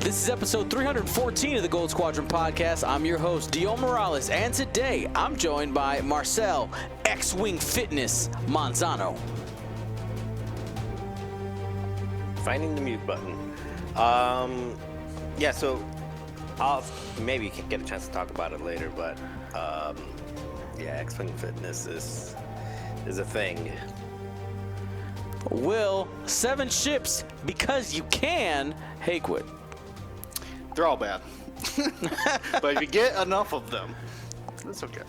This is episode 314 of the Gold Squadron podcast. I'm your host, Dio Morales, and today I'm joined by Marcel, X-Wing Fitness Manzano. Finding the mute button. Yeah, so I'll maybe get a chance to talk about it later, but yeah, X-Wing Fitness is a thing. Will, 7 ships because you can, Hakewood. They're all bad. But if you get enough of them, that's okay.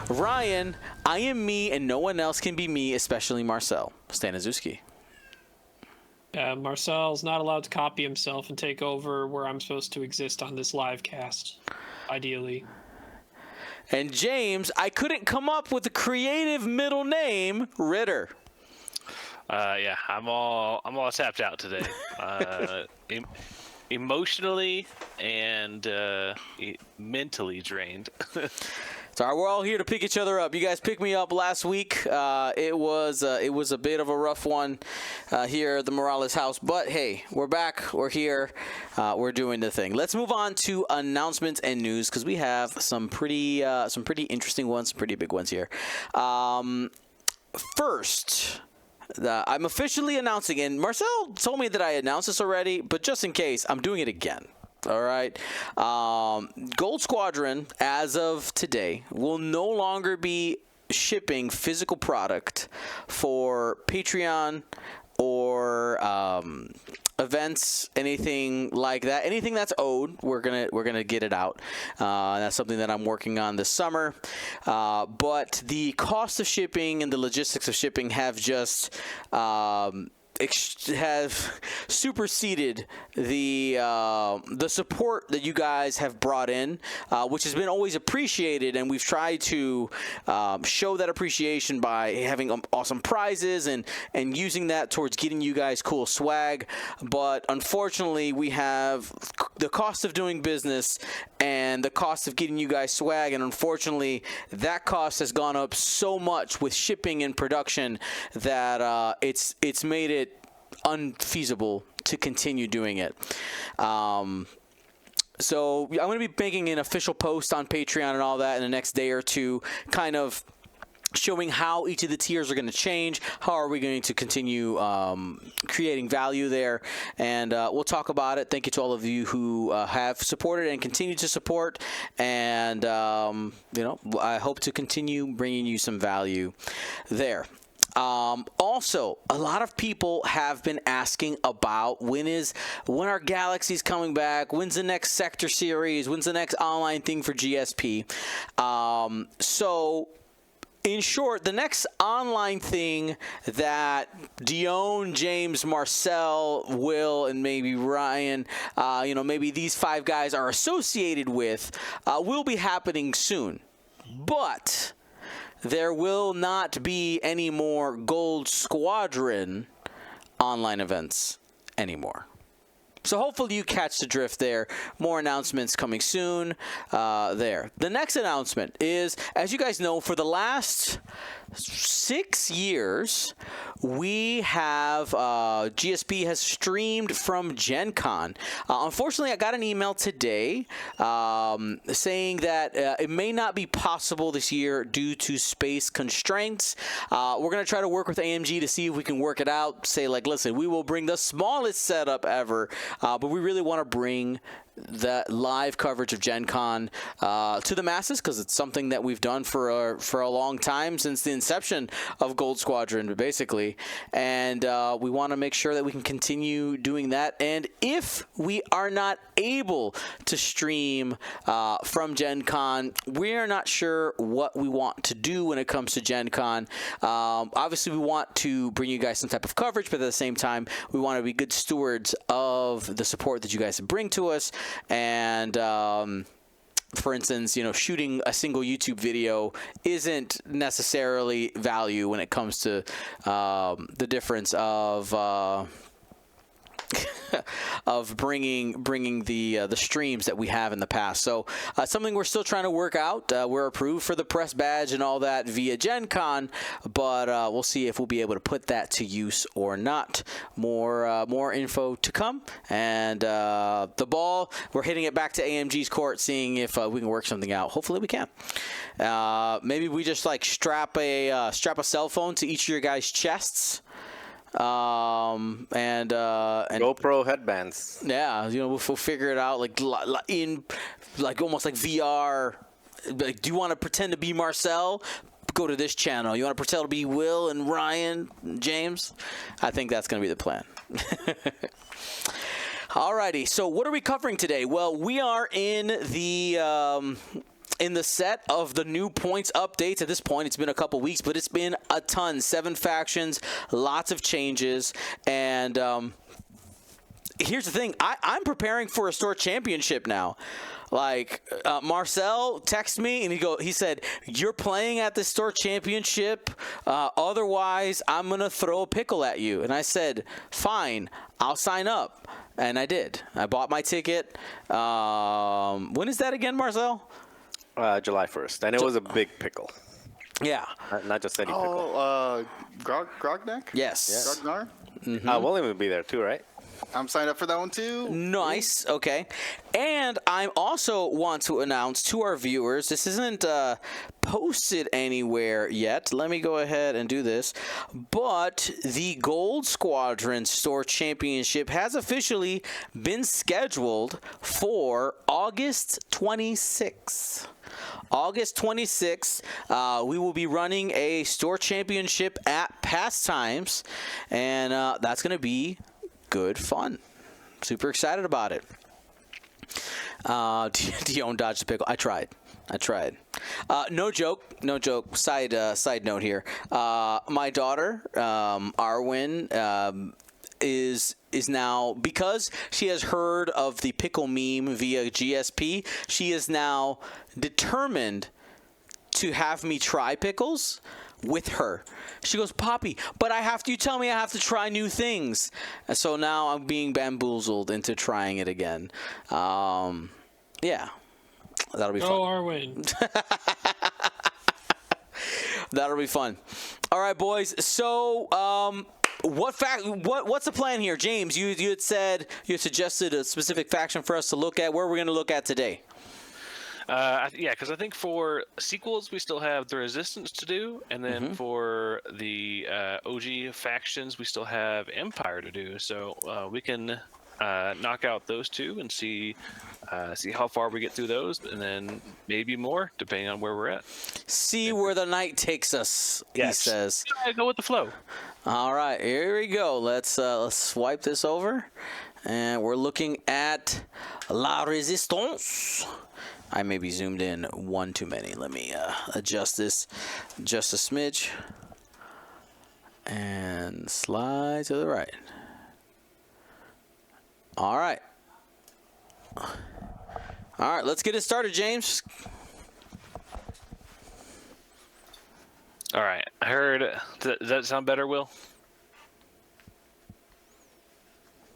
Ryan, I am me and no one else can be me, especially Marcel. Staniszewski. Marcel's not allowed to copy himself and take over where I'm supposed to exist on this live cast, ideally. And James, I couldn't come up with a creative middle name, Ritter. Yeah, I'm all tapped out today. Emotionally and mentally drained. So we're all here to pick each other up. You guys picked me up last week. It was a bit of a rough one here at the Morales house, but hey, we're back. We're here. We're doing the thing. Let's move on to announcements and news because we have some pretty interesting ones, some pretty big ones here. First. I'm officially announcing, and Marcel told me that I announced this already, but just in case, I'm doing it again. All right. Gold Squadron, as of today, will no longer be shipping physical product for Patreon or events, anything like that. Anything that's owed, we're gonna get it out. That's something that I'm working on this summer. But the cost of shipping and the logistics of shipping have just have superseded the support that you guys have brought in, which has been always appreciated, and we've tried to show that appreciation by having awesome prizes and using that towards getting you guys cool swag. But unfortunately, we have the cost of doing business and the cost of getting you guys swag, and unfortunately, that cost has gone up so much with shipping and production that it's made it unfeasible to continue doing it. So I'm going to be making an official post on Patreon and all that in the next day or two, kind of showing how each of the tiers are going to change, how are we going to continue creating value there, and we'll talk about it. Thank you to all of you who have supported and continue to support, and I hope to continue bringing you some value there. Also, a lot of people have been asking about when our Galaxy's coming back, when's the next Sector series, when's the next online thing for GSP. So in short, the next online thing that Dion, James, Marcel, Will, and maybe Ryan, maybe these 5 guys are associated with, will be happening soon. But there will not be any more Gold Squadron online events anymore. So hopefully you catch the drift there. More announcements coming soon there. The next announcement is, as you guys know, for the last 6 years, we have GSP has streamed from Gen Con. Unfortunately, I got an email today saying that it may not be possible this year due to space constraints. We're going to try to work with AMG to see if we can work it out. Say, like, listen, we will bring the smallest setup ever, but we really want to bring that live coverage of Gen Con to the masses, because it's something that we've done for a long time, since the inception of Gold Squadron, basically. And we want to make sure that we can continue doing that. And if we are not able to stream from Gen Con, we're not sure what we want to do when it comes to Gen Con. Obviously, we want to bring you guys some type of coverage, but at the same time, we want to be good stewards of the support that you guys bring to us. And for instance, shooting a single YouTube video isn't necessarily value when it comes to the difference of of bringing the streams that we have in the past. So something we're still trying to work out. We're approved for the press badge and all that via Gen Con, but we'll see if we'll be able to put that to use or not. More info to come. And the ball, we're hitting it back to AMG's court, seeing if we can work something out. Hopefully we can. Maybe we just like strap a cell phone to each of your guys' chests. And GoPro headbands. Yeah, we'll figure it out like in like almost like VR. Like, do you want to pretend to be Marcel? Go to this channel. You want to pretend to be Will and Ryan and James? I think that's going to be the plan. Alrighty, so what are we covering today? Well, we are in the set of the new points updates. At this point, it's been a couple weeks, but it's been a ton. 7 factions, lots of changes, and here's the thing. I'm preparing for a store championship now. Like, Marcel texted me, and he said, you're playing at the store championship, otherwise I'm going to throw a pickle at you. And I said, fine, I'll sign up. And I did. I bought my ticket. When is that again, Marcel? July 1st. And it was a big pickle. Yeah. Not just any pickle. Grognak? Yes. Grognar? William will be there too, right? I'm signed up for that one too. Nice. Okay. And I also want to announce to our viewers, this isn't posted anywhere yet. Let me go ahead and do this. But the Gold Squadron Store Championship has officially been scheduled for August 26th. August 26th, we will be running a store championship at Pastimes, and that's going to be good fun. Super excited about it. Dion dodged the pickle. I tried. No joke. Side note here. My daughter, Arwen, is now, because she has heard of the pickle meme via GSP, she is now determined to have me try pickles with her. She goes, Poppy, but you tell me I have to try new things. And so now I'm being bamboozled into trying it again. Yeah. That'll be fun. Oh, Arwen. That'll be fun. All right, boys. So, what's the plan here, James? You had suggested a specific faction for us to look at. Where are we going to look at today? Yeah, because I think for sequels we still have the Resistance to do, and then for the OG factions we still have Empire to do. So we can knock out those two and see how far we get through those, and then maybe more depending on where we're at. See where the night takes us. Yes. He says. Yeah, go with the flow. All right, here we go. Let's swipe this over, and we're looking at La Resistance. I may be zoomed in one too many. Let me adjust this just a smidge and slide to the right. All right. All right, let's get it started, James. All right. I heard. Does that sound better, Will?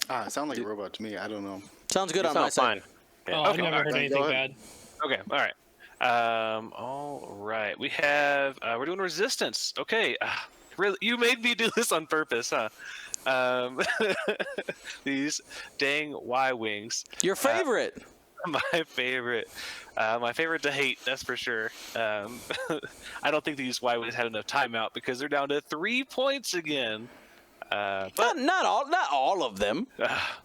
It sounds like a robot to me. I don't know. Sounds good on my side. Fine. Yeah. Oh, Okay, I never heard anything bad. Okay. All right. All right. We have. We're doing Resistance. Okay. Really, you made me do this on purpose, huh? These dang Y-wings. Your favorite. My favorite. My favorite to hate, that's for sure. I don't think these Y-wings had enough timeout because they're down to 3 points again. But not all of them.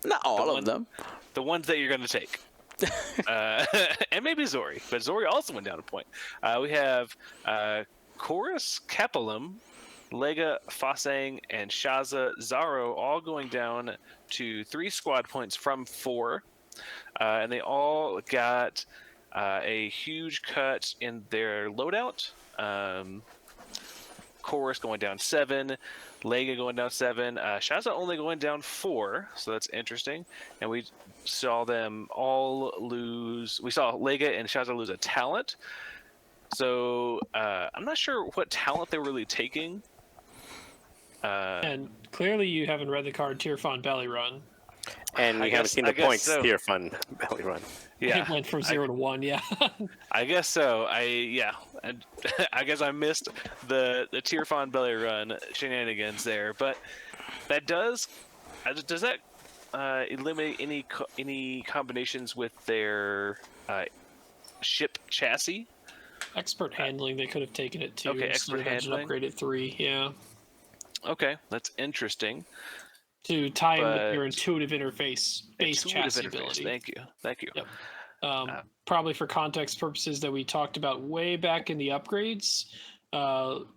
Not all of them. The ones that you're going to take. And maybe Zori, but Zori also went down a point. We have Chorus Capellum, Lega Fasang, and Shaza Zaro all going down to 3 squad points from 4. And they all got a huge cut in their loadout. Chorus going down 7, Lega going down 7, Shaza only going down 4, so that's interesting. And we saw them all lose. We saw Lega and Shaza lose a talent. So I'm not sure what talent they were really taking. And clearly you haven't read the card Tirfon Belly Run. And we haven't seen the points tier fund belly run. Yeah, It went from 0 to 1. Yeah. I guess so. I guess I missed the tier fond belly run shenanigans there, but that does that eliminate any combinations with their ship chassis? Expert handling, they could have taken it to. Okay, expert handling. Upgraded 3, yeah. Okay, that's interesting. To tie in with your intuitive interface base chassis ability. Thank you. Yep. Probably for context purposes that we talked about way back in the upgrades.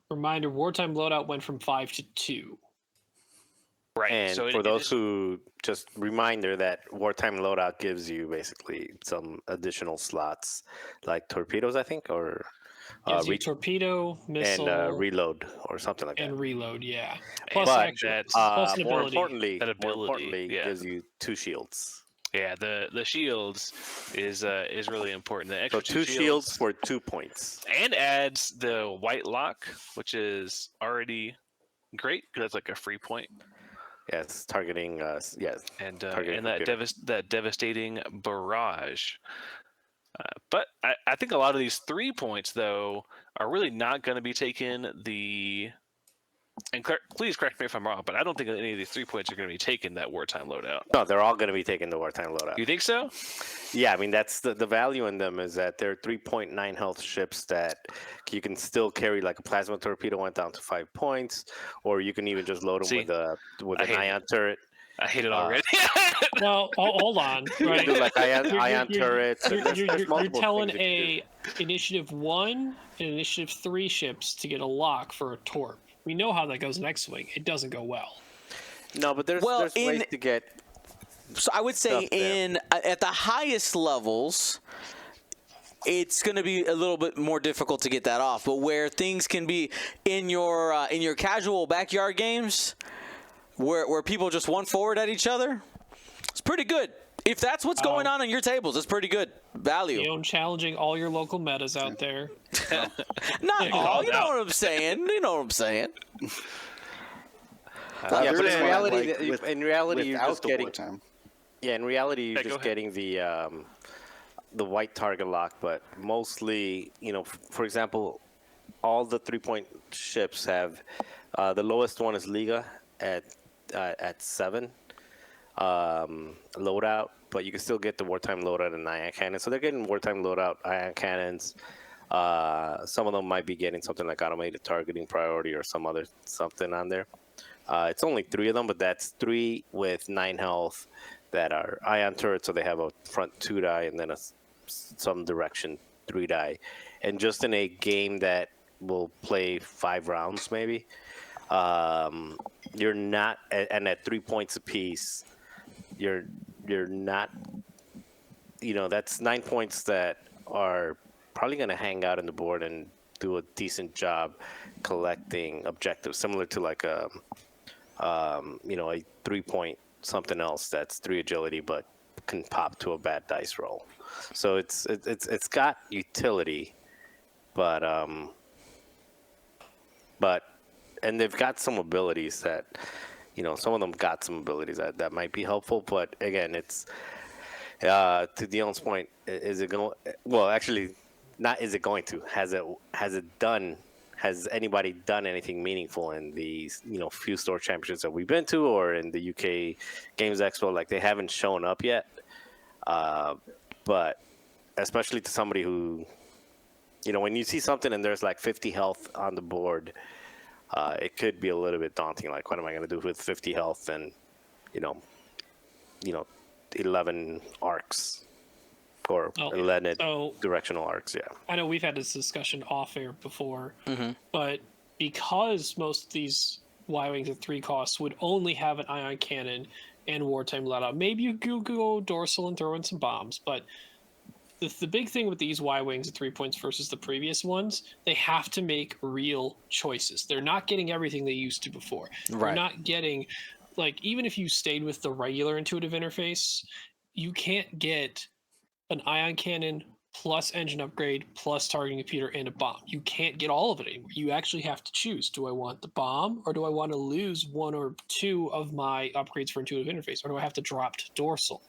Reminder: wartime loadout went from 5 to 2. Right. And so for those who just reminder that wartime loadout gives you basically some additional slots, like torpedoes, I think, or torpedo, missile, and reload or something like that. And reload, yeah. Plus, plus an more ability. importantly, gives you 2 shields. Yeah, the shields is really important. The extra so 2 shields for 2 points, and adds the white lock, which is already great because that's like a free point. Yes, targeting. Yes, and targeting that devastating barrage. But I think a lot of these 3 points though are really not going to be taking the. And please correct me if I'm wrong, but I don't think any of these 3 points are going to be taking that wartime loadout. No, they're all going to be taking the wartime loadout. You think so? Yeah, I mean that's the value in them is that they're 3.9 health ships that you can still carry. Like a plasma torpedo went down to 5 points, or you can even just load them with an ion turret. I hate it already. Well, hold on. Right? You do like ion turrets. You're telling Initiative 1 and Initiative 3 ships to get a lock for a torp. We know how that goes in X-Wing. It doesn't go well. No, but there's ways to get. So I would say at the highest levels, it's going to be a little bit more difficult to get that off. But where things can be in your casual backyard games, where people just one forward at each other, it's pretty good. If that's what's going on your tables, it's pretty good value. Challenging all your local metas out there. Not all. You know what I'm saying. You know what I'm saying. But in reality, you're just getting. Wartime. Yeah, in reality, you're just getting the white target lock, but mostly, for example, all the 3-point ships have the lowest one is Liga at 7 loadout, but you can still get the wartime loadout and ion cannon. So they're getting wartime loadout, ion cannons. Some of them might be getting something like automated targeting priority or something on there. It's only 3 of them, but that's 3 with 9 health that are ion turrets, so they have a front 2 die and then some direction 3 die. And just in a game that will play 5 rounds maybe, you're not, and at 3 points apiece, you're not, that's 9 points that are probably going to hang out on the board and do a decent job collecting objectives, similar to like a 3-point something else that's 3 agility, but can pop to a bad dice roll. So it's got utility, but and they've got some abilities that, some of them got some abilities that might be helpful. But again, it's to Dion's point, is it going to? Well, actually, not is it going to? Has anybody done anything meaningful in these, few store championships that we've been to, or in the UK Games Expo? Like, they haven't shown up yet. But especially to somebody who, when you see something and there's like 50 health on the board, it could be a little bit daunting. Like, what am I going to do with 50 health and, 11 arcs? Or 11 directional arcs, yeah. I know we've had this discussion off air before, but because most of these Y-Wings at 3 costs would only have an ion cannon and wartime loadout, maybe you could go dorsal and throw in some bombs, but the big thing with these Y-Wings at 3 points versus the previous ones, they have to make real choices. They're not getting everything they used to before. Right. They're not getting, even if you stayed with the regular intuitive interface, you can't get an ion cannon plus engine upgrade, plus targeting computer, and a bomb. You can't get all of it anymore. You actually have to choose. Do I want the bomb, or do I want to lose one or two of my upgrades for intuitive interface, or do I have to drop to dorsal,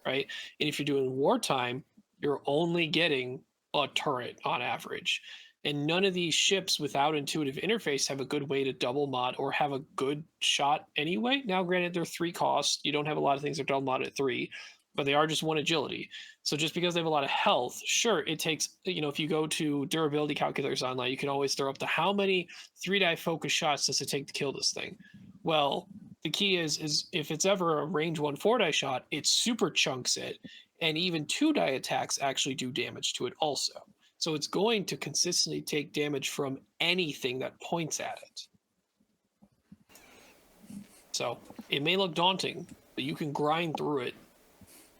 right? And if you're doing wartime, you're only getting a turret on average. And none of these ships without intuitive interface have a good way to double mod or have a good shot anyway. Now, granted, they're 3 cost. You don't have a lot of things that are double mod at 3, but they are just 1 agility. So just because they have a lot of health, sure, it takes, if you go to durability calculators online, you can always throw up to how many 3-die focus shots does it take to kill this thing? Well, the key is if it's ever a range 1 4-die shot, it super chunks it, and even 2-die attacks actually do damage to it also. So it's going to consistently take damage from anything that points at it. So it may look daunting, but you can grind through it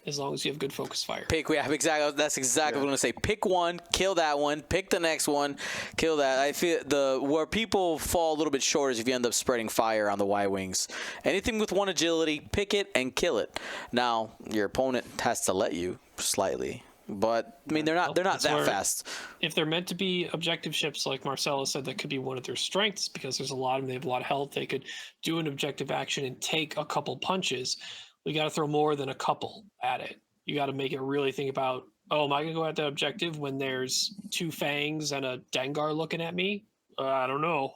as long as you have good focus fire. Exactly. That's exactly what I'm gonna say. Pick one, kill that one. Pick the next one, kill that. I feel where people fall a little bit short is if you end up spreading fire on the Y-wings. Anything with 1 agility, pick it and kill it. Now your opponent has to let you slightly. But I mean, they're not that fast. If they're meant to be objective ships, like Marcella said, that could be one of their strengths because there's a lot of them. They have a lot of health. They could do an objective action and take a couple punches. We got to throw more than a couple at it. You got to make it really think about, oh, am I gonna go at the objective when there's 2 fangs and a Dengar looking at me? I don't know.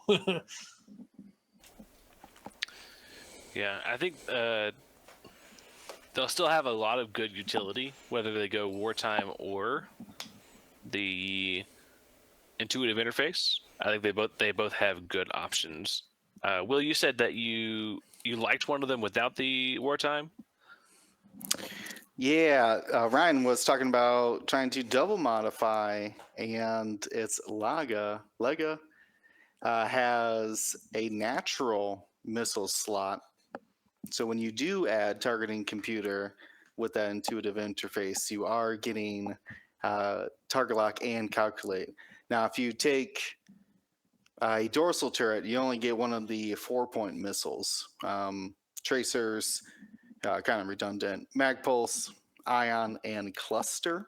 Yeah, I think they'll still have a lot of good utility, whether they go wartime or the intuitive interface. I think they both have good options. Will, you said that you liked one of them without the wartime? Yeah, Ryan was talking about trying to double modify, and it's Lega has a natural missile slot. So when you do add targeting computer with that intuitive interface, you are getting target lock and calculate. Now, if you take a dorsal turret, you only get one of the 4-point missiles. Tracers, kind of redundant. Mag pulse, ion, and cluster.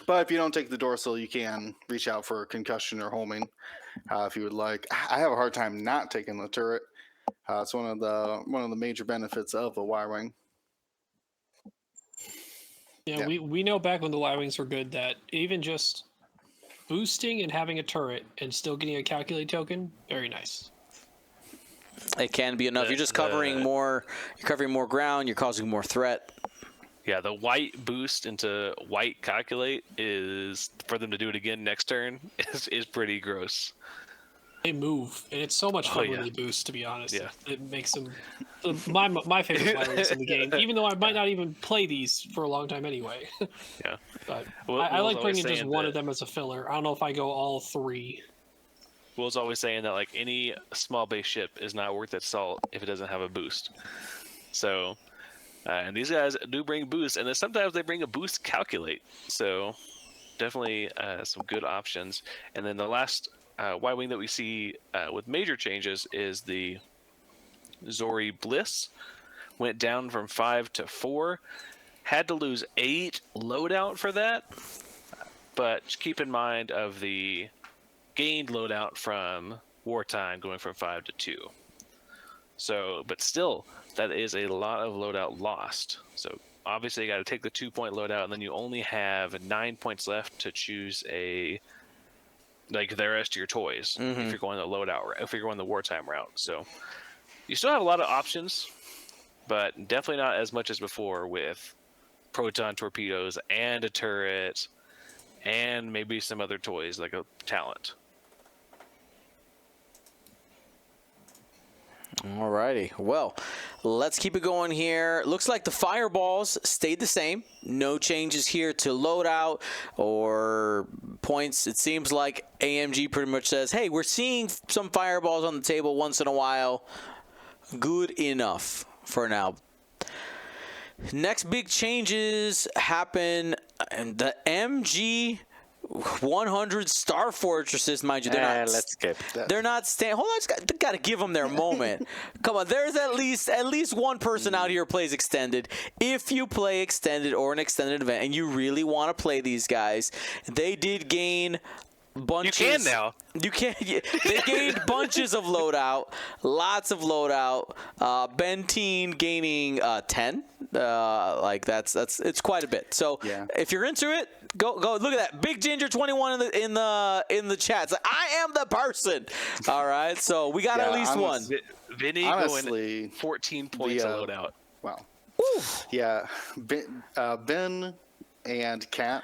But if you don't take the dorsal, you can reach out for concussion or homing if you would like. I have a hard time not taking the turret. It's one of the major benefits of the Y-wing. Yeah, we know back when the Y-wings were good that even just boosting and having a turret and still getting a calculate token, very nice. It can be enough. You're just covering more. You're covering more ground. You're causing more threat. Yeah, the white boost into white calculate is for them to do it again next turn is pretty gross. They move, and it's so much fun when they boost. To be honest, it makes them my favorite players in the game. Even though I might not even play these for a long time anyway. Yeah, but I like bringing just one of them as a filler. I don't know if I go all 3. Will's always saying that like any small base ship is not worth its salt if it doesn't have a boost. So, and these guys do bring boost, and then sometimes they bring a boost calculate. So, definitely some good options. And then the last Y-wing that we see with major changes is the Zori Bliss. Went down from 5 to 4. Had to lose 8 loadout for that. But keep in mind of the gained loadout from wartime going from 5 to 2. So, but still, that is a lot of loadout lost. So obviously you got to take the 2-point loadout, and then you only have 9 points left to choose like the rest of your toys if you're going the loadout route, if you're going the wartime route. So you still have a lot of options, but definitely not as much as before with proton torpedoes and a turret and maybe some other toys like a talent. Alrighty, well, let's keep it going here. Looks like the fireballs stayed the same. No changes here to loadout or points. It seems like AMG pretty much says, hey, we're seeing some fireballs on the table once in a while. Good enough for now. Next big changes happen, and the MG 100 star fortresses, mind you. They're not. Let's skip that. They're not staying. Hold on, got to give them their moment. Come on, there's at least one person out here who plays extended. If you play extended or an extended event, and you really want to play these guys, they did gain bunches. You can now. You can. They gained bunches of loadout, lots of loadout. Benteen gaining 10. It's quite a bit. So if you're into it, go look at that. Big Ginger 21 in the chat. It's like, I am the person. All right. So we got at least one. Vinny honestly, going 14 points of loadout. Wow. Woo. Yeah, Ben and Kat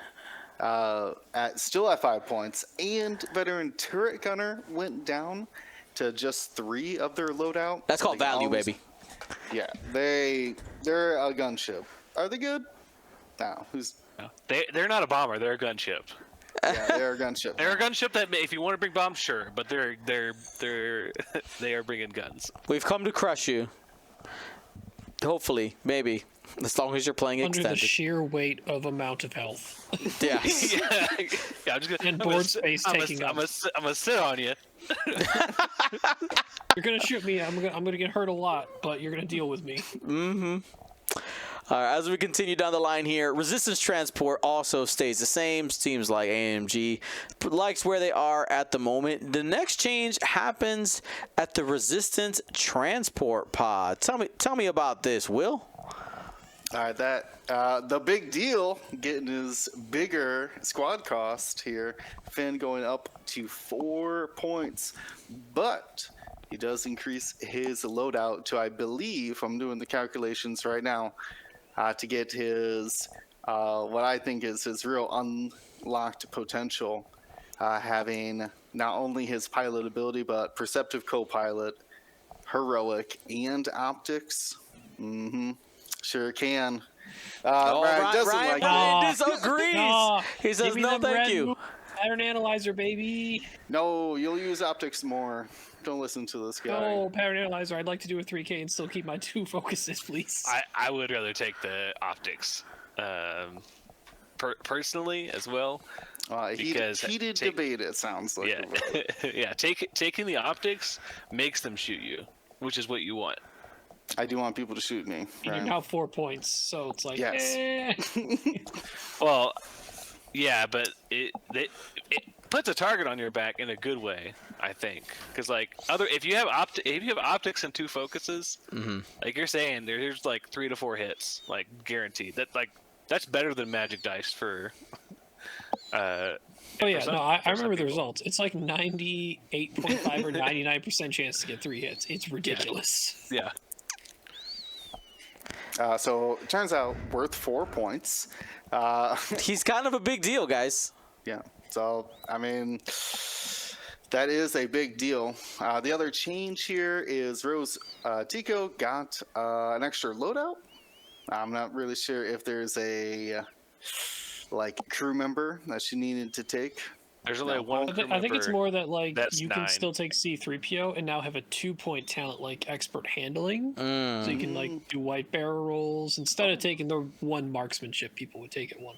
still at 5 points, and veteran turret gunner went down to just 3 of their loadout. That's called value, baby. Yeah, they're a gunship. Are they good? No, No, they're not a bomber. They're a gunship. Yeah, they're a gunship. They're a gunship that if you want to bring bombs, sure, but they are bringing guns. We've come to crush you. Hopefully, maybe, as long as you're playing Under extended. the sheer weight of amount of health. Yes. yeah, I'm just gonna. And board space taking up. I'm gonna sit on you. You're gonna shoot me. I'm gonna get hurt a lot, but you're gonna deal with me. Mm-hmm. All right, as we continue down the line here, resistance transport also stays the same. Seems like AMG likes where they are at the moment. The next change happens at the resistance transport pod. Tell me about this, Will. All right, the big deal getting his bigger squad cost here. Finn going up to 4 points, but he does increase his loadout to, I believe, I'm doing the calculations right now, to get his what I think is his real unlocked potential, having not only his pilot ability but perceptive co-pilot, heroic, and optics. Sure can. Ryan doesn't like Ryan it. disagrees. No. He says, Give me no, them thank red you. Pattern analyzer, baby. No, you'll use optics more. Don't listen to this guy. No, pattern analyzer. I'd like to do a 3K and still keep my 2 focuses, please. I would rather take the optics, personally as well. Heated debate, it sounds like. Yeah, yeah. Taking the optics makes them shoot you, which is what you want. I do want people to shoot me. And Right? you're now 4 points, so it's like, Yes. Well, yeah, but it puts a target on your back in a good way, I think, because like if you have optics and 2 focuses, like you're saying, there's like 3 to 4 hits, like guaranteed. That's better than magic dice for. Oh yeah, no, I remember the results. It's like 98.5 or 99% chance to get 3 hits. It's ridiculous. Yeah. So it turns out worth 4 points. He's kind of a big deal, guys. Yeah. So I mean, that is a big deal. The other change here is Rose Tico got an extra loadout. I'm not really sure if there's a crew member that she needed to take. There's only one. I think it's more that That's you 9. can still take C-3PO and now have a 2-point talent like expert handling, so you can do white barrel rolls instead of taking the 1 marksmanship people would take at 1.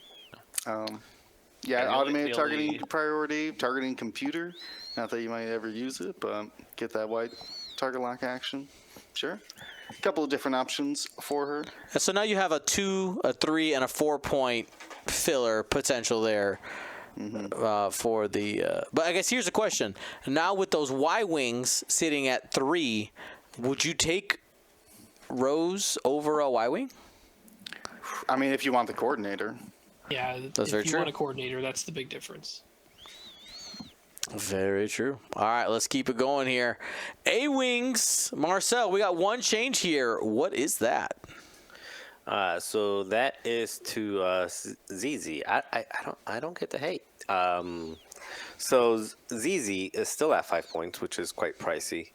Yeah, the automated targeting only- priority, targeting computer. Not that you might ever use it, but get that white target lock action. Sure. A couple of different options for her. And so now you have a 2, a 3, and a 4-point filler potential there. For the but I guess here's the question. Now with those Y-wings sitting at 3, would you take Rose over a Y-wing? I mean, if you want the coordinator. Yeah, That's very if you true. want a coordinator, that's the big difference. Very true. All right, let's keep it going here. A-wings, Marcel, we got one change here. What is that? So that is to ZZ. I don't get the hate. So ZZ is still at 5 points, which is quite pricey.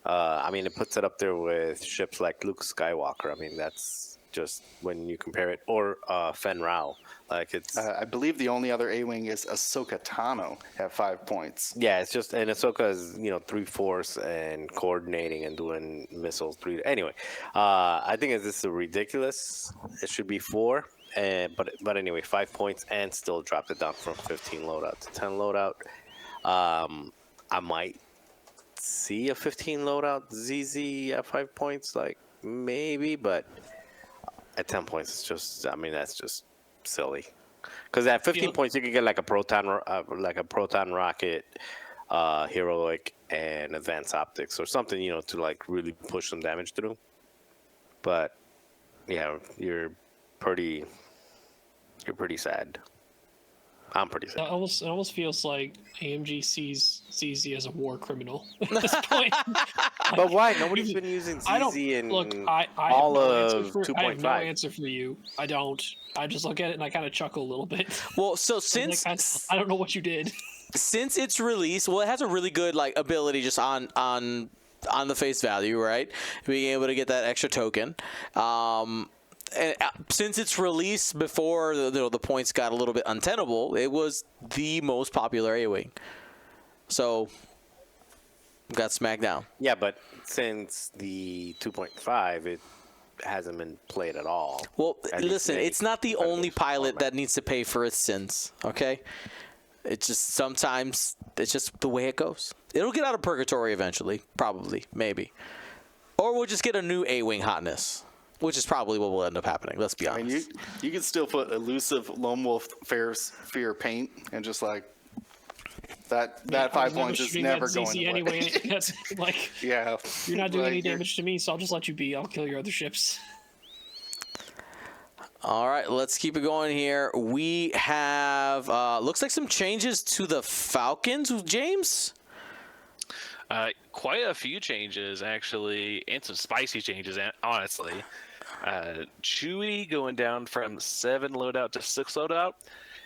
I mean, it puts it up there with ships like Luke Skywalker. I mean, that's just when you compare it, or Fen Rao. Like it's. I believe the only other A-wing is Ahsoka Tano at 5 points. Yeah, it's just, and Ahsoka is 3-4 and coordinating and doing missiles 3. Anyway, I think this is ridiculous. It should be 4. but anyway, 5 points and still dropped it down from 15 loadout to 10 loadout. I might see a 15 loadout ZZ at 5 points, like maybe, but at 10 points, it's just, I mean, that's just silly. Because at 15 points, you can get like a proton rocket, heroic, and advanced optics or something, to like really push some damage through. But yeah, you're pretty sad. I'm pretty sad. It almost feels like AMG sees ZZ as a war criminal at this point. But why? Nobody's been using ZZ in I all have no of 2.5. I have no answer for you. I don't. I just look at it and I kind of chuckle a little bit. Well, so since I don't know what you did. Since its release, well, it has a really good like ability just on the face value, right? Being able to get that extra token. And since its release before the points got a little bit untenable, it was the most popular A-Wing. So got smacked down. Yeah, but since the 2.5, it hasn't been played at all. Well, listen, it's not the only pilot that needs to pay for its sins, okay? It's just sometimes it's just the way it goes. It'll get out of purgatory eventually, probably, maybe. Or we'll just get a new A-Wing hotness, which is probably what will end up happening. Let's be honest. I mean, you can still put elusive lone wolf fear paint and just like that 5 points is never going away. Anyway. That's like, yeah, you're not doing any damage to me, so I'll just let you be. I'll kill your other ships. All right, let's keep it going here. We have looks like some changes to the Falcons, James. Quite a few changes, actually, and some spicy changes, honestly. Chewie going down from 7 loadout to 6 loadout,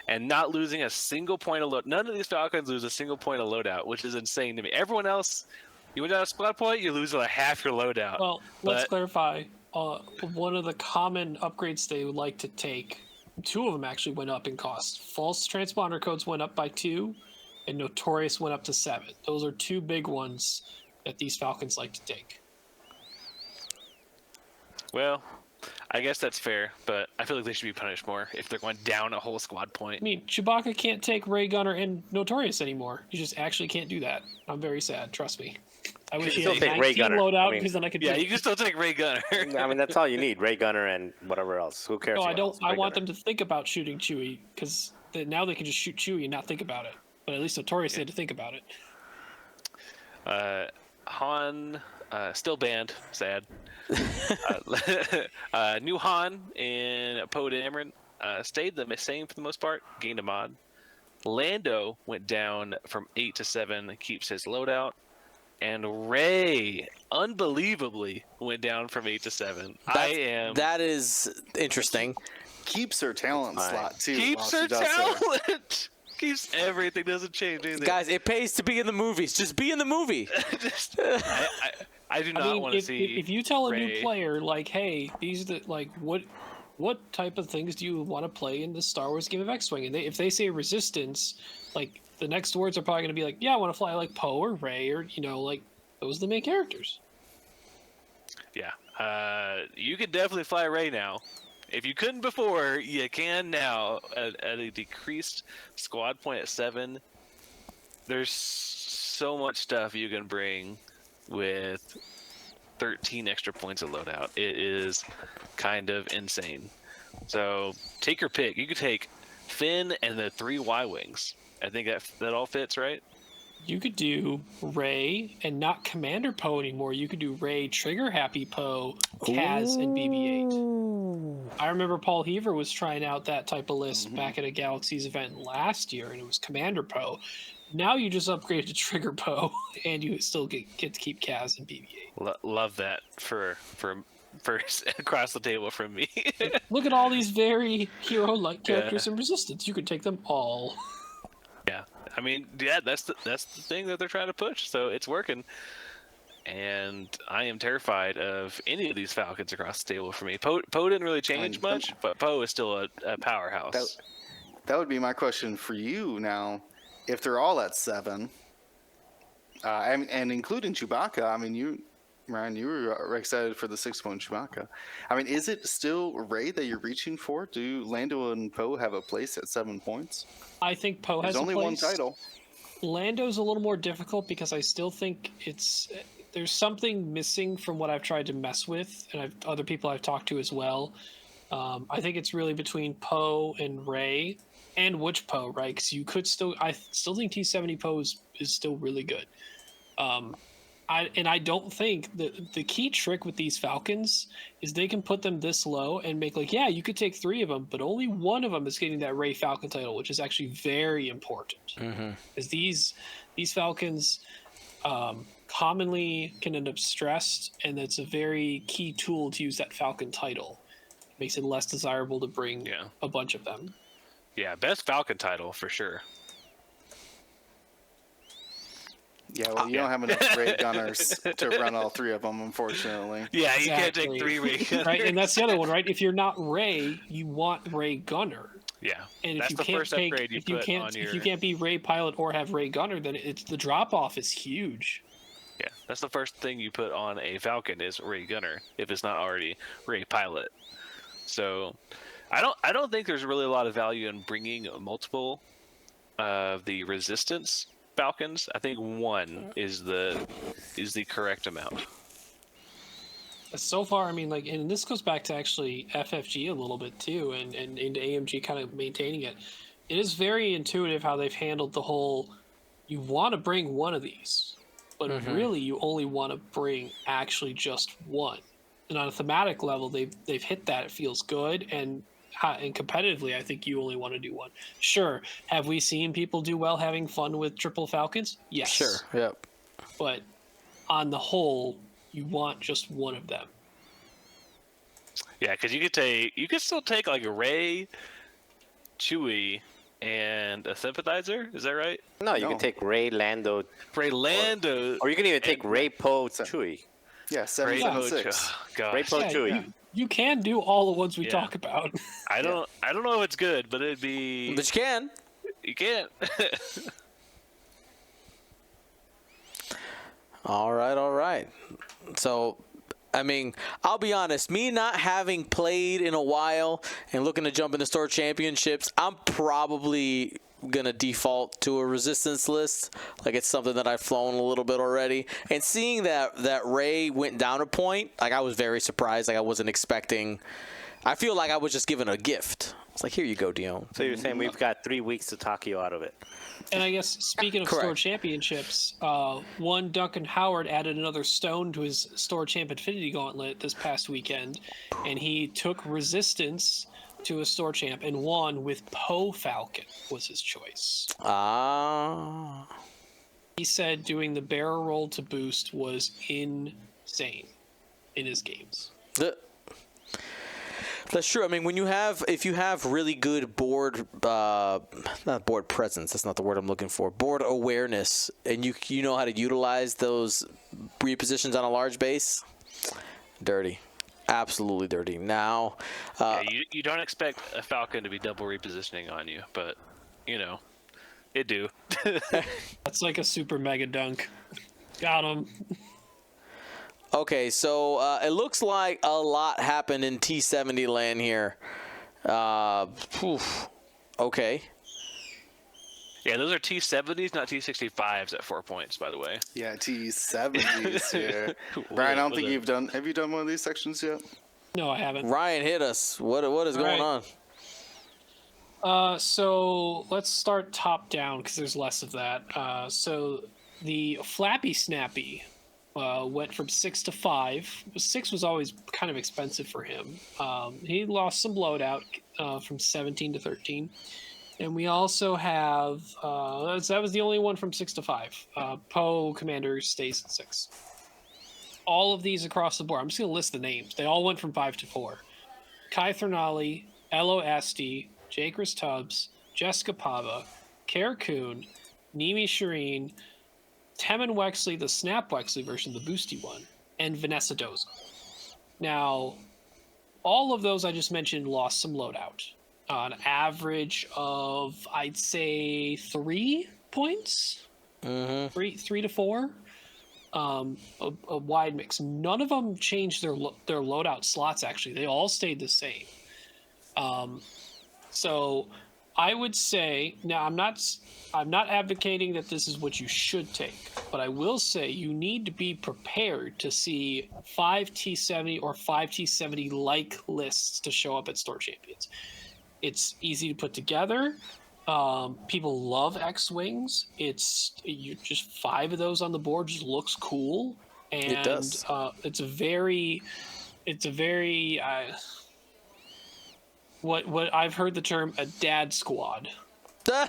and not losing a single point of loadout. None of these Falcons lose a single point of loadout, which is insane to me. Everyone else, you went down a squad point, you lose like half your loadout. Well, let's clarify. One of the common upgrades they would like to take, 2 of them actually went up in cost. False transponder codes went up by 2, and Notorious went up to 7. Those are 2 big ones that these Falcons like to take. Well, I guess that's fair, but I feel like they should be punished more if they're going down a whole squad point. I mean, Chewbacca can't take Ray Gunner and Notorious anymore. You just actually can't do that. I'm very sad. Trust me. I wish he had 19 loadout because then I could. Yeah, you can still take Ray Gunner. I mean, that's all you need: Ray Gunner and whatever else. Who cares? No, I don't. I want them to think about shooting Chewie because now they can just shoot Chewie and not think about it. But at least Notorious had to think about it. Han still banned. Sad. New Han in Poe Dameron stayed the same for the most part. Gained a mod. Lando went down from 8 to 7. Keeps his loadout. And Rey, unbelievably, went down from 8 to 7. That is interesting. Keeps her talent slot too. Keeps her talent. Keeps everything. Doesn't change anything. Guys, it pays to be in the movies. Just be in the movie. I do not want to see. If you tell a new player, like, hey, these are what type of things do you want to play in the Star Wars game of X-Wing? And if they say Resistance, like, the next words are probably going to be like, yeah, I want to fly like Poe or Rey or, like, those are the main characters. Yeah. You can definitely fly Rey now. If you couldn't before, you can now at a decreased squad point at 7. There's so much stuff you can bring with 13 extra points of loadout. It is kind of insane. So take your pick. You could take Finn and the 3 Y-Wings. I think that all fits, right? You could do Rey and not Commander Poe anymore. You could do Rey, Trigger Happy Poe, Kaz, and BB-8. I remember Paul Heaver was trying out that type of list back at a Galaxies event last year, and it was Commander Poe. Now you just upgrade to Trigger Poe, and you still get to keep Kaz and BB-8. Love that for across the table from me. Look at all these very hero-like characters in Resistance. You could take them all. Yeah, I mean, yeah, that's the thing that they're trying to push. So it's working, and I am terrified of any of these Falcons across the table for me. Poe didn't really change much, but Poe is still a powerhouse. That would be my question for you now. If they're all at 7, and including Chewbacca, I mean, Ryan, you were excited for the 6-point Chewbacca. I mean, is it still Ray that you're reaching for? Do Lando and Poe have a place at 7 points? I think Poe has There's only a place. one title. Lando's a little more difficult because I still think there's something missing from what I've tried to mess with, and other people I've talked to as well. I think it's really between Poe and Ray, and which Poe, right? Because I still think T70 Poe is still really good. I don't think the key trick with these Falcons is they can put them this low and make you could take 3 of them, but only one of them is getting that Ray Falcon title, which is actually very important. Because these Falcons commonly can end up stressed, and it's a very key tool to use that Falcon title. It makes it less desirable to bring a bunch of them. Yeah, best Falcon title for sure. Yeah, well, you don't have enough Ray Gunners to run all 3 of them, unfortunately. Yeah, you can't Exactly. take 3 Ray Gunners. Right, and that's the other one, right? If you're not Ray, you want Ray Gunner. Yeah, And that's if you the can't first take, upgrade you if you put can't, on your. if you can't be Ray Pilot or have Ray Gunner, then the drop off is huge. Yeah, that's the first thing you put on a Falcon is Ray Gunner if it's not already Ray Pilot. So, I don't think there's really a lot of value in bringing multiple of the Resistance Falcons. I think 1 is the correct amount. So far, I mean, and this goes back to actually FFG a little bit too, and into AMG kind of maintaining it. It is very intuitive how they've handled the whole. You want to bring one of these, but really you only want to bring actually just one. And on a thematic level, they've hit that. It feels good, and competitively, I think you only want to do one. Sure, have we seen people do well having fun with triple Falcons? Yes. Sure. Yep. But on the whole, you want just one of them. Yeah, because you could still take like a Ray, Chewie, and a Sympathizer. Is that right? No, you No. can take Ray, Lando, Ray Lando. or you can even take Ray, Poe, Chewie. Yeah, 7, Ray 7, Poe. 6. Oh, gosh. Ray Poe, Yeah, Chewie. you can do all the ones we Yeah. talk about. I don't know if it's good, but it'd be. But you can. You can't. All right. So, I mean, I'll be honest, me not having played in a while and looking to jump into store championships, I'm probably going to default to a resistance list. Like, it's something that I've flown a little bit already. And seeing that Ray went down a point, like, I was very surprised. Like, I wasn't expecting. I feel like I was just given a gift. It's like, here you go, Dion. So you're saying we've got 3 weeks to talk you out of it? And I guess speaking of Correct. store championships, one Duncan Howard added another stone to his store champ Infinity Gauntlet this past weekend, and he took Resistance to a store champ and won with Poe Falcon was his choice. Ah. He said doing the barrel roll to boost was insane in his games. That's true. I mean, if you have really good board, not board presence, that's not the word I'm looking for, board awareness, and you know how to utilize those repositions on a large base, dirty. Absolutely dirty. Now, Yeah, you don't expect a Falcon to be double repositioning on you, but, it do. That's like a super mega dunk. Got him. okay, so it looks like a lot happened in T70 land here. Okay. Yeah, those are T70s, not T65s at 4 points, by the way. Yeah, T70s here. Brian, I don't think you've done. Have you done one of these sections yet? No, I haven't. Ryan, hit us. What is going right. on? So let's start top down because there's less of that. So the Flappy Snappy went from 6 to 5. 6 was always kind of expensive for him. He lost some loadout from 17 to 13. And we also have, that was the only one from 6 to 5. Poe Commander stays at 6. All of these across the board, I'm just going to list the names. They all went from 5 to 4. Kai Thernali, Elo Asti, Jake Tubbs, Jessica Pava, Kara Kuhn, Nimi Shireen, Temin Wexley, the Snap Wexley version, the boosty one, and Vanessa Doza. Now, all of those I just mentioned lost some loadout. On average of, I'd say, 3 points? 3 to 4. a wide mix. None of them changed their loadout slots. Actually, they all stayed the same. So I would say now I'm not advocating that this is what you should take, but I will say you need to be prepared to see 5 T70 or 5 T70 like lists to show up at Store Champions. It's easy to put together. People love X-Wings. You just 5 of those on the board just looks cool. And It does. It's a very what I've heard the term a dad squad. Yeah.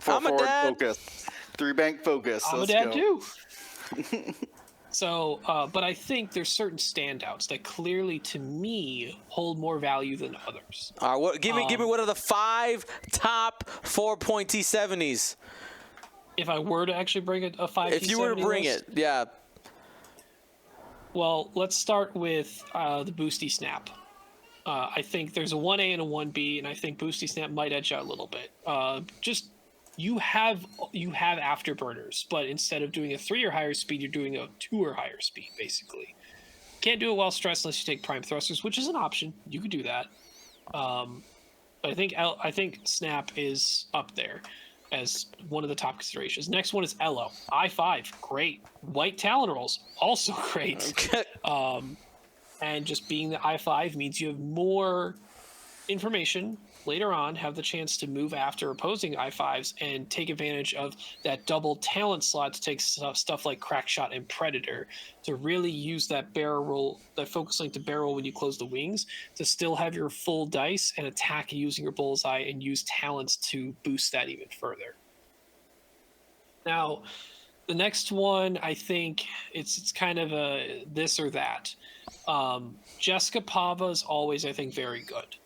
I'm a Forward dad. focus. 3-bank focus. I'm a Let's dad go. too. So, but I think there's certain standouts that clearly, to me, hold more value than others. All right, give me what are the 5 top 4-point T70s? If I were to actually bring a 5 If you were to bring list, it, yeah. well, let's start with the Boosty Snap. I think there's a 1A and a 1B, and I think Boosty Snap might edge out a little bit. Just you have afterburners, but instead of doing a 3 or higher speed, you're doing a 2 or higher speed, basically. Can't do it while stressed unless you take prime thrusters, which is an option. You could do that. But I think Snap is up there as one of the top considerations. Next one is Elo. I5, great. White Talon Rolls, also great. And just being the I5 means you have more information later on, have the chance to move after opposing I5s and take advantage of that double talent slot to take stuff like Crackshot and Predator to really use that barrel roll, that focus link to barrel when you close the wings, to still have your full dice and attack using your bullseye and use talents to boost that even further. Now, the next one, I think it's kind of a this or that. Jessica Pava is always, I think, very good.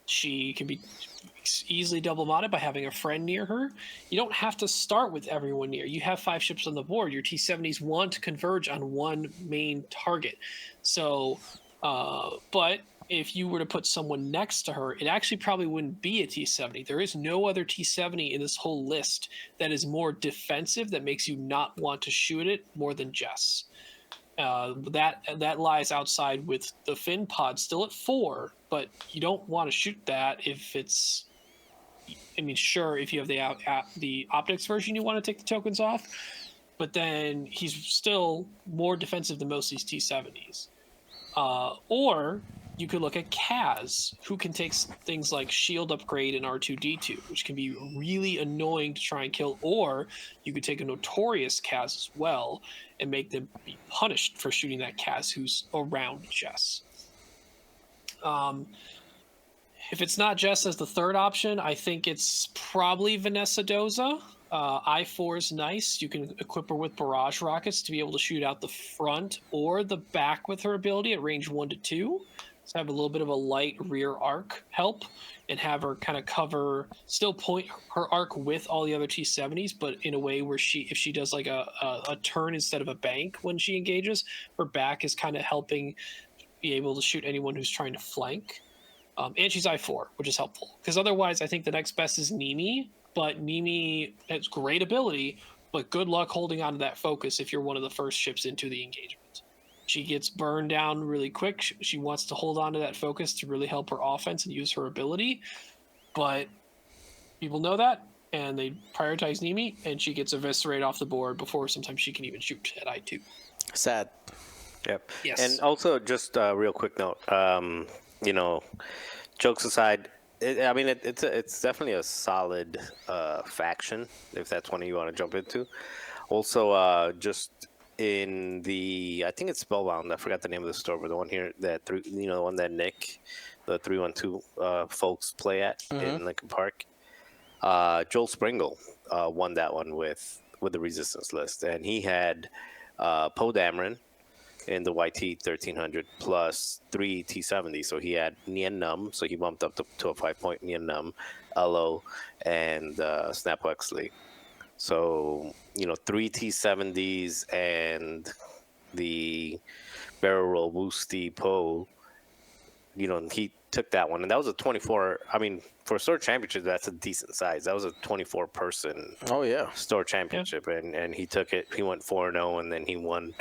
She can be easily double modded by having a friend near her. You don't have to start with everyone near. You have 5 ships on the board. Your T70s want to converge on one main target. So, but if you were to put someone next to her, it actually probably wouldn't be a T70. There is no other T70 in this whole list that is more defensive, that makes you not want to shoot it more than Jess. That lies outside with the Fin pod still at 4, but you don't want to shoot that if it's. I mean, sure, if you have the optics version, you want to take the tokens off, but then he's still more defensive than most of these T70s. Or you could look at Kaz, who can take things like shield upgrade and R2D2, which can be really annoying to try and kill. Or you could take a notorious Kaz as well and make them be punished for shooting that Kaz who's around Jess. If it's not Jess as the third option, I think it's probably Vanessa Doza. I4 is nice. You can equip her with barrage rockets to be able to shoot out the front or the back with her ability at range 1 to 2. So have a little bit of a light rear arc help and have her kind of cover, still point her arc with all the other T70s, but in a way where if she does like a turn instead of a bank when she engages, her back is kind of helping be able to shoot anyone who's trying to flank. And she's I4, which is helpful. Because otherwise, I think the next best is Nimi, but Nimi has great ability, but good luck holding on to that focus if you're one of the first ships into the engagement. She gets burned down really quick. She wants to hold on to that focus to really help her offense and use her ability, but people know that, and they prioritize Nimi, and she gets eviscerated off the board before sometimes she can even shoot at I2. Sad. Yep. Yes. And also, just a real quick note. Jokes aside, it's definitely a solid faction if that's one you want to jump into. Also, just in the, I think it's Spellbound. I forgot the name of the store, but the one here that the one that Nick, the 312 folks play at in Lincoln Park. Joel Springle won that one with the Resistance list, and he had Poe Dameron in the YT 1300 plus 3 T70. So he had Nien Num, so he bumped up to a 5-point Nien Num, Elo, and Snap Huxley. So, 3 T70s and the barrel roll Boosty Poe, took that one, and that was a 24. I mean, for a store championship, that's a decent size. That was a 24-person Oh yeah. store championship, and he took it. He went 4-0, and then he won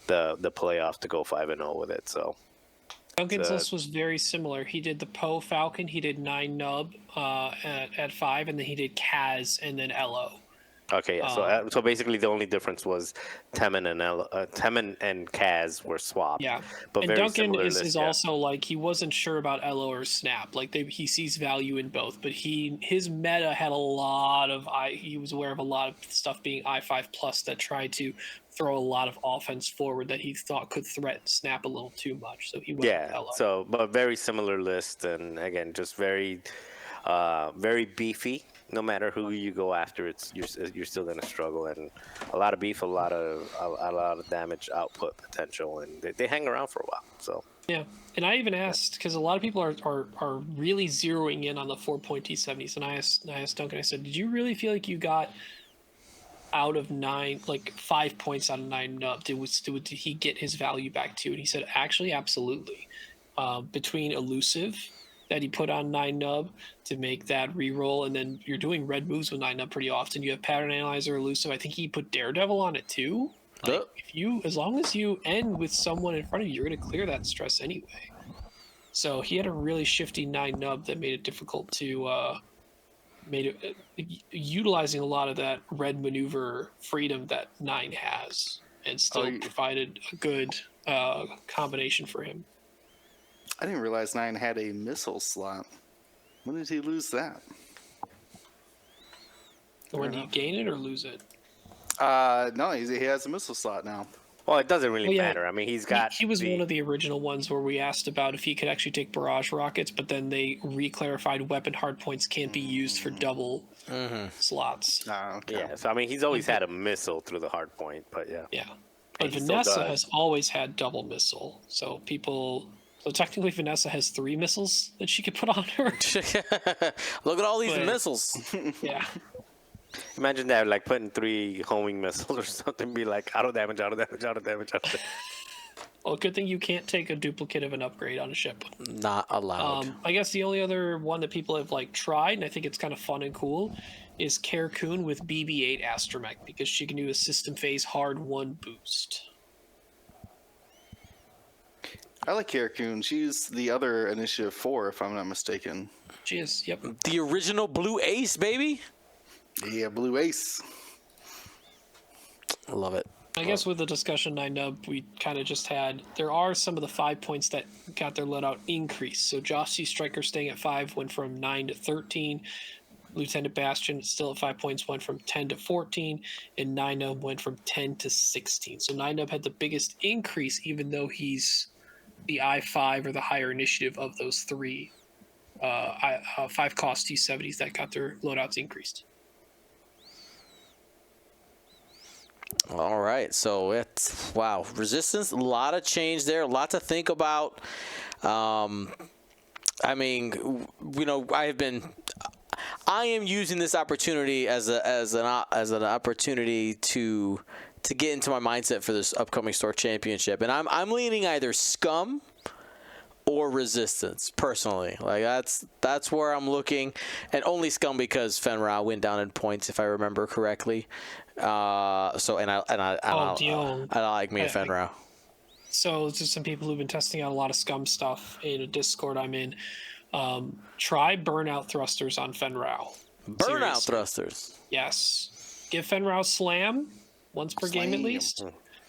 the playoff to go 5-0 with it. So Duncan's list was very similar. He did the Poe Falcon, he did 9 Nub at 5, and then he did Kaz and then Elo. okay, yeah. So basically, the only difference was Temin and Kaz were swapped. Yeah, but and very Duncan similar is list, yeah. also like he wasn't sure about Elo or Snap. Like he sees value in both, but his meta had a lot of he was aware of a lot of stuff being I5 plus that tried to throw a lot of offense forward that he thought could threaten Snap a little too much. So he went with Elo. So but very similar list, and again, just very beefy. No matter who you go after, you're still gonna struggle, and a lot of beef, a lot of damage output potential, and they hang around for a while. So yeah, and I even asked because a lot of people are really zeroing in on the 4-point T70s, and I asked Duncan. I said, "Did you really feel like you got out of 9, like 5 points out of 9 nub? Did he get his value back too?" And he said, "Actually, absolutely. Between elusive." That he put on 9 nub to make that reroll, and then you're doing red moves with 9 nub pretty often. You have pattern analyzer, elusive. I think he put daredevil on it too. Like as long as you end with someone in front of you, you're going to clear that stress anyway. So he had a really shifty 9 nub that made it difficult to utilizing a lot of that red maneuver freedom that 9 has, and still provided a good combination for him. I didn't realize 9 had a missile slot. When did he lose that? When do you gain it or lose it? No, he has a missile slot now. well, it doesn't really matter. I mean, he's got. He was one of the original ones where we asked about if he could actually take barrage rockets, but then they reclarified weapon hardpoints can't be used for double slots. Okay. Yeah, so I mean, he's always had a missile through the hard point, but yeah. Yeah, but And he still Vanessa does. has always had double missile, so technically Vanessa has 3 missiles that she could put on her. Look at all these But- missiles. Yeah. Imagine that, like putting 3 homing missiles or something, be like auto damage, auto damage, auto damage, auto damage. Well, good thing you can't take a duplicate of an upgrade on a ship. Not allowed. I guess the only other one that people have tried, and I think it's kind of fun and cool, is Karakun with BB-8 Astromech, because she can do a system phase hard 1 boost. I like Karakun. She's the other Initiative 4, if I'm not mistaken. She is, yep. The original Blue Ace, baby. Yeah, Blue Ace. I love it. I guess with the discussion 9 nub, we kind of just had, there are some of the 5 points that got their loadout increased. So Josty Striker staying at 5 went from 9 to 13. Lieutenant Bastion still at 5 points went from 10 to 14, and 9 nub went from 10 to 16. So 9 nub had the biggest increase, even though he's the I5 or the higher initiative of those 3 5 cost T70s that got their loadouts increased. All right, so it's resistance, a lot of change there, a lot to think about. I mean, I am using this opportunity as an opportunity to get into my mindset for this upcoming store championship, and I'm leaning either scum or resistance personally. Like that's where I'm looking, and only scum because Fenrau went down in points if I remember correctly. I like me a Fenrau. So just some people who've been testing out a lot of scum stuff in a Discord I'm in. Try burnout thrusters on Fenrau. Burnout Seriously. thrusters. Yes. Give Fenrau slam once per game at Slam. least,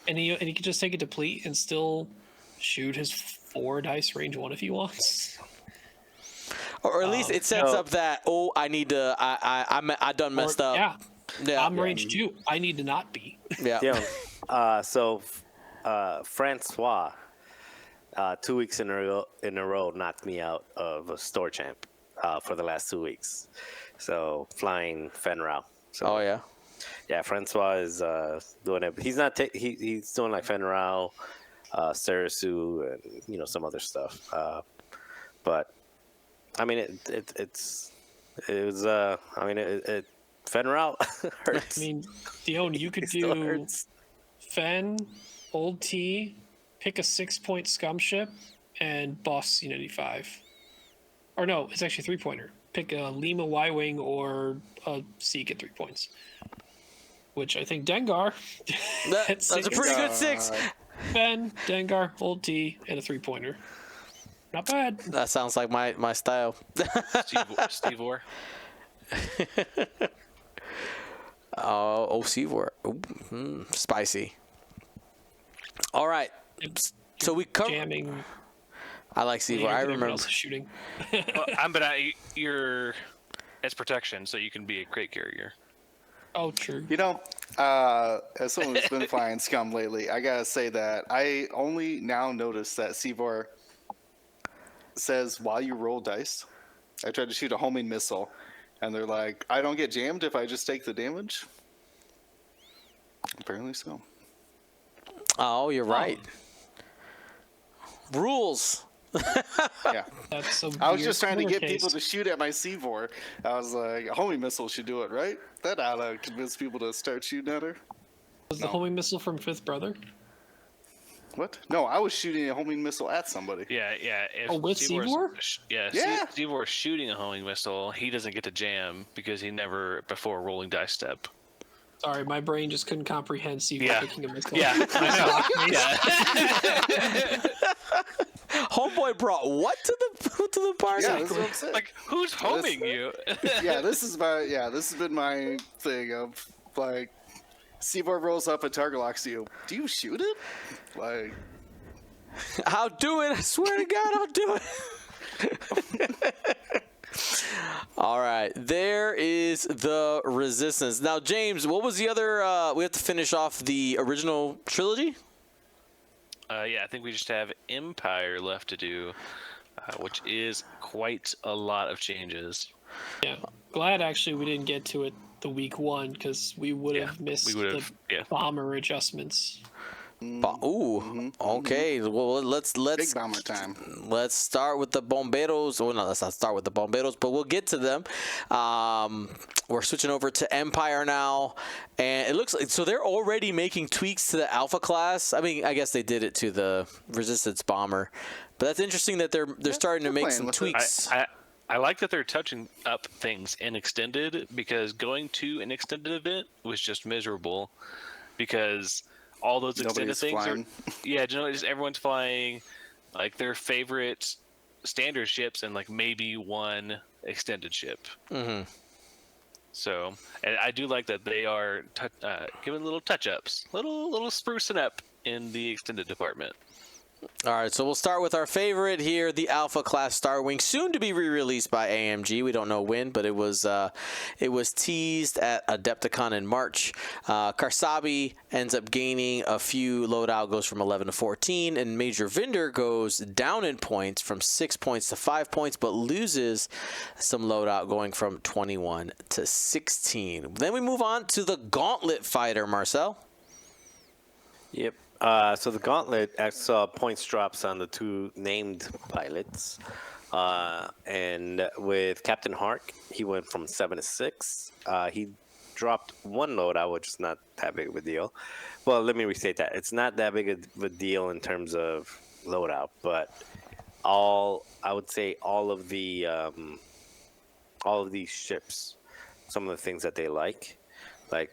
and he can just take a deplete and still shoot his 4 dice range 1 if he wants. Or at least it sets up that I need to I done messed up. Yeah, I'm range 2. I need to not be. Yeah. Francois, 2 weeks in a row knocked me out of a store champ for the last 2 weeks. So flying Fenrau. So, Oh yeah. yeah, Francois is doing it. He's not. He's doing like Fenrau, Sarasu, and some other stuff. But I mean, it was. I mean, it Fenrau hurts. I mean, Dion, you could It still do hurts. Fen, Old T, pick a 6-point scum ship, and boss C95. Or no, it's actually 3-pointer. Pick a Lima Y-Wing or a C, get 3 points. Which I think Dengar. That's a pretty good 6. Ben, Dengar, Old T, and a 3-pointer. Not bad. That sounds like my style. Steve Orr. Seavor. Spicy. All right. So we cover. Jamming. I like Seavor. I Everyone remember. else is shooting. You're it's protection, so you can be a crate carrier. Oh, true. You know, as someone who's been flying Scum lately, I gotta say that I only now notice that Seavor says while you roll dice. I tried to shoot a homing missile, and they're like, I don't get jammed if I just take the damage. Apparently so. Oh, you're right. Rules. Yeah. That's a I was weird just trying to corner get people case. to shoot at my C4. I was like, a homing missile should do it, right? That ought to convince people to start shooting at her. Was the homing missile from Fifth Brother? What? No, I was shooting a homing missile at somebody. Yeah. If Oh, with Seavor's- Seavor? Yeah. Seavor shooting a homing missile, he doesn't get to jam because he never before rolling dice step. Sorry, my brain just couldn't comprehend Seavor Yeah. picking a missile. Yeah, I know. Homeboy brought what to the party? Yeah, that's what I'm saying. Like, who's homing you? Yeah, this has been my thing of like, C4 rolls up and target locks you. Do you shoot it? Like, I'll do it. I swear to God, I'll do it. All right, there is the Resistance. Now, James, what was the other? We have to finish off the original trilogy. Yeah, I think we just have Empire left to do, which is quite a lot of changes. Yeah. Glad actually we didn't get to it the week one because we would have missed we would have. the Yeah. bomber adjustments. Okay. Well, let's big bomber time. let's start with the Bomberos. Well, no, let's not start with the Bomberos, but we'll get to them. We're switching over to Empire now, and it looks like so they're already making tweaks to the Alpha class. I mean, I guess they did it to the Resistance bomber, but that's interesting that they're starting to they're make playing some with it. tweaks. I like that they're touching up things in Extended because going to an Extended event was just miserable because all those Extended Nobody's things flying. yeah, generally just everyone's flying like their favorite standard ships and like maybe one extended ship. Mm-hmm. So, and I do like that they are giving little touch-ups, little sprucing up in the Extended department. All right, so we'll start with our favorite here, the Alpha Class Starwing, soon to be re-released by AMG. We don't know when, but it was teased at Adepticon in March. Karsabi ends up gaining a few loadout, goes from 11 to 14, and Major Vinder goes down in points from 6 points to 5 points, but loses some loadout, going from 21 to 16. Then we move on to the Gauntlet Fighter, Marcel. Yep. So the Gauntlet saw points drops on the two named pilots. And with Captain Hark, he went from 7 to 6. He dropped one loadout, which is not that big of a deal. Well, let me restate that. It's not that big of a deal in terms of loadout, but all of these ships, some of the things that they like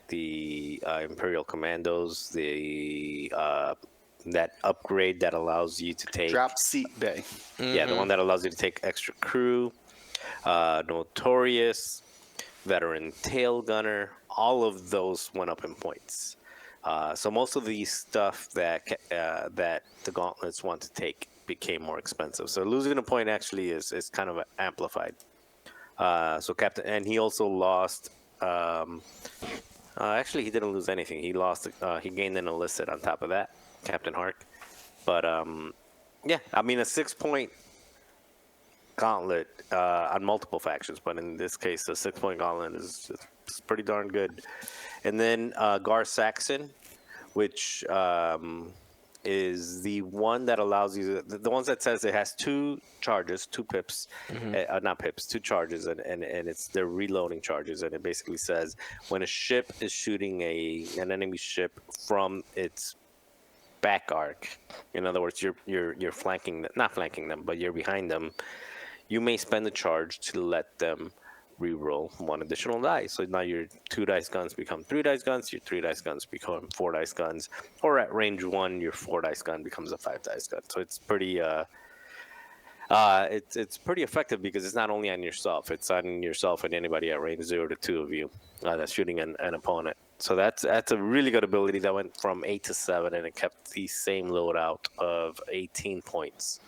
the Imperial Commandos, that upgrade that allows you to take Drop seat bay. yeah, the one that allows you to take extra crew, Notorious, Veteran Tail Gunner, all of those went up in points. So most of the stuff that the Gauntlets want to take became more expensive. So losing a point actually is kind of amplified. So Captain, and he also lost. Actually, he didn't lose anything. He lost. He gained an illicit on top of that, Captain Hark. But yeah, I mean a 6-point gauntlet on multiple factions, but in this case, a 6-point gauntlet is pretty darn good. And then Gar Saxon, which is the one that allows you the ones that says it has 2 charges, 2 pips, not pips, 2 charges, and it's their reloading charges, and it basically says when a ship is shooting an enemy ship from its back arc, in other words, you're flanking them, not flanking them, but you're behind them, you may spend the charge to let them re-roll one additional die. So now your 2 dice guns become 3 dice guns, your 3 dice guns become 4 dice guns, or at range 1, your 4 dice gun becomes a 5 dice gun. So it's pretty it's pretty effective because it's not only on yourself; it's on yourself and anybody at range 0 to 2 of you that's shooting an opponent. So that's a really good ability that went from 8 to 7, and it kept the same loadout of 18 points.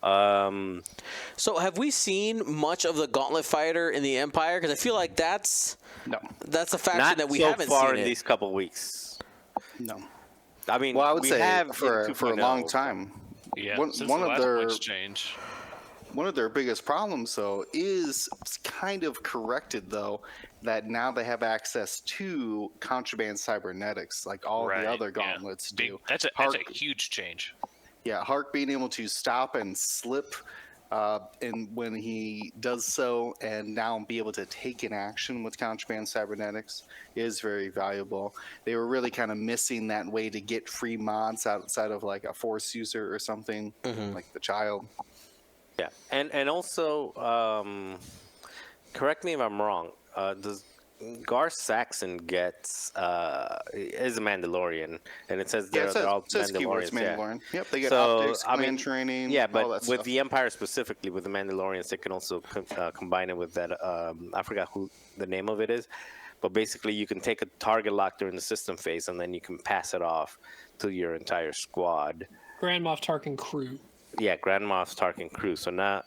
So have we seen much of the Gauntlet Fighter in the Empire? Because I feel like that's a faction Not that we so haven't far seen in it. these couple weeks. No. I mean, Well, I would we say have for in a long 2.0. time. Yeah, One since one the of last their points change. one of their biggest problems, though, is kind of corrected, though, that now they have access to contraband cybernetics, like all Right, the other yeah. gauntlets Big, do. that's a Hark, huge change. yeah, Hark being able to stop and slip, and when he does so, and now be able to take an action with contraband cybernetics is very valuable. They were really kind of missing that way to get free mods outside of like a force user or something, like the child. Yeah, and also, correct me if I'm wrong. Does Gar Saxon gets is a Mandalorian, and it says they're all says keywords Mandalorians. Yeah. Mandalorian. Yep, they get So, optics, I clan mean, training, Yeah, all but that with stuff. the Empire specifically, with the Mandalorians, they can also combine it with that. I forgot who the name of it is, but basically, you can take a target lock during the system phase, and then you can pass it off to your entire squad. Grand Moff Tarkin crew. Yeah, Grand Moff Tarkin crew. So now,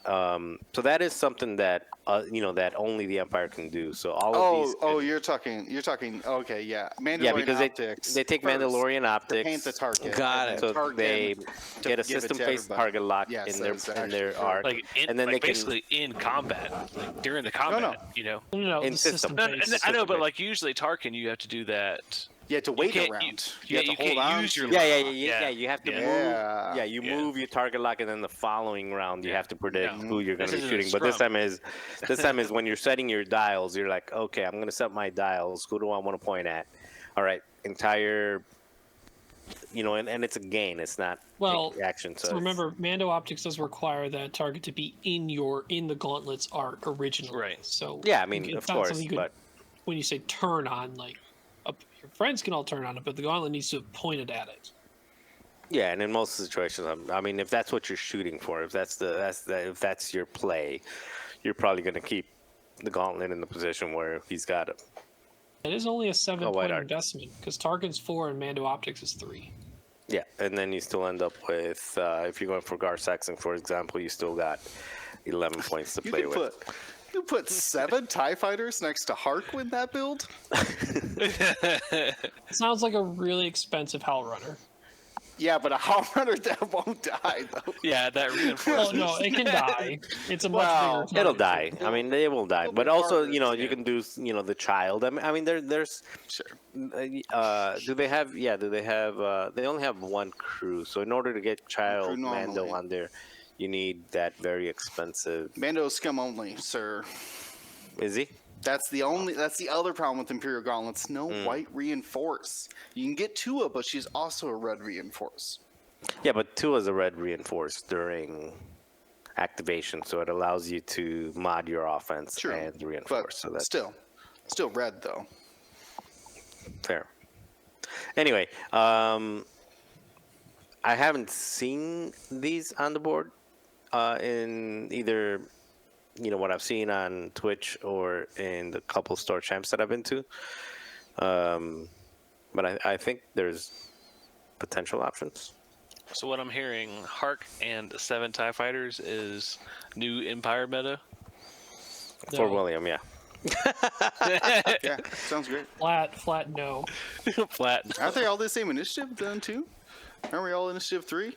so that is something that that only the Empire can do. So all of these. You're talking. Okay, yeah, Mandalorian Yeah, because optics. they take first Mandalorian to optics. paint the target. Got and it. then So target they to get a give it to system-based everybody. target lock Yes, in that is their actually arc, Like, and then they can basically in combat, like during the combat, you know. No, In the system. No, based. I know, but like usually Tarkin, you have to do that. You have to wait can't- around. you- You have yeah, to you hold can't on. use to your your Yeah, lock. Yeah. You have to Yeah. move. Yeah, you Yeah. move your target lock, and then the following round you have to predict No. who you're going to This be isn't a shooting. But this scrum. time is when you're setting your dials. You're like, okay, I'm going to set my dials. Who do I want to point at? All right, entire. And it's a gain. It's not action. So remember, Mando Optics does require that target to be in the Gauntlet's arc originally. Right. So Yeah, I mean, it's of not course, something you could, but when you say turn on, like your friends can all turn on it, but the Gauntlet needs to have pointed at it. yeah, and in most situations, I mean, if that's what you're shooting for, if that's your play, you're probably going to keep the Gauntlet in the position where he's got it. It is only a white 7-point arc. investment because Tarkin's 4 and Mando Optics is 3. Yeah, and then you still end up with, if you're going for Gar Saxon, for example, you still got 11 points to play with. You put 7 TIE fighters next to Hark with that build? It sounds like a really expensive Hell Runner. Yeah, but a Hell Runner that won't die, though. Yeah, that Oh reinforces. no, it can die. It's a much Well, bigger. It'll target. die. I mean, they will die. It'll But be also, harder you to can do, the child. I mean, there's. Sure. Do they have? Yeah. Do they have? They only have one crew. So in order to get child crew Mando normally. on there, you need that very expensive. Mando scum only, sir. Is he? That's the other problem with Imperial Gauntlets. No white reinforce. You can get Tua, but she's also a red reinforce. Yeah, but two is a red reinforced during activation, so it allows you to mod your offense True, and but reinforce. So that's still red though. fair. Anyway, I haven't seen these on the board in either, what I've seen on Twitch or in the couple store champs that I've been to. But I think there's potential options. So what I'm hearing, Hark and 7 TIE fighters is new Empire meta. For No. William, yeah. Yeah, sounds great. Flat no. Flat. Aren't they all the same initiative then too? Aren't we all initiative 3?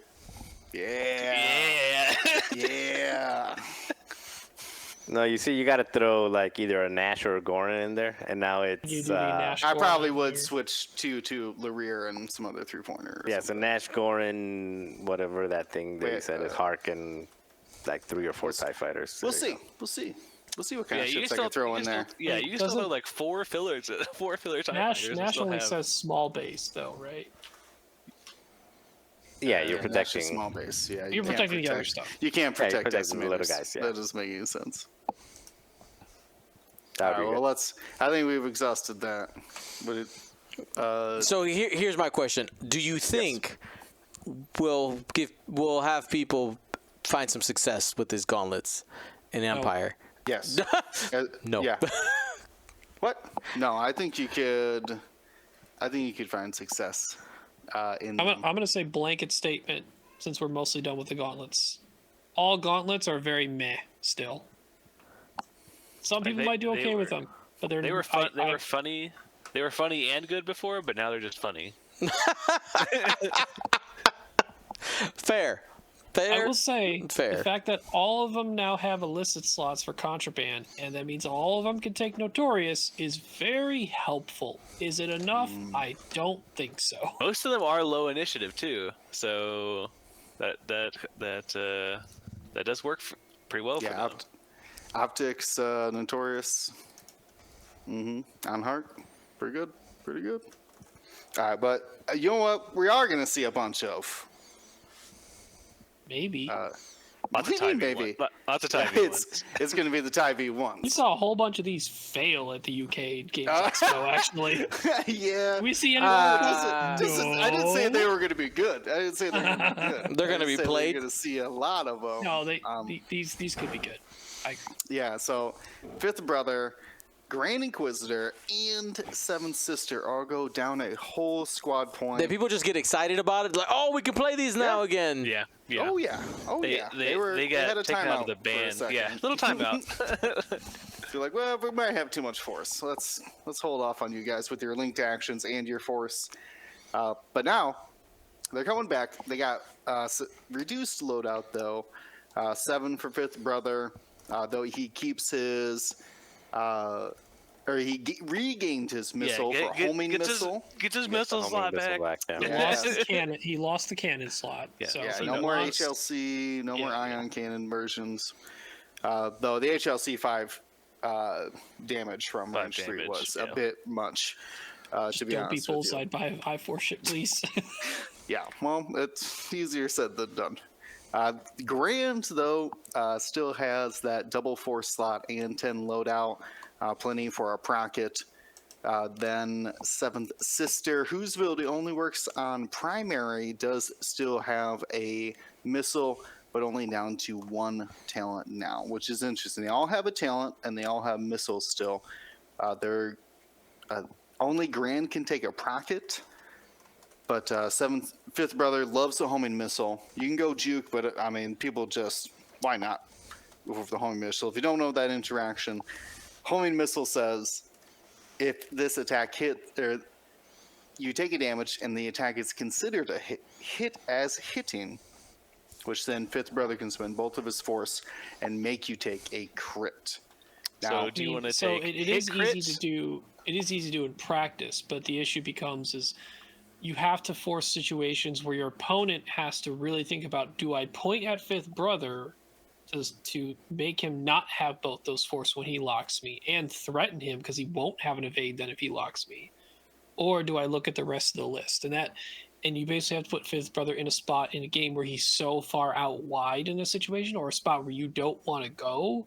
Yeah. Yeah. Yeah. No, you see, you got to throw like either a Nash or a Gorin in there, and now You it's do the Nash I probably Gorin would here. switch to Lareer and some other 3-pointer. yeah, so Nash, Gorin, whatever that thing that you Wait, said is Hark and like 3 or 4 TIE fighters. We'll There you see. We'll see. We'll see what kind Yeah, of you ships can I can still throw in there. Yeah, you can still Doesn't- throw like 4 fillers, 4 filler TIE Nash fighters. and Nash still only have- says small base though, right? Yeah, you're and that's just protecting. small base. Yeah, You're can't protecting the other stuff. You can't Yeah, you're protect protecting the little decimators. guys, yeah. That doesn't make any sense. That would All be right, good. well, I think we've exhausted that. But So here's my question: do you think we'll have people find some success with these gauntlets in Empire? yes. No. Yeah. What? No, I think you could. I think you could find success in. I'm gonna say blanket statement since we're mostly done with the gauntlets. All gauntlets are very meh still. Some people might do okay with them, but They were fun. They were funny. They were funny and good before, but now they're just funny. Fair. I will say Fair. the fact that all of them now have illicit slots for contraband, and that means all of them can take notorious, is very helpful. Is it enough? I don't think so. Most of them are low initiative too, so that does work pretty well for Yeah, them. optics, notorious. On heart, pretty good, pretty good. All right, but you know what? We are gonna see a bunch of. Maybe. Lots of time. Maybe. Lots of time. It's gonna be the Tyvee We ones. saw a whole bunch of these fail at the UK Games Expo, actually. Yeah. We see any I didn't say they were gonna be good. I didn't say they were gonna be good. They're gonna I be said played? We're gonna see a lot of them. No, these could be good. Yeah, so Fifth Brother, Grand Inquisitor, and Seventh Sister all go down a whole squad point. Then people just get excited about it, like, oh, we can play these now again. Yeah. Yeah. Oh yeah, oh yeah. They had got a taken out of timeout the for a band. second. Yeah, little timeout. You're like, well, we might have too much force. Let's hold off on you guys with your linked actions and your force. But now they're coming back. They got reduced loadout though. 7 for Fifth Brother, though he keeps his. Or he regained his missile for homing missile. Gets his missile slot back. Yeah. He Yeah. lost his cannon. He lost the cannon slot. Yeah. So, Yeah, so no he more lost- HLC, no more Yeah, ion cannon versions. Though the HLC 5 damage from 5 range 3 damage, was yeah. a bit much. To be Don't be honest with you. bullseyed by a I-4 ship, please. Yeah, well, it's easier said than done. Grand, though, still has that double force slot and 10 loadout, plenty for a Procket. Then Seventh Sister, whose ability only works on primary, does still have a missile, but only down to 1 talent now, which is interesting. They all have a talent, and they all have missiles still. They're only Grand can take a Procket. But Fifth Brother loves the homing missile. You can go juke, but I mean, people just, why not go for the homing missile? If you don't know that interaction, homing missile says if this attack or you take a damage and the attack is considered a hit as hitting, which then Fifth Brother can spend both of his force and make you take a crit. Now, So do you want to so take it hit is easy crits? to do. It is easy to do in practice, but the issue becomes is you have to force situations where your opponent has to really think about: do I point at Fifth Brother to make him not have both those force when he locks me, and threaten him because he won't have an evade then if he locks me, or do I look at the rest of the list? And you basically have to put Fifth Brother in a spot in a game where he's so far out wide in a situation, or a spot where you don't want to go,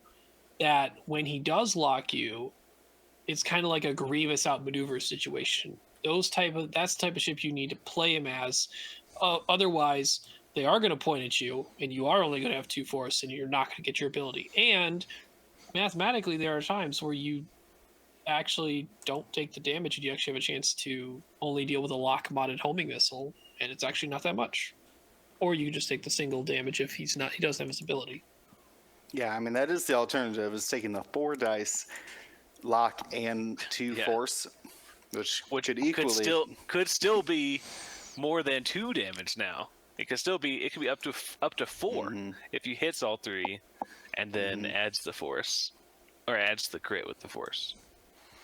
that when he does lock you, it's kind of like a Grievous outmaneuver situation. That's the type of ship you need to play him as. Otherwise, they are going to point at you, and you are only going to have 2 force, and you're not going to get your ability. And mathematically, there are times where you actually don't take the damage, and you actually have a chance to only deal with a lock modded homing missile, and it's actually not that much. Or you can just take the single damage if he doesn't have his ability. yeah, I mean, that is the alternative, is taking the 4 dice lock and 2 Yeah. force, which could could still be more than 2 damage now. It could be up to 4 if you hits all 3, and then adds the force, or adds the crit with the force.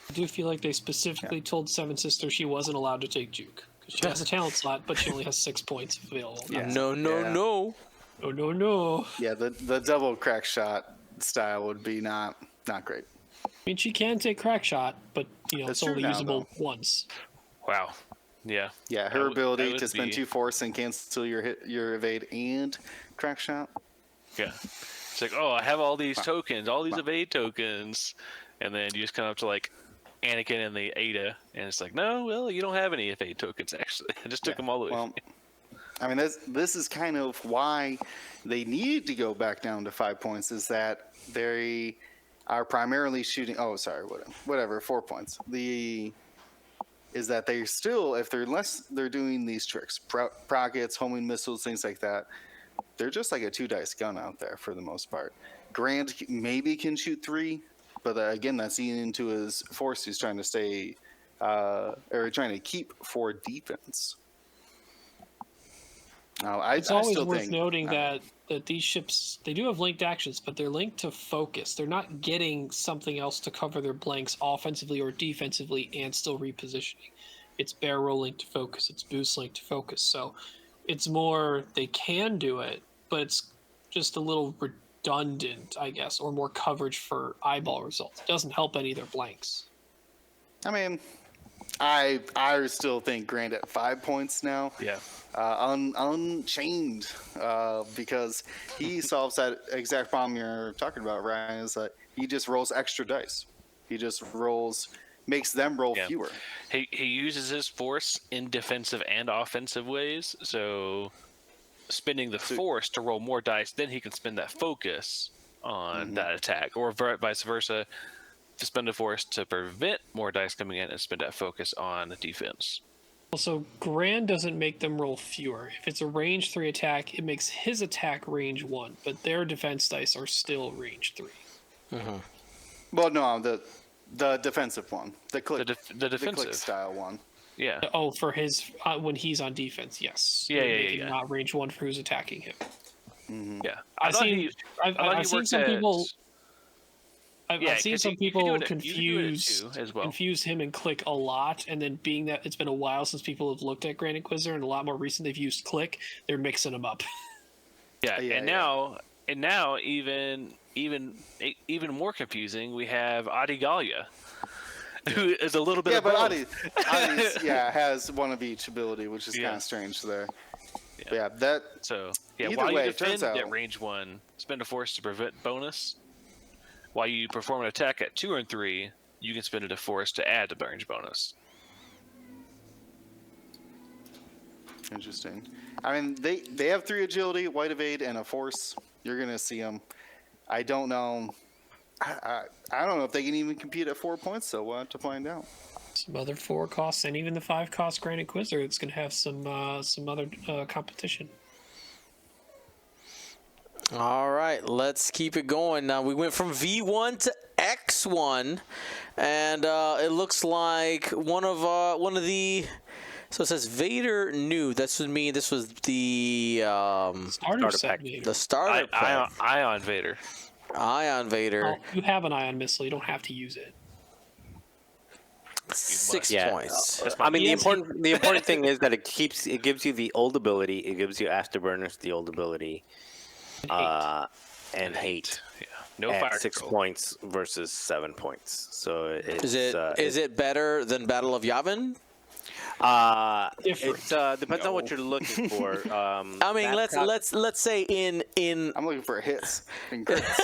I do feel like they specifically told Seven Sister she wasn't allowed to take Juke. Because she has a talent slot, but she only has 6 points available. Yeah. No. Oh, no. Yeah, the double crack shot style would be not great. I mean, she can take crack shot, but That's it's true only now, usable once. Wow. Yeah. Yeah, That her would- ability that to would spend be- 2 force and cancel your evade and crack shot. Yeah. It's like, oh, I have all these tokens, all these evade tokens, and then you just come up to like Anakin and the Ada, and it's like, no, well, you don't have any evade tokens actually. I just took them all away. Well, from you. I mean, this is kind of why they need to go back down to 5 points. Is that they are primarily shooting? Oh, sorry, whatever. 4 points. Is that they're still, if they're doing these tricks, rockets, homing missiles, things like that. They're just like a 2-dice gun out there for the most part. Grant maybe can shoot 3, but again, that's eating into his force. He's trying to stay, or trying to keep for defense. Now, It's always still worth think, noting that these ships, they do have linked actions, but they're linked to focus. They're not getting something else to cover their blanks offensively or defensively and still repositioning. It's barrel roll linked to focus. It's boost linked to focus. So it's more they can do it, but it's just a little redundant, I guess, or more coverage for eyeball results. It doesn't help any of their blanks. I mean, I still think Grant at 5 points now. Yeah. Unchained, because he solves that exact problem you're talking about, Ryan. Is that he just rolls extra dice. He just makes them roll Yeah. fewer. He uses his force in defensive and offensive ways. So spending the force to roll more dice, then he can spend that focus on that attack, or vice versa, to spend the force to prevent more dice coming in and spend that focus on the defense. Also, Grand doesn't make them roll fewer. If it's a range 3 attack, it makes his attack range 1, but their defense dice are still range 3. Well, no, the defensive one, the click, The the defensive click style one. Yeah. Oh, for his when he's on defense, yes. Yeah, They're yeah, making yeah. Not range 1 for who's attacking him. Yeah. I've seen some people. Yeah, I've seen 'cause some you can do people it- you can do it confuse too, as well. confuse him and click a lot, and then being that it's been a while since people have looked at Grand Inquisitor, and a lot more recent they've used click, they're mixing them up. Yeah, Yeah, and yeah. now even more confusing, we have Adigalia, who is a little bit Yeah, of but both. Adi's has one of each ability, which is Yeah. kind of strange there. Yeah. But yeah, that So yeah, Either while way, you it turns defend at out- range 1, spend a force to prevent bonus. While you perform an attack at 2 and 3, you can spend a force to add the range bonus. interesting. I mean, they have 3 agility, white evade, and a force. You're gonna see them. I don't know. I don't know if they can even compete at 4 points, so we'll have to find out. Some other 4 costs, and even the 5 cost Grand Inquisitor, it's going to have some other competition. All right, let's keep it going. Now we went from V1 to X1, and it looks like one of the. So it says Vader new. This would mean this was the Starter set, pack. maybe. the starter pack. Ion Vader. Ion Vader, Well, you have an ion missile. You don't have to use it. 6 Yeah. points. I mean, Yes. the important thing is that it gives you the old ability. It gives you afterburners the old ability, and hate Yeah. No at fire 6 control. points versus 7 points. So it's, Is it better than Battle of Yavin? Different. It depends on what you're looking for. I mean, let's say in I'm looking for hits and crits.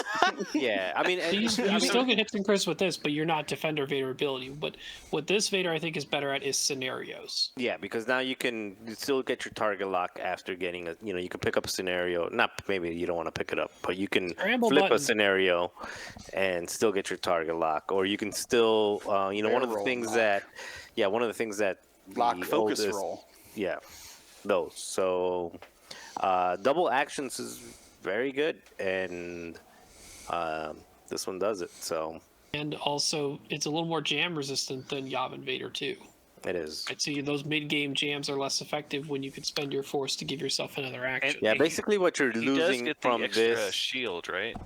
yeah. I mean, You still get hits and crits with this, but you're not Defender Vader ability. But what this Vader I think is better at is scenarios. yeah, because now you can still get your target lock after getting a. You can pick up a scenario. Not maybe you don't want to pick it up, but you can Scramble flip button. a scenario and still get your target lock, or you can still. One of the Barrel things lock. that Lock the focus oldest- roll. Yeah, those. So double actions is very good, and this one does it. So And also, it's a little more jam resistant than Yavin Vader too. it is. I'd say those mid-game jams are less effective when you could spend your force to give yourself another action. Yeah, He- basically what you're He does losing get from the extra this. shield, right?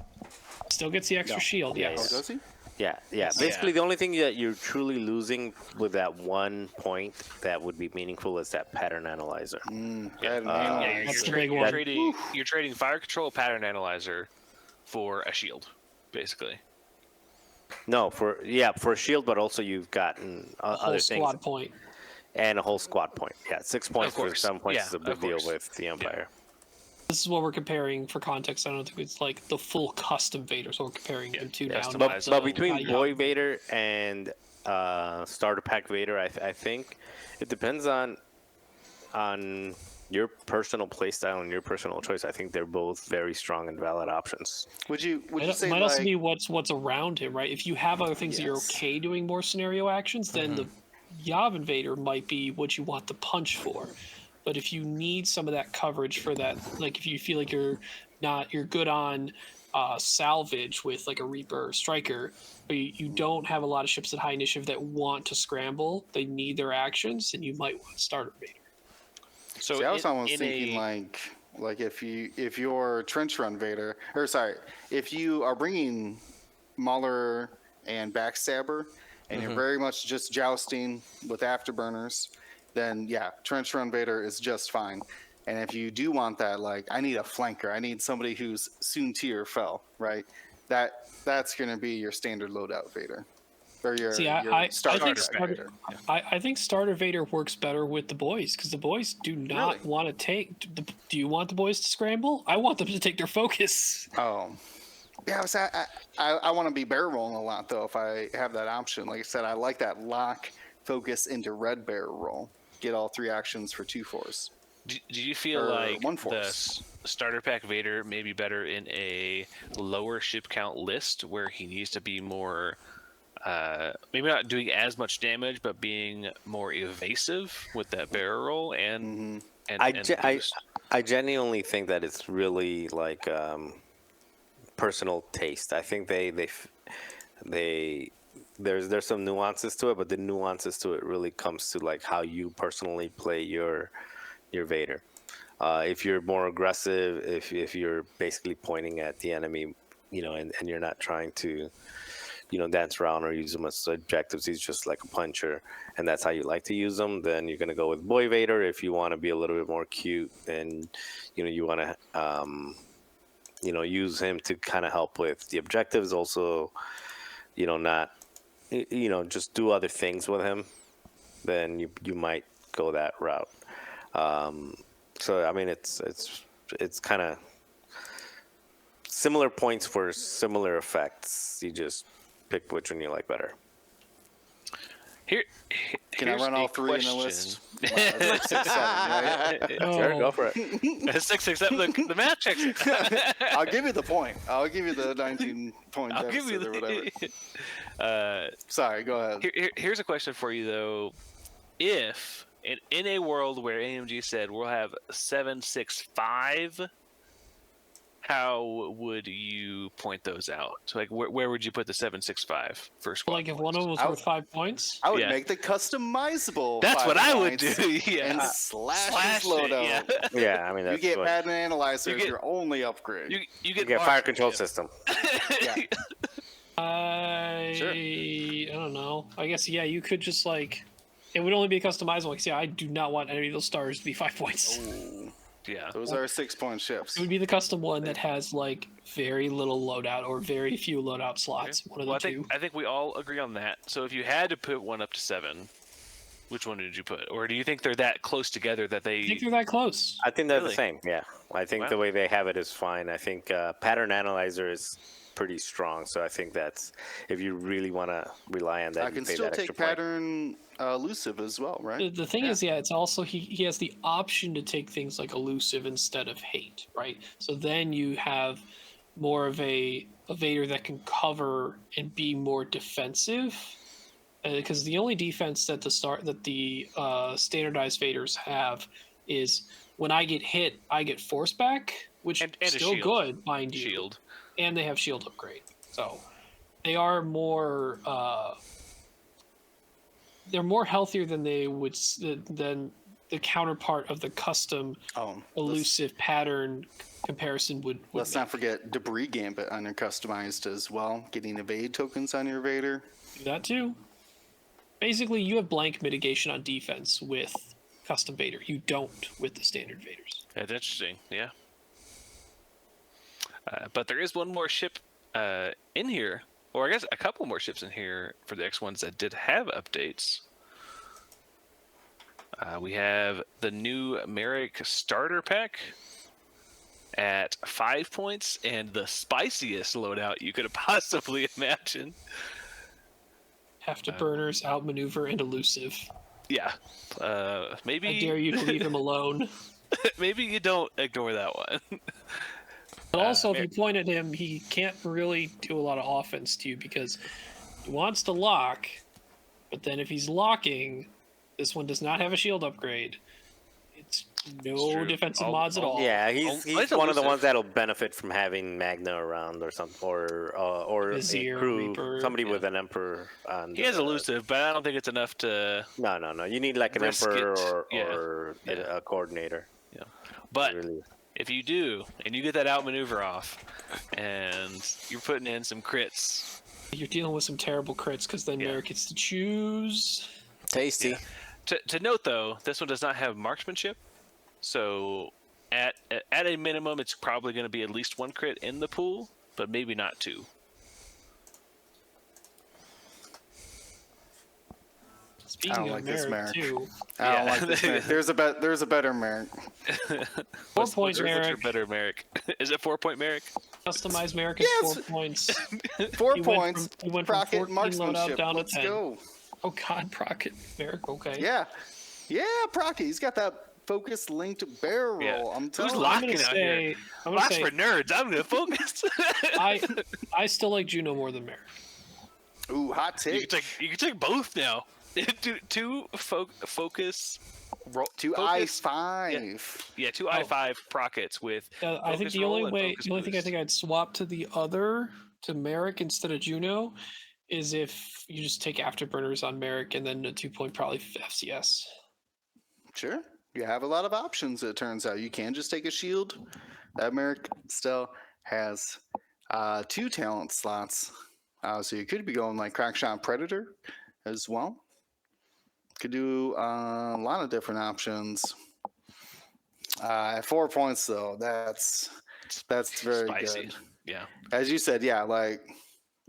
Still gets the extra shield, Yeah, yes. Oh, does he? Yeah. Basically, the only thing that you're truly losing with that 1 point that would be meaningful is that pattern analyzer. Yeah, That's the you're, big you're one. trading fire control pattern analyzer for a shield, basically. No, for a shield, but also you've gotten Whole other things. squad point. And a whole squad point. Yeah, 6 points for course. 7 points Yeah, is a big of deal course. with the Empire. This is what we're comparing for context. I don't think it's like the full custom Vader, so we're comparing them to Yeah, now. customized. not But the- between not Boy young. Vader and Starter Pack Vader, I think it depends on your personal playstyle and your personal choice. I think they're both very strong and valid options. Would you It say might like also be what's around him, right? If you have other things that you're Yes. okay doing more scenario actions, then the Yavin Vader might be what you want the punch for. But if you need some of that coverage for that, like if you feel like you're good on salvage with like a Reaper or Striker, but you don't have a lot of ships at high initiative that want to scramble, they need their actions, and you might want Starter Vader. So See, I was almost in thinking like if you're Trench Run Vader, or sorry, if you are bringing Mauler and Backstabber, and you're very much just jousting with Afterburners, then yeah, Trench Run Vader is just fine. And if you do want that, like I need a flanker, I need somebody who's soon tier fell, right? That's going to be your standard loadout Vader, or your See, your I starter think pack Starter, Vader. I think Starter Vader works better with the boys because the boys do not Really? want to take. Do you want the boys to scramble? I want them to take their focus. Oh, yeah. I want to be barrel rolling a lot though. If I have that option, like I said, I like that lock focus into red barrel roll. Get all 3 actions for 2 force. Do you feel Or like one the force. starter pack Vader may be better in a lower ship count list where he needs to be more, maybe not doing as much damage, but being more evasive with that barrel roll and boost? I genuinely think that it's really like personal taste. I think there's some nuances to it, but the nuances to it really comes to like how you personally play your Vader. If you're more aggressive, if you're basically pointing at the enemy, and you're not trying to, dance around or use them as objectives, he's just like a puncher, and that's how you like to use them, then you're gonna go with Boy Vader. If you want to be a little bit more cute, and you want to use him to kind of help with the objectives, also, not just do other things with him, then you might go that route. So I mean, it's kind of similar points for similar effects. You just pick which one you like better. Can I Here's run a all 3 in the question. list? Wow, it's like 6, 7, right? Sure, go for it. 667. Look, the math checks. I'll give you the point. I'll give you the 19-point I'll give you deficit or whatever. the. Sorry, go ahead. Here's a question for you though: if in a world where AMG said we'll have 765, how would you point those out? So like, where would you put the 765 for squad? Like if one of them was I worth 5 points. I would Yeah. make the customizable. That's 5 what I would points do. Yeah. And slash his it, loadout. yeah. Yeah, I mean, You that's get what pattern analyzer You as get- your only upgrade. You you get get fire marksmanship. control system. Yeah. Sure. I don't know. I guess yeah, you could just like it would only be customizable. Like, yeah, I do not want any of those stars to be 5 points. Ooh, Yeah. those are 6-point ships. It would be the custom one that has like very little loadout or very few loadout slots. One of Well, the two. I think we all agree on that. So if you had to put one up to 7, which one did you put? Or do you think they're that close together that I think they? they're that close. I think they're Really? the same. Yeah, I think Wow. the way they have it is fine. I think pattern analyzer is pretty strong. So I think that's if you really want to rely on that, I you can pay still that take extra point. pattern elusive as well, right? The thing is, yeah, it's also he has the option to take things like elusive instead of hate, right? So then you have more of a Vader that can cover and be more defensive, because the only defense that the standardized Vaders have is when I get hit, I get force back, which And a is still shield. good, mind you. Shield. And they have shield upgrade, so they are more. They're more healthier than they would than the counterpart of the custom Oh, elusive pattern comparison would let's make. not forget debris gambit on your customized as well. Getting evade tokens on your Vader. Do that too. Basically, you have blank mitigation on defense with custom Vader. You don't with the standard Vaders. That's interesting. Yeah. But there is one more ship in here, or I guess a couple more ships in here for the X1s that did have updates. We have the new Merrick starter pack at 5 points and the spiciest loadout you could possibly imagine. Afterburners, outmaneuver, and elusive. Yeah. Maybe I dare you to leave him alone. maybe you don't ignore that one. But also, if you point at him, he can't really do a lot of offense to you because he wants to lock, but then if he's locking, this one does not have a shield upgrade. It's no true. defensive mods at all. Yeah, he's It's one of the elusive. ones that'll benefit from having Magna around or something, or a Vizier, crew, Reaper, somebody yeah. with an Emperor. On He has elusive, but I don't think it's enough to. No. You need like an Risk Emperor it. or a coordinator. Yeah. But Really. if you do, and you get that outmaneuver off, and you're putting in some crits, You're dealing with some terrible crits because then Merrick gets to choose. Tasty. Yeah. To note though, this one does not have marksmanship, so at a minimum, it's probably going to be at least 1 crit in the pool, but maybe not 2. Speaking like of this Merrick, Merrick. too. I don't like this Merrick. There's a better Merrick. 4 points, What's your Merrick. better Merrick? Is it 4-point Merrick? Customized Merrick is Yes. 4 points. 4 He went points. from- he went from Rocket 14 marksmanship. loadout down to Let's 10. go. Oh God, Procket Merrick. Okay. Yeah, Procky. He's got that focus linked barrel. Yeah. I'm Who's telling you. locking I'm gonna out say, here? I'm gonna Locks say, for nerds. I'm going to focus. I still like Juno more than Merrick. Ooh, hot you take. can take both now. two focus. Two focus- I5. Yeah, 2 I5 prockets with. I think focus the roll only and way, focus the only thing I boost. think I'd swap to the other to Merrick instead of Juno is if you just take afterburners on Merrick and then a 2-point probably FCS. Sure. You have a lot of options, it turns out. You can just take a shield. That Merrick still has 2 talent slots. So you could be going like Crackshot Predator as well. Could do a lot of different options. At 4 points, though, that's very Spicy. good. Yeah. As you said, yeah, like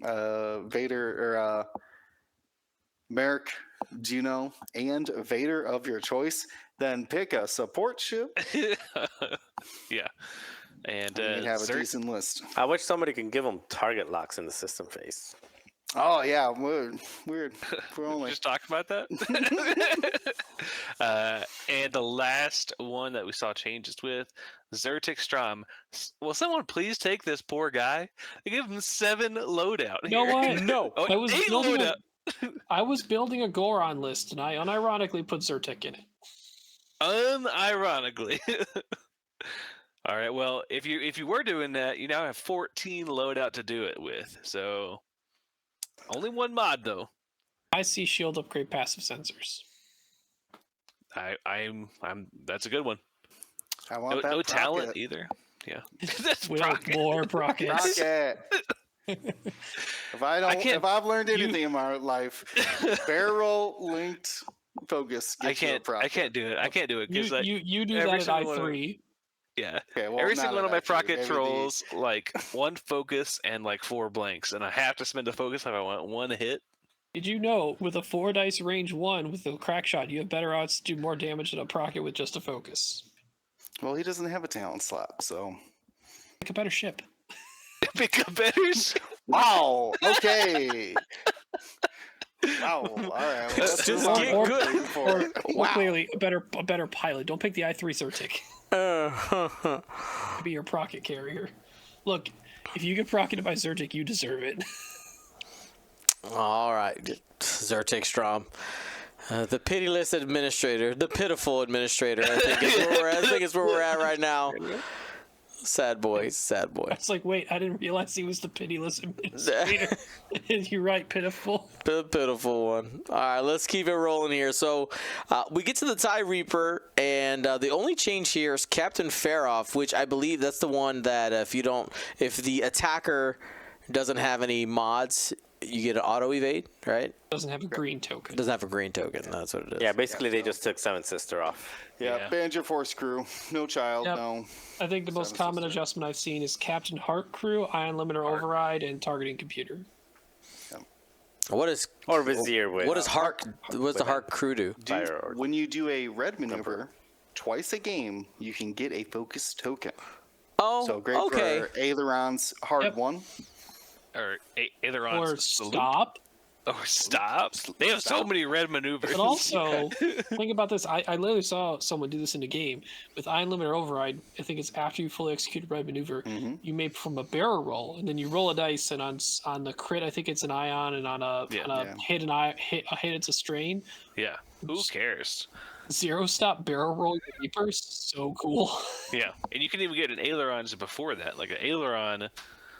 Vader or Merrick, Juno, and Vader of your choice. Then pick a support ship. Yeah. And And you'd have a Zerg- decent list. I wish somebody can give them target locks in the system phase. Oh yeah, weird. We're only just talked about that. And the last one that we saw changes with Zertic Strom. Will someone please take this poor guy? They give him 7 loadout. You know here. what? No. Oh, I was 8 building loadout. I was building a Goron list and I unironically put Zyrtec in it. Unironically. All right. Well, if you were doing that, you now have 14 loadout to do it with. So only 1 mod though. I see shield upgrade passive sensors. I'm that's a good one. I want No that talent Procket. either. Yeah. That's We want Procket. more Prockets. Rocket. If I've learned anything in my life, barrel linked focus. I Gets you a can't Procket. do it. I can't do it because You do every that at single one of- I3. yeah. Okay, well, Every not single one at of my I3, Procket maybe trolls like 1 focus and like 4 blanks, and I have to spend a focus if I want 1 hit. Did you know with a 4 dice range 1 with a crack shot, you have better odds to do more damage than a Procket with just a focus? Well, he doesn't have a talent slot, so. Pick a better ship. Pick up better shit. Wow. Okay. Wow. All right. Well, let's Just move on. get Or- good. Or Wow. clearly a better pilot. Don't pick the I3 Zyrtec. Be your Procket carrier. Look, if you get Procketed by Zyrtec, you deserve it. All right, Zertic Strom. The pitiless administrator, the pitiful administrator. I think is where we're at right now. Sad boy, sad boy. It's like, wait, I didn't realize he was the pitiless administrator. You're right, pitiful. The pitiful one. All right, let's keep it rolling here. So we get to the TIE Reaper, and the only change here is Captain Faroff, which I believe that's the one that if the attacker doesn't have any mods, you get an auto evade, right? Doesn't have a green token. Doesn't have a green token. That's what it is. Yeah, basically they just took Seven Sister off. Yeah, Yeah. banned your force crew. No child, Yep. no. I think the most Seven common Sister. adjustment I've seen is Captain Heart Crew, Ion Limiter Override, and Targeting Computer. What is Or Vizier with. what does Hark? What does the Hark crew do? When you do a red maneuver, twice a game, you can get a focus token. Oh, So great okay. for Aileron's hard Yep. one. Or ailerons. Or stop. Or stop. They have so many red maneuvers. But also, think about this. I literally saw someone do this in a game with Ion Limit or Override. I think it's after you fully execute a red maneuver, you may perform a barrel roll, and then you roll a dice, and on the crit, I think it's an ion, and on a hit a hit, it's a strain. Yeah. Who cares? Zero stop barrel roll your Reapers, so cool. Yeah. And you can even get an ailerons before that. Like an aileron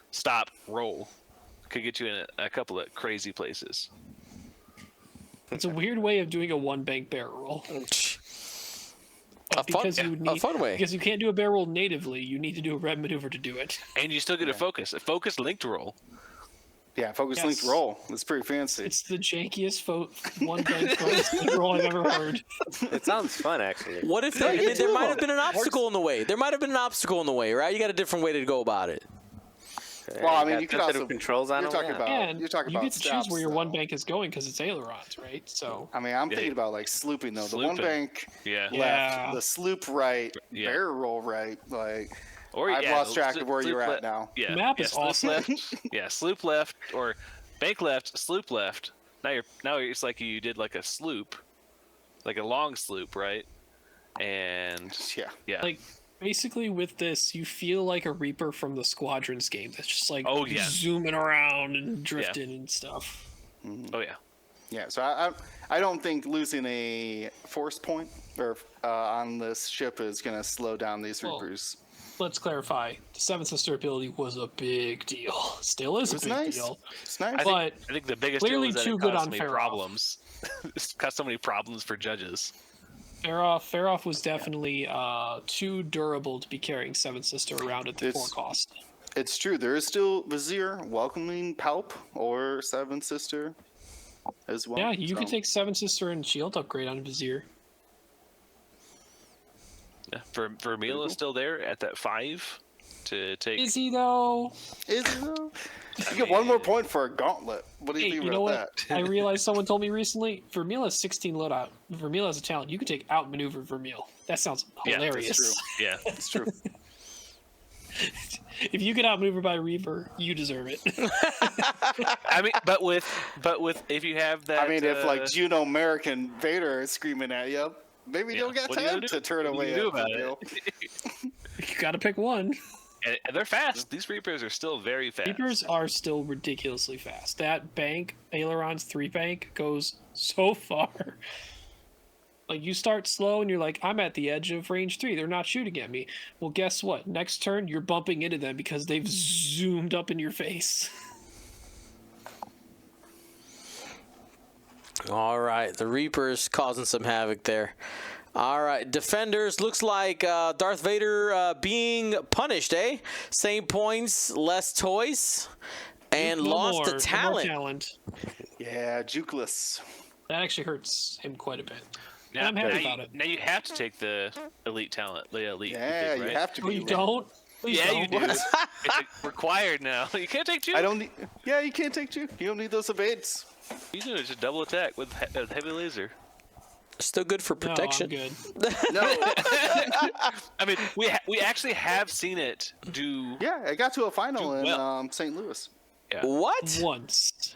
stop roll could get you in a couple of crazy places. It's a weird way of doing a one bank barrel roll. A fun way. Because you can't do a barrel roll natively, you need to do a red maneuver to do it. And you still get a focus linked roll. Yeah, focus linked roll. It's pretty fancy. It's the jankiest one bank focus linked roll I've ever heard. It sounds fun, actually. What if there might have been an obstacle in the way? There might have been an obstacle in the way, right? You got a different way to go about it. Well, I mean, you could sensitive also controls on you're them, talking yeah. about And you're talking you about get to choose stops, where your one though. bank is going because it's ailerons, right? So I mean, I'm thinking about like slooping though. The one Slooping. bank Yeah. left, the sloop right, Yeah. barrel roll right. Like Or I've lost track of where sloop you're at left- now. Yeah. The map yeah, is sloop awesome. Left, yeah, sloop left or bank left, sloop left. Now it's like you did like a sloop, like a long sloop, right? And Yeah. like basically with this, you feel like a Reaper from the Squadrons game that's just like zooming around and drifting and stuff. oh yeah. Yeah, so I don't think losing a force point or on this ship is going to slow down these Well, Reapers. Let's clarify: the Seven Sister ability was a big deal. Still is a big nice. deal. It's nice. But I think the biggest clearly deal is that too it good caused on so many Faroff. problems. It's caused so many problems for judges. Faroff was definitely too durable to be carrying Seven Sister around at the It's- 4 cost. It's true. There is still Vizier welcoming Palp or Seven Sister as well. Yeah, you can so. take Seven Sister and Shield upgrade on Vizier. Yeah. Vermeil is still there at that 5 to take. Is he though? Is it though? You get one more point for a gauntlet. What do you Hey, think you about know what? that? I realized someone told me recently. Vermeil has 16 loadout. Vermeil has a talent. You could take outmaneuver Vermeil. That sounds Yeah, that's hilarious. true. Yeah. It's true. If you get outmaneuvered by Reaper, you deserve it. I mean, but with if you have that. I mean, if like Juno American Vader is screaming at you, maybe you don't got what are you time gonna to do? turn What are away you gonna at do about Vermeil. You gotta pick one. and they're fast. These Reapers are still very fast. Reapers are still ridiculously fast. That bank, Aileron's 3 bank, goes so far. Like, you start slow and you're like, I'm at the edge of range 3. They're not shooting at me. Well, guess what? Next turn, you're bumping into them because they've zoomed up in your face. All right, the Reapers causing some havoc there. All right, Defenders, looks like Darth Vader being punished, eh? Same points, less toys, and No lost more, the no more talent. talent. Yeah, Jukeless. That actually hurts him quite a bit. Now, I'm happy now about you, it. now you have to take the elite talent. The elite. Yeah, you did, right? you have to Oh, be. you don't? Please Yeah, don't. you do. It's like required now. You can't take 2. I don't need. Yeah, you can't take Juke. You don't need those evades. You do just double attack with heavy laser. Still good for No, I'm protection. good. No. I mean, we actually have seen it do. Yeah, it got to a final Do in well. St. Louis. What? Once.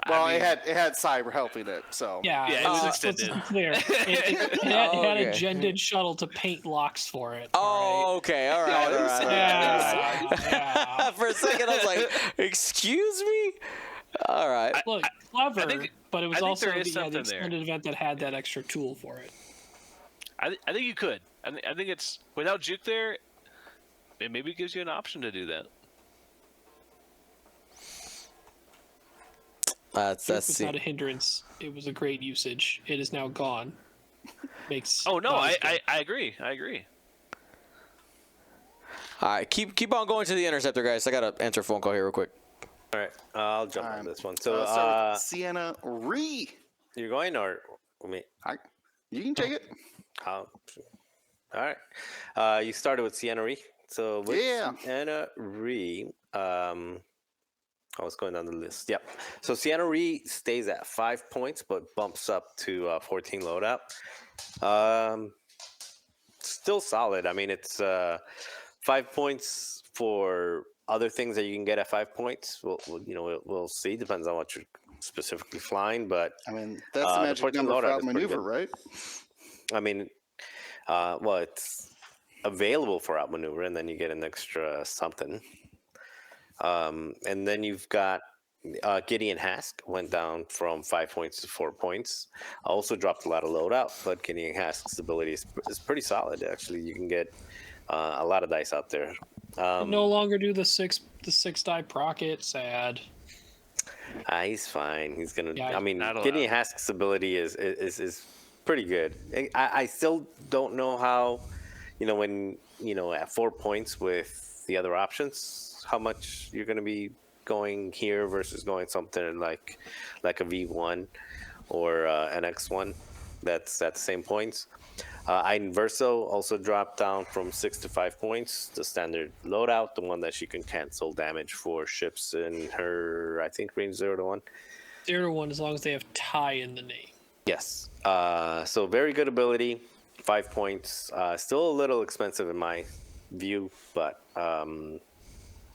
Well, I mean, it had Cyber helping it, so. Yeah, Yeah, it was let's extended. be clear. It had Okay. a Gended shuttle to paint locks for it. Oh, okay. All right. All right. All right. Yeah, yeah. For a second, I was like, "Excuse me." All right. Look, clever, think- but it was I think also there is the something there. extended event that had that extra tool for it. I think you could. I think it's without Juke there. It maybe gives you an option to do that. That's It was not a hindrance. It was a great usage. It is now gone. Makes Oh no, not as I good. agree. I agree. All right. Keep on going to the interceptor, guys. I gotta answer a phone call here real quick. All right, I'll jump on this one. So, Start with Sienna Ree. you're going or me? You can take it. All right. You started with Sienna Ree. So with Yeah. Sienna Ree, I was going down the list. Yep. So Sienna Ree stays at 5 points, but bumps up to 14 loadout. Still solid. I mean, it's 5 points for other things that you can get at 5 points. We'll see. Depends on what you're specifically flying, but I mean, that's the magic 14 number for loadout is pretty outmaneuver, good. right? I mean, well, it's available for outmaneuver, and then you get an extra something. And then you've got Gideon Hask went down from 5 points to 4 points. Also dropped a lot of loadout, but Gideon Hask's ability is pretty solid. Actually, you can get a lot of dice out there. No longer do the six die procket. Sad. He's fine. He's gonna. Yeah, I mean, not allowed. Gideon Hask's ability is pretty good. I still don't know how, when at 4 points with the other options, how much you're gonna be going here versus going something like a V1 or an X1 that's at the same points. Iden Verso also dropped down from 6 to 5 points. The standard loadout, the one that she can cancel damage for ships in her, I think, range 0 to 1. 0 to 1 as long as they have tie in the name. Yes. So very good ability. 5 points. Still a little expensive in my view, but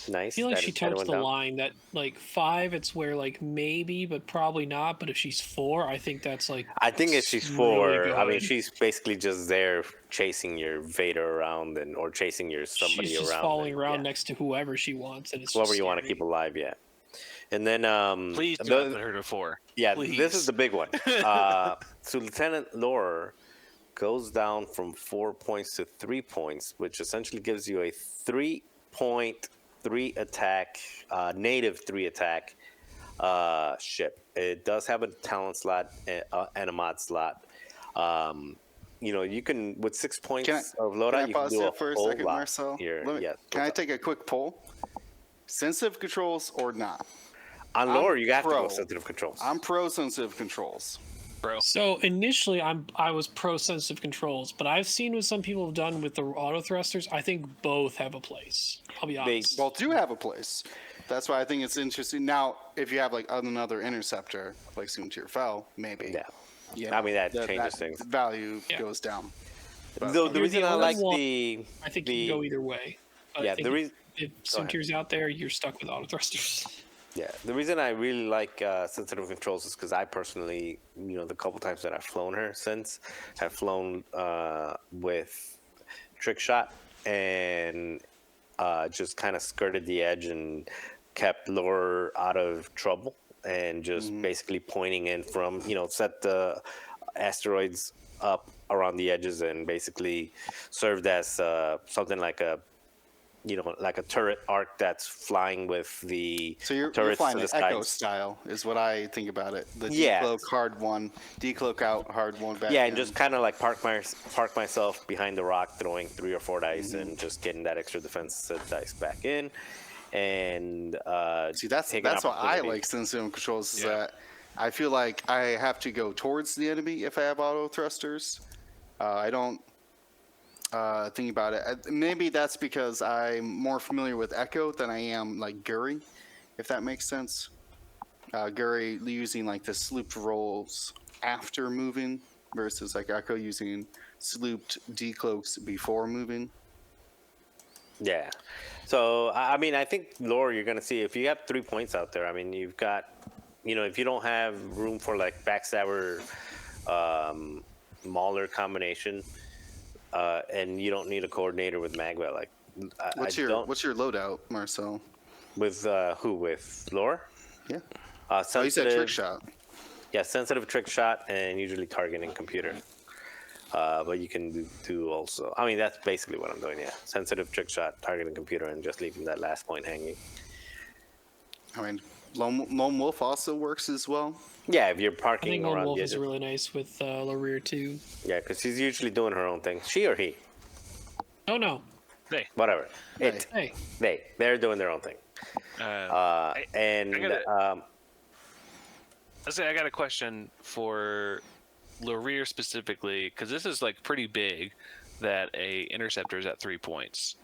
nice. I feel like that she it kinda totes went the down. line that like 5, it's where like maybe, but probably not. But if she's 4, I think that's like. I think if she's really 4, I mean, good. she's basically just there chasing your Vader around or chasing your somebody She's just around. following and, around yeah, next to whoever she wants, and it's whoever just you want to scary. keep alive, yeah. And then Please do not put her to 4. yeah, Please. this is the big one. So Lieutenant Laura goes down from 4 points to 3 points, which essentially gives you a 3.3 attack, native 3 attack ship. It does have a talent slot and a mod slot. You can with 6 points of Can loadout, I you can pause do there a for a whole second, lot Marcel? here. Can I take a quick poll? Sensitive controls or not? On I'm Laura, you have to go pro. sensitive controls. I'm pro sensitive controls. Bro. So initially, I was pro sensitive controls, but I've seen what some people have done with the auto thrusters. I think both have a place. I'll be honest. Well, do have a place. That's why I think it's interesting. Now, if you have like another interceptor, like Soontir Fell, maybe. Yeah. Yeah. I mean, that changes that things. Value Yeah. goes down. The You're reason the I only like one- the I think the you can go either way. But yeah, I think the reason if Go ahead. Soontir's out there, you're stuck with auto thrusters. yeah, the reason I really like sensitive controls is because I personally, the couple times that I've flown her since, have flown with trick shot and just kind of skirted the edge and kept Laura out of trouble and just basically pointing in from, set the asteroids up around the edges and basically served as something like a like a turret arc that's flying with the So you're turrets flying to an the Echo skies. style, is what I think about it. The Yeah. decloak hard one, decloak out hard one back. Yeah, in. and just kind of like park myself behind the rock, throwing 3 or 4 dice, Mm-hmm. and just getting that extra defensive dice back in. And See, that's take an why I opportunity. like sensitive controls. Is Yeah. that I feel like I have to go towards the enemy if I have auto thrusters. I don't think about it. Maybe that's because I'm more familiar with Echo than I am like Guri, if that makes sense. Guri using like the slooped rolls after moving versus like Echo using slooped decloaks before moving. Yeah. So, I mean, I think, Laura, you're going to see if you have 3 points out there, I mean, you've got, if you don't have room for like backstabber, Mauler combination, and you don't need a coordinator with Magma, like, What's your loadout, Marcel? with who? With Laura? Yeah. Oh, Oh, you said trick shot. Yeah, sensitive trick shot and usually targeting computer. But you can do also. I mean, that's basically what I'm doing. Yeah, sensitive trick shot, targeting computer, and just leaving that last point hanging. I mean, Lone Wolf also works as well. Yeah, if you're I parking think Lone around Wolf the is edges. really nice with Lareer too. Yeah, because she's usually doing her own thing. She or he, Oh no. Hey, whatever. Hey. Hey. They're doing their own thing. And I got a question for Lareer specifically, because this is like pretty big that a interceptor is at 3 points.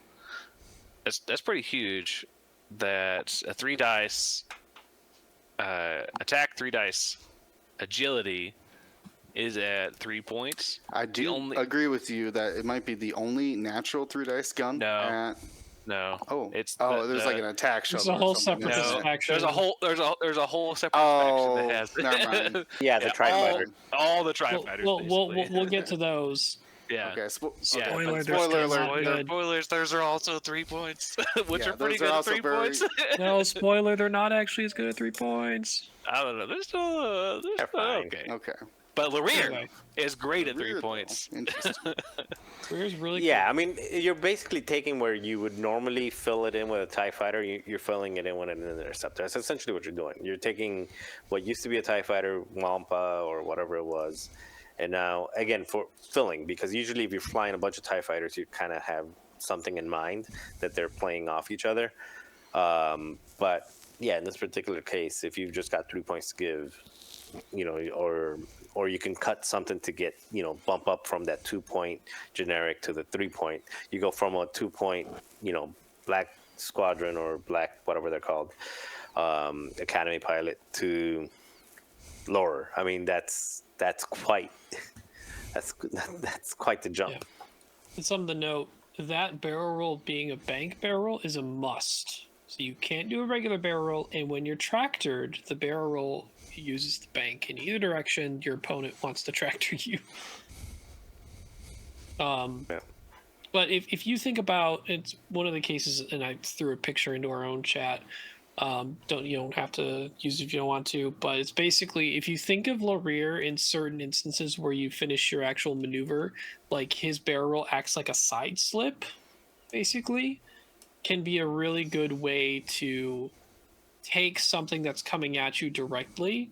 That's pretty huge. That a 3 dice attack 3 dice, agility is at 3 points. I do agree with you that it might be the only natural 3 dice gun. No. No, There's the, like an attack There's shuttle. a whole or something, separate isn't it? faction. there's a whole separate faction that has never mind. Yeah, the Tri-Fighter. all the Tri-Fighters. We'll get to those. Yeah. Okay, Spoiler, they're spoiler still not alert. good. Spoilers. Those are also 3 points, which Yeah, are pretty those are good at also 3 very- points. No, spoiler, they're not actually as good at 3 points. I don't know. They're still fine. okay. Okay. But Larir Okay. is great at 3 Weird, though. points. Interesting. Career's really Yeah, I mean, you're basically taking where you would normally fill it in with a TIE fighter, you're filling it in with an interceptor. That's essentially what you're doing. You're taking what used to be a TIE fighter, Wampa, or whatever it was, and now, again, for filling, because usually if you're flying a bunch of TIE fighters, you kind of have something in mind that they're playing off each other. But, yeah, in this particular case, if you've just got 3 points to give, or you can cut something to get, bump up from that 2 point generic to the 3 point. You go from a 2 point, black squadron or black, whatever they're called, academy pilot to lower. I mean, that's quite, that's quite the jump. Yeah. And something to note, that barrel roll being a bank barrel roll is a must. So you can't do a regular barrel roll, and when you're tractored, the barrel roll uses the bank in either direction your opponent wants to tractor you. But if you think about, it's one of the cases, and I threw a picture into our own chat. You don't have to use it if you don't want to, but it's basically, if you think of Larir in certain instances where you finish your actual maneuver, like his barrel roll acts like a side slip, basically, can be a really good way to take something that's coming at you directly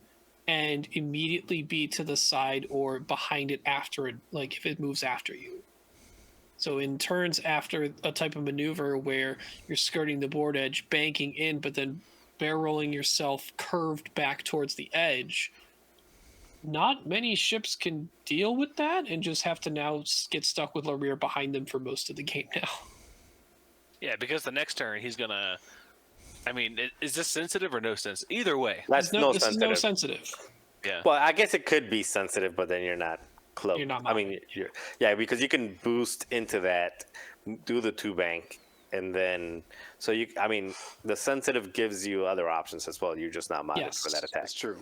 and immediately be to the side or behind it after it, like if it moves after you. So in turns after a type of maneuver where you're skirting the board edge, banking in, but then barrel rolling yourself curved back towards the edge, not many ships can deal with that and just have to now get stuck with Larir behind them for most of the game now. Yeah, because the next turn he's gonna. I mean, is this sensitive or no sense? Either way. That's This is no sensitive. sensitive. Yeah. Well, I guess it could be sensitive, but then you're not close. You're not I mean, because you can boost into that, do the 2 bank, and then the sensitive gives you other options as well. You're just not modded for that attack. That's true.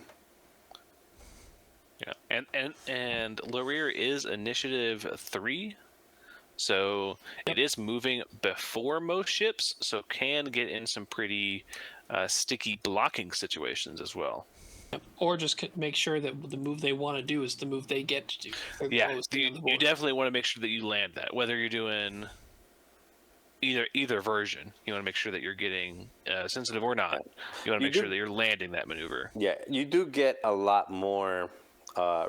Yeah, and Larir is initiative 3, so it is moving before most ships, so can get in some pretty sticky blocking situations as well. Or just make sure that the move they want to do is the move they get to do. Yeah, you definitely want to make sure that you land that, whether you're doing either version. You want to make sure that you're getting sensitive or not. You want to make sure that you're landing that maneuver. Yeah, you do get a lot more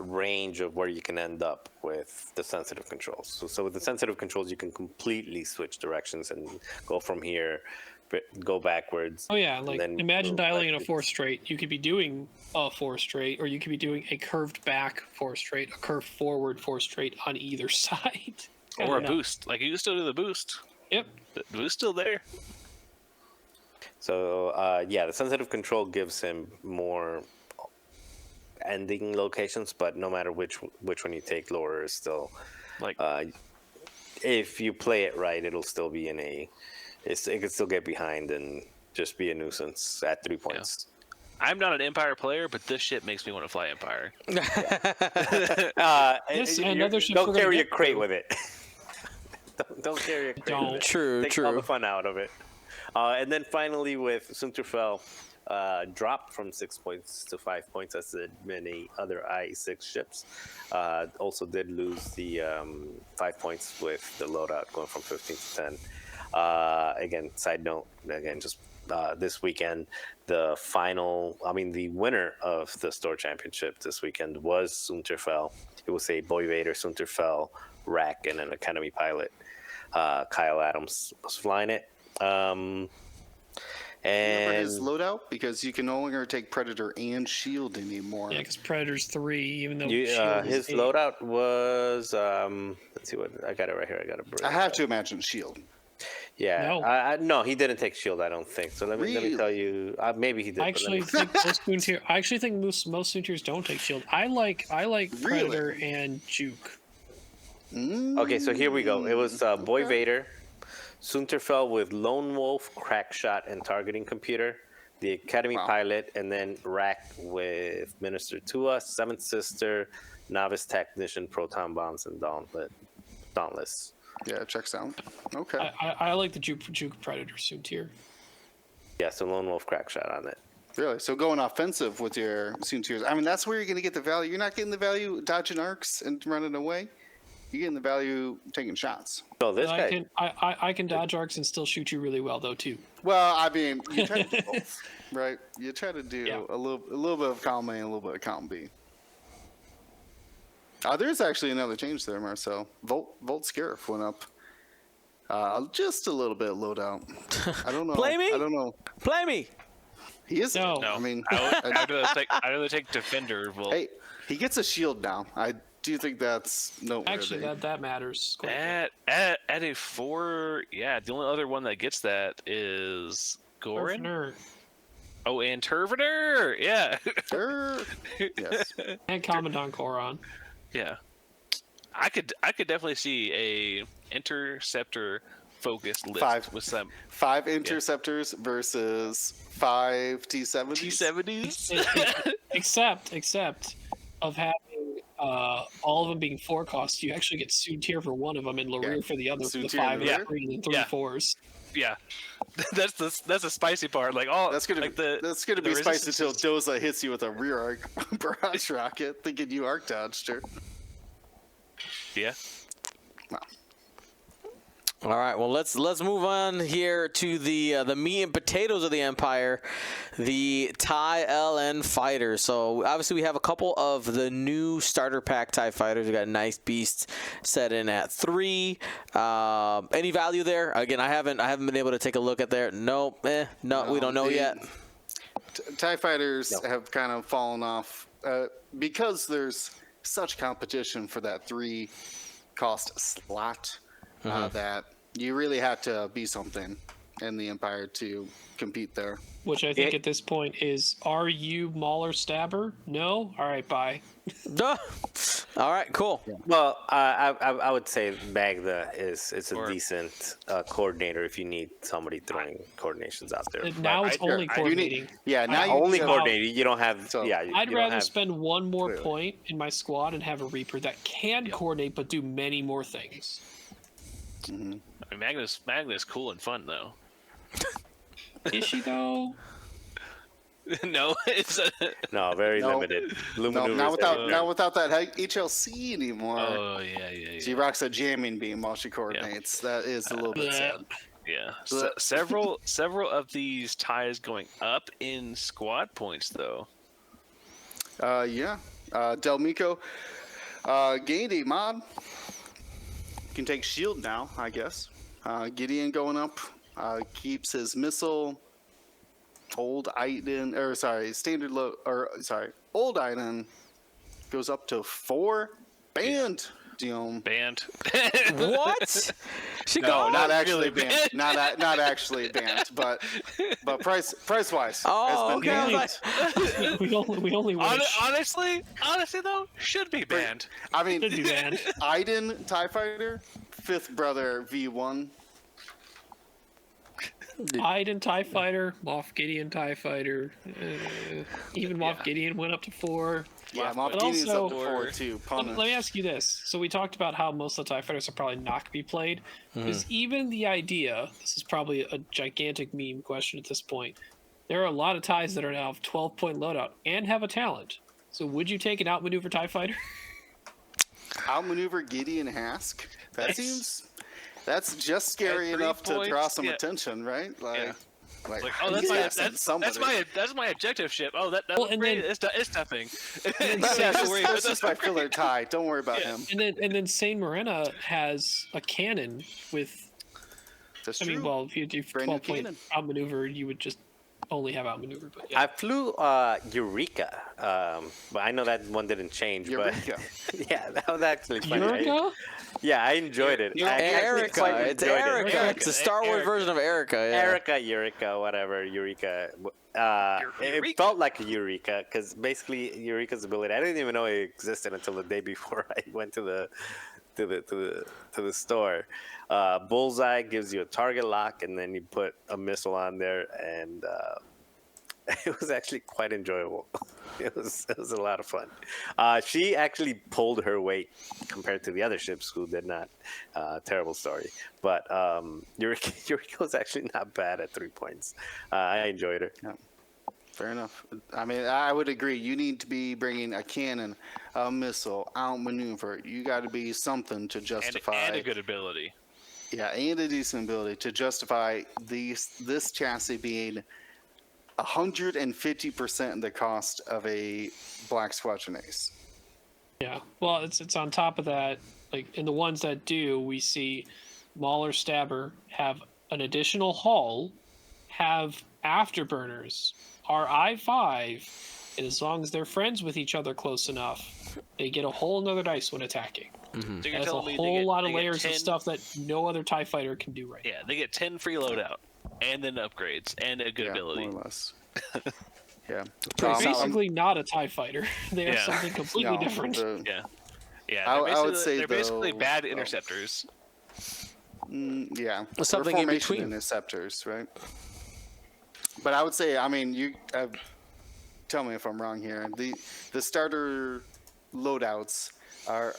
range of where you can end up with the sensitive controls. So with the sensitive controls, you can completely switch directions and go from here, go backwards. Oh yeah, like imagine dialing in a 4 straight. You could be doing a 4 straight, or you could be doing a curved back 4 straight, a curved forward 4 straight on either side. Or a boost. Like you can still do the boost. Yep. The boost's still there. So the sensitive control gives him more ending locations, but no matter which one you take, lower is still Like if you play it right, it'll still be it could still get behind and just be a nuisance at 3 points. I'm not an Empire player, but this shit makes me want to fly Empire. Don't carry a crate with it. don't carry a crate with it. True. Take all the fun out of it. And then finally with Sunterfell, dropped from 6 points to 5 points, as did many other I-6 ships. Also did lose the 5 points with the loadout going from 15 to 10. Again, side note, just this weekend, the winner of the store championship this weekend was Sunterfell. It was a Boy Vader, Sunterfell, Rack, and an Academy pilot. Kyle Adams was flying it. Remember his loadout? Because you can no longer take Predator and Shield anymore. Yeah, because Predator's 3, even though his loadout was let's see what I got it right here. I have to imagine Shield. Yeah. No. No, he didn't take shield. I don't think. So let me Really? tell you. Maybe he did. I but let me- actually think most Moon Tier. I actually think most Moon Tiers don't take shield. I like Predator and Juke. Okay, so here we go. It was Boy Okay. Vader, Sunterfell with Lone Wolf, Crackshot, and Targeting Computer, the Academy Wow. Pilot, and then Rack with Minister Tua, Seventh Sister, Novice Technician, Proton Bombs, and Dauntless. Yeah, checks out. Okay. I like the Juke Predator Soon Tier. Yeah, so Lone Wolf, Crackshot on it. Really? So going offensive with your Soon Tiers. I mean, that's where you're going to get the value. You're not getting the value dodging arcs and running away. You're getting the value taking shots. So this guy. I can dodge arcs and still shoot you really well though too. Well, I mean, you try to do both, right? You try to do Yeah. a little bit of column A and a little bit of column B. There's actually another change there, Marcel. Volt Scarif went up just a little bit loadout. I don't know. Play me? I don't know. Play me. He is. No. No, I mean, I'd rather take Defender. Well, hey, he gets a shield now. I do think that's noteworthy. Actually, that matters. Quite a bit. at a 4, yeah. The only other one that gets that is Gorin. Turfner Oh, and Turvener. Yeah, Sure. Yes. and Commandant Koron. yeah. I could definitely see a interceptor focused list 5. with some 5 interceptors versus 5 T70s. T70s. except of having all of them being 4 costs, you actually get Soon Tier for one of them and LaRue Yeah. for the other for Soon the Tier 5 and and LaRue. 3 and 3 Yeah. 4s. Yeah, that's the spicy part. Like all That's gonna like be the that's gonna the be spicy resistance until is- Doza hits you with a rear arc barrage rocket, thinking you arc dodged her. Yeah. Wow. All right, well let's move on here to the meat and potatoes of the Empire, the TIE LN fighters. So obviously we have a couple of the new starter pack TIE fighters. We got a nice beast set in at 3. Any value there? Again, I haven't been able to take a look at there. Nope. No, we don't know yet. TIE fighters have kind of fallen off because there's such competition for that 3 cost slot that you really had to be something in the Empire to compete there. Which I think at this point is, are you Mauler Stabber? No? All right, bye. Duh. All right, cool. Well, I would say Magda is a Or- decent coordinator if you need somebody throwing coordinations out there. Now it's only You coordinating. need, yeah, now you Only need- coordinating. You don't have. So- Yeah, I'd you don't rather have- spend one more Clearly. point in my squad and have a Reaper that can coordinate but do many more things. I mean, Magna's cool and fun though. Is she though? No, it's No, very No. limited. No, Luminous not without that HLC anymore. oh yeah. She rocks a jamming beam while she coordinates. That is a little bit sad. Yeah, Blech. several of these ties going up in squad points though. Yeah. Del Mico gained a mod. Can take shield now, I guess. Gideon going up. Keeps his missile. Old Iden goes up to 4. Banned. Banned. What? She No, gone? not actually really banned. Not actually banned, but price wise. Oh, has been okay. I was banned. like, we only wish. Honestly though, should be banned. I mean, Should be banned. Iden TIE Fighter, 5th brother V1. Iden TIE Fighter, Moff Gideon TIE Fighter. Even Moff Yeah. Gideon went up to 4. Yeah, Moff But Gideon's up to also- 4 too. Let Punish. me ask you this. So we talked about how most of the TIE Fighters are probably not going to be played. Is even the idea, this is probably a gigantic meme question at this point, there are a lot of TIEs that are now 12-point loadout and have a talent. So would you take an outmaneuver TIE Fighter? Outmaneuver Gideon Hask. That That's- seems. That's just scary At 3 enough to draw points, some yeah. attention, right? Yeah. Like Like, oh, he's that's somebody. my objective ship. Oh, that Well, looks and great. then- It's nothing. That's just my filler tie. Don't worry about Yeah. him. And then Saint Morena has a cannon with. That's I true. mean, well, if you do Brand new 12-point cannon. outmaneuver, you would just only have outmaneuver. But yeah. I flew Eureka, but I know that one didn't change. Eureka. But yeah, that was actually funny. Eureka? Yeah, I enjoyed it. I actually Erica. quite It's enjoyed it. Erica. It's a Star Wars version of Erica. Yeah. Erica, Eureka, whatever, Eureka. It Eureka. felt like a Eureka because basically Eureka's ability. I didn't even know it existed until the day before I went to the store. Bullseye gives you a target lock, and then you put a missile on there, and it was actually quite enjoyable. It was a lot of fun. She actually pulled her weight compared to the other ships who did not. Terrible story, but Eureka was actually not bad at 3 points. I enjoyed her. Yeah. Fair enough. I mean, I would agree. You need to be bringing a cannon, a missile, outmaneuver. You got to be something to justify. And a good ability. Yeah, and a decent ability to justify this chassis being 150% the cost of a Black Squadron Ace. Yeah. Well, it's on top of that. Like in the ones that do, we see Mauler Stabber have an additional hull, have afterburners, are I-5, and as long as they're friends with each other close enough, they get a whole nother dice when attacking. So you're That's a telling me whole lot of they get layers 10, of stuff that no other TIE fighter can do right Yeah, they get 10 free loadout, and then upgrades, and a good Yeah, ability. more or less. Yeah. now. Um, Basically not a TIE fighter. They are Yeah. something completely no, different. Yeah. Yeah, I would say, they're basically though, bad interceptors. Yeah. Something Or in formation between. interceptors, right? But I would say, I mean, you tell me if I'm wrong here. The starter loadouts are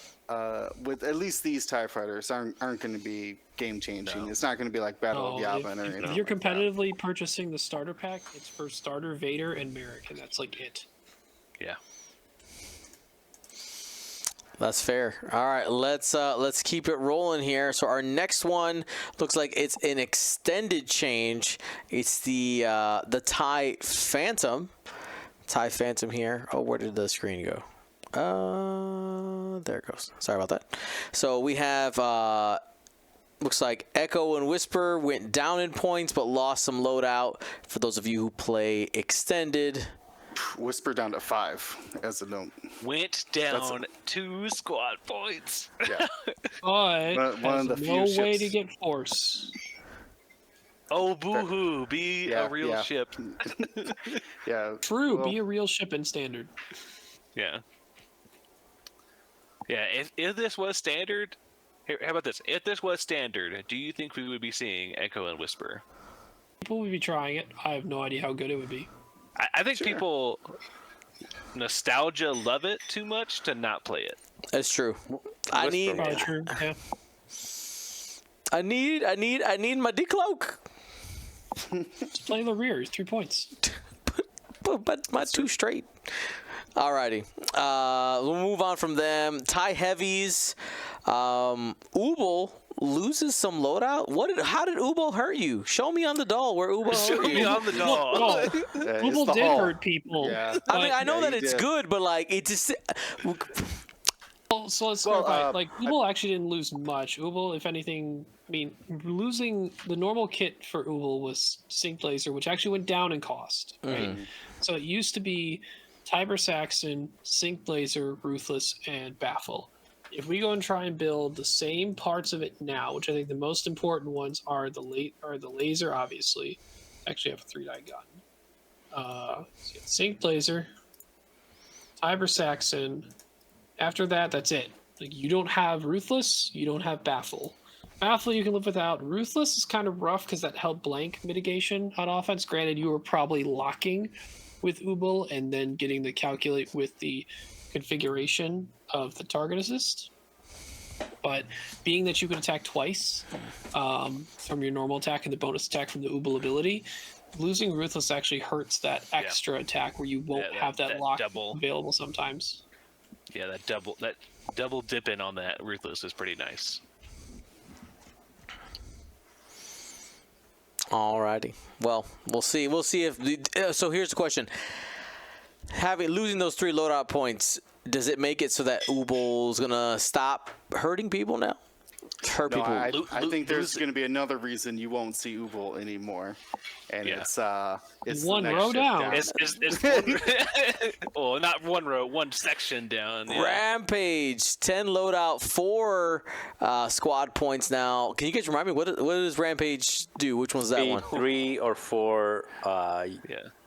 with at least these TIE fighters aren't going to be game changing. No. It's not going to be like Battle of No, Yavin or if anything. you're like that. competitively purchasing the starter pack, it's for starter Vader and Merrick, and that's like it. Yeah. That's fair. All right, let's keep it rolling here. So our next one looks like it's an extended change. It's the TIE Phantom. TIE Phantom here. Oh, where did the screen go? There it goes. Sorry about that. So we have looks like Echo and Whisper went down in points but lost some loadout. For those of you who play extended. Whisper down to 5 as a note. Went down 2 squad points. Yeah. But One of has the no few way ships. to get force. Oh, boo-hoo. Be Yeah, a real yeah. ship. Yeah. True, Well, be a real ship in standard. Yeah. Yeah, if this was standard... Here, how about this? If this was standard, do you think we would be seeing Echo and Whisper? People would be trying it. I have no idea how good it would be. I think Sure. people... Nostalgia love it too much to not play it. That's true. I Whisper need Probably true. Yeah. I need my decloak. Just play the rear. 3 points. But my 2 straight. Alrighty. We'll move on from them. TIE Heavies. Ubel loses some loadout. How did Ubel hurt you? Show me on the doll where Ubel Show hurt me you. on the doll. Oh, it's Ubel the did hull. hurt people. Yeah. I mean, but- I know Yeah, that you it's did. good, but like it just. Well, so let's Well, clarify. Like Ubel actually didn't lose much. Ubel, if anything, I mean, losing the normal kit for Ubel was Sync Laser, which actually went down in cost. Right. So it used to be Tiber Saxon, Sync Laser, Ruthless, and Baffle. If we go and try and build the same parts of it now, which I think the most important ones are the laser, obviously. Actually, I have a 3-die gun. So you have Sync Laser, Tiber Saxon. After that, that's it. Like you don't have Ruthless, you don't have Baffle. Baffle you can live without. Ruthless is kind of rough because that held blank mitigation on offense. Granted, you were probably locking with Ubel and then getting the calculate with the configuration of the target assist. But being that you can attack twice from your normal attack and the bonus attack from the Ubel ability, losing Ruthless actually hurts that extra attack where you won't Yeah, have that that lock double. available sometimes. Yeah, that double dip in on that Ruthless is pretty nice. Alrighty. Well, we'll see. We'll see if. So here's the question: losing those 3 loadout points, does it make it so that Ubel's gonna stop hurting people now? Hurt No, people. I think there's going to be another reason you won't see Ubel anymore, and Yeah. it's One the next row shift down. It's one, well, not one row, one section down. Yeah. Rampage, 10 loadout, 4 squad points now. Can you guys remind me, what does Rampage do? Which one's that one? 3 or 4. Yeah.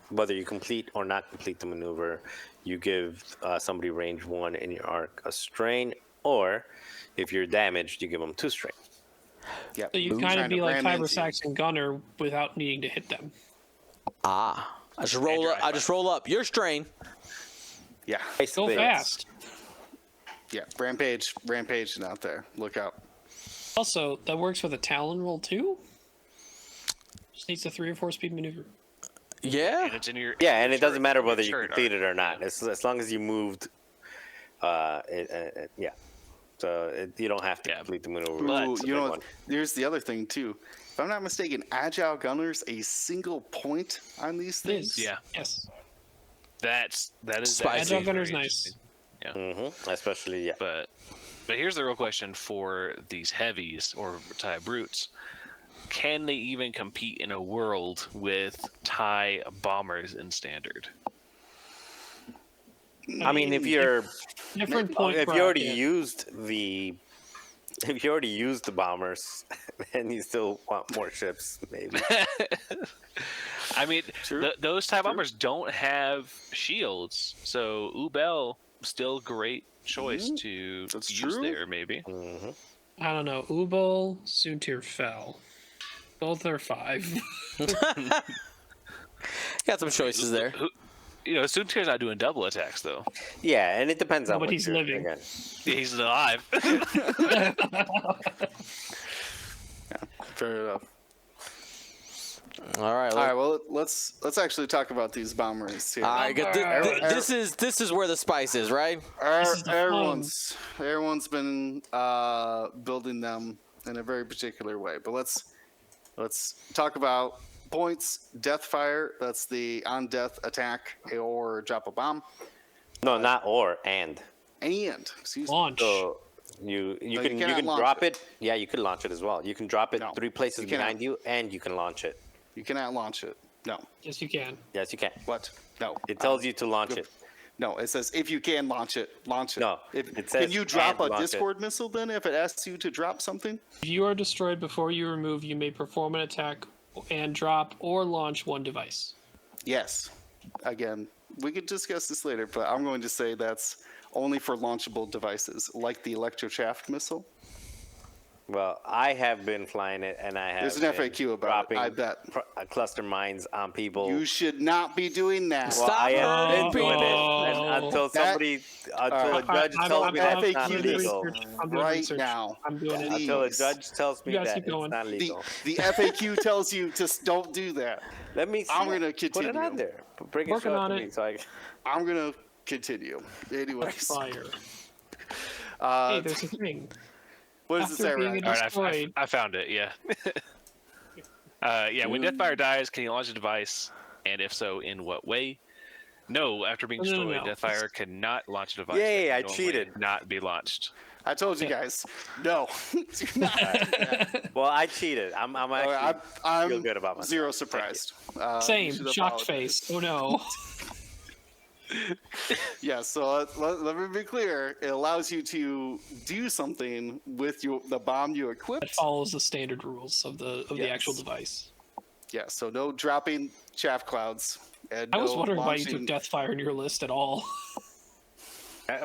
Whether you complete or not complete the maneuver, you give somebody range 1 in your arc a strain, or if you're damaged, you give them 2 strain. Yep. So you kind Trying of to be like ram into Kyber you. Saxon Gunner without needing to hit them. I just roll up. I just roll up. Your strain. Yeah, Go fast. yeah. Rampage is out there. Look out. Also, that works with a Talon roll too. Just needs a 3 or 4 speed maneuver. Yeah. And it's in your Yeah, and it doesn't shirt- matter your whether you shirt complete arc. it or not. As long as you moved, yeah. So you don't have to Yeah. complete the maneuver. But- Ooh, It's a you big know, one. there's the other thing too. If I'm not mistaken, Agile Gunner's a single point on these It things. is. Yeah. Yes. That is Spicy. actually Agile Gunner's very nice. interesting. Especially, yeah. But here's the real question for these heavies or TIE brutes: can they even compete in a world with TIE bombers in standard? I mean, if you're Different point if you already bracket. used the bombers, then you still want more ships, maybe. I mean, True. those TIE bombers don't have shields, so Ubel still great choice to That's use true. there, maybe. I don't know. Ubal, Suntir fell. Both are 5. Got some choices there. You know, Suntir's not doing double attacks though. Yeah, and it depends on but what he's you're- living. again. He's alive. Fair enough. All right. All right. Well, let's actually talk about these bombers here. All right. Good. This is where the spice is, right? This is the Everyone's been building them in a very particular way. But let's talk about points. Deathfire. That's the on death attack or drop a bomb. No, not or and. And excuse me. Launch. So you you can cannot launch drop it. it. Yeah, you can launch it as well. You can drop it No, 3 places you cannot. behind you, and you can launch it. You cannot launch it. No. Yes, you can. Yes, you can. What? No. It tells you to launch it. No, it says if you can launch it, launch it. No, If, it says can you drop and a launch it. Discord missile then if it asks you to drop something? If you are destroyed before you remove, you may perform an attack and drop or launch one device. Yes. Again, we could discuss this later, but I'm going to say that's only for launchable devices, like the electroshaft missile. Well, I have been flying it, and I have There's an been FAQ about it, dropping I bet. cluster mines on people. You should not be doing that. Well, I have been hurting doing it people. and until somebody, until a judge I'm- tells I'm- me I'm that's not FAQ doing legal. research. I'm doing Right research. now. I'm doing it. Please. Until a judge tells me You guys that keep it's going. not The, legal. the FAQ tells you to don't do that. Let me. I'm see. gonna Put it continue. on there. Bring it Working show it on to it. me so I. I'm going to continue. Anyways, Fire. uh, Hey, there's a thing. what does it after say, being Ryan? a- All right, Destroyed. I found it. Yeah. Yeah. When Deathfire dies, can you launch a device? And if so, in what way? No. After being No, no, destroyed, no. Deathfire cannot launch a device. Yay, that I can normally cheated. Not be launched. I told you guys. No. Do not do that. Well, I cheated. I'm actually I'm feel good about myself. zero Thank you. surprised. You Same. should Shocked apologize. face. Oh no. Yeah, so let me be clear. It allows you to do something with the bomb you It equipped. follows the standard rules of the Yes. actual device. Yeah, so no dropping chaff clouds. And I was no wondering why you launching- took Deathfire in your list at all.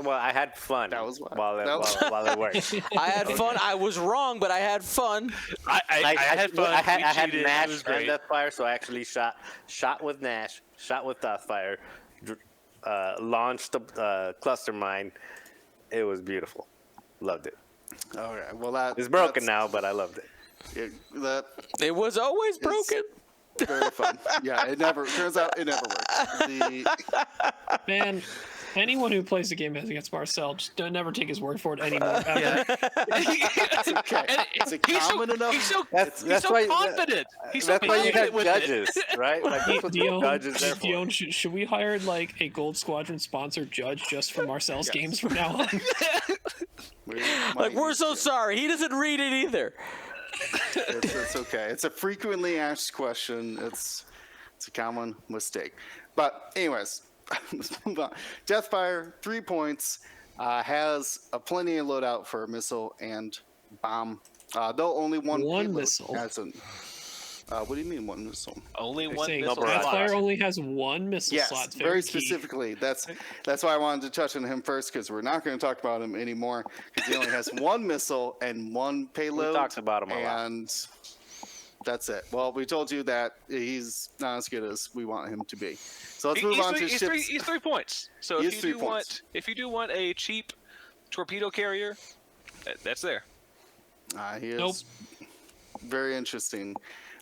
Well, I had fun. That was why. while it worked. I had fun. I was wrong, but I had fun. I had fun. I had We cheated. It Nash was and great. Deathfire, so I actually shot with Nash, shot with Deathfire, launched the cluster mine. It was beautiful. Loved it. Okay, well that It's broken now, but I loved it. That It was always broken. very fun. Yeah, it never turns out it never works. Man, Anyone who plays the game against Marcel, just don't never take his word for it anymore. Ever. It's okay. It's a common enough. He's so, That's he's so why- confident. He's so That's why you have confident with judges, right? Like, that's what the Dion, judge is there for. Dion, should we hire like a Gold Squadron sponsored judge just for Marcel's games from now on? Like, we're so sorry. He doesn't read it either. It's okay. It's a frequently asked question. It's a common mistake. But anyways, let's move on. Deathfire, 3 points, has a plenty of loadout for a missile and bomb. Though only one payload missile. has an. What do you mean one missile? only They're one saying missile barrage. slot. Deathfire only has one missile Yes, slot. It's very key. specifically. That's why I wanted to touch on him first, because we're not going to talk about him anymore, because he only has one missile and one payload. talked about him a lot. And that's it. Well, we told you that he's not as good as we want him to be. So let's move on to He's ships. 3 points. So He if is you 3 do points. if you do want a cheap torpedo carrier, that's there. He is Nope. very interesting,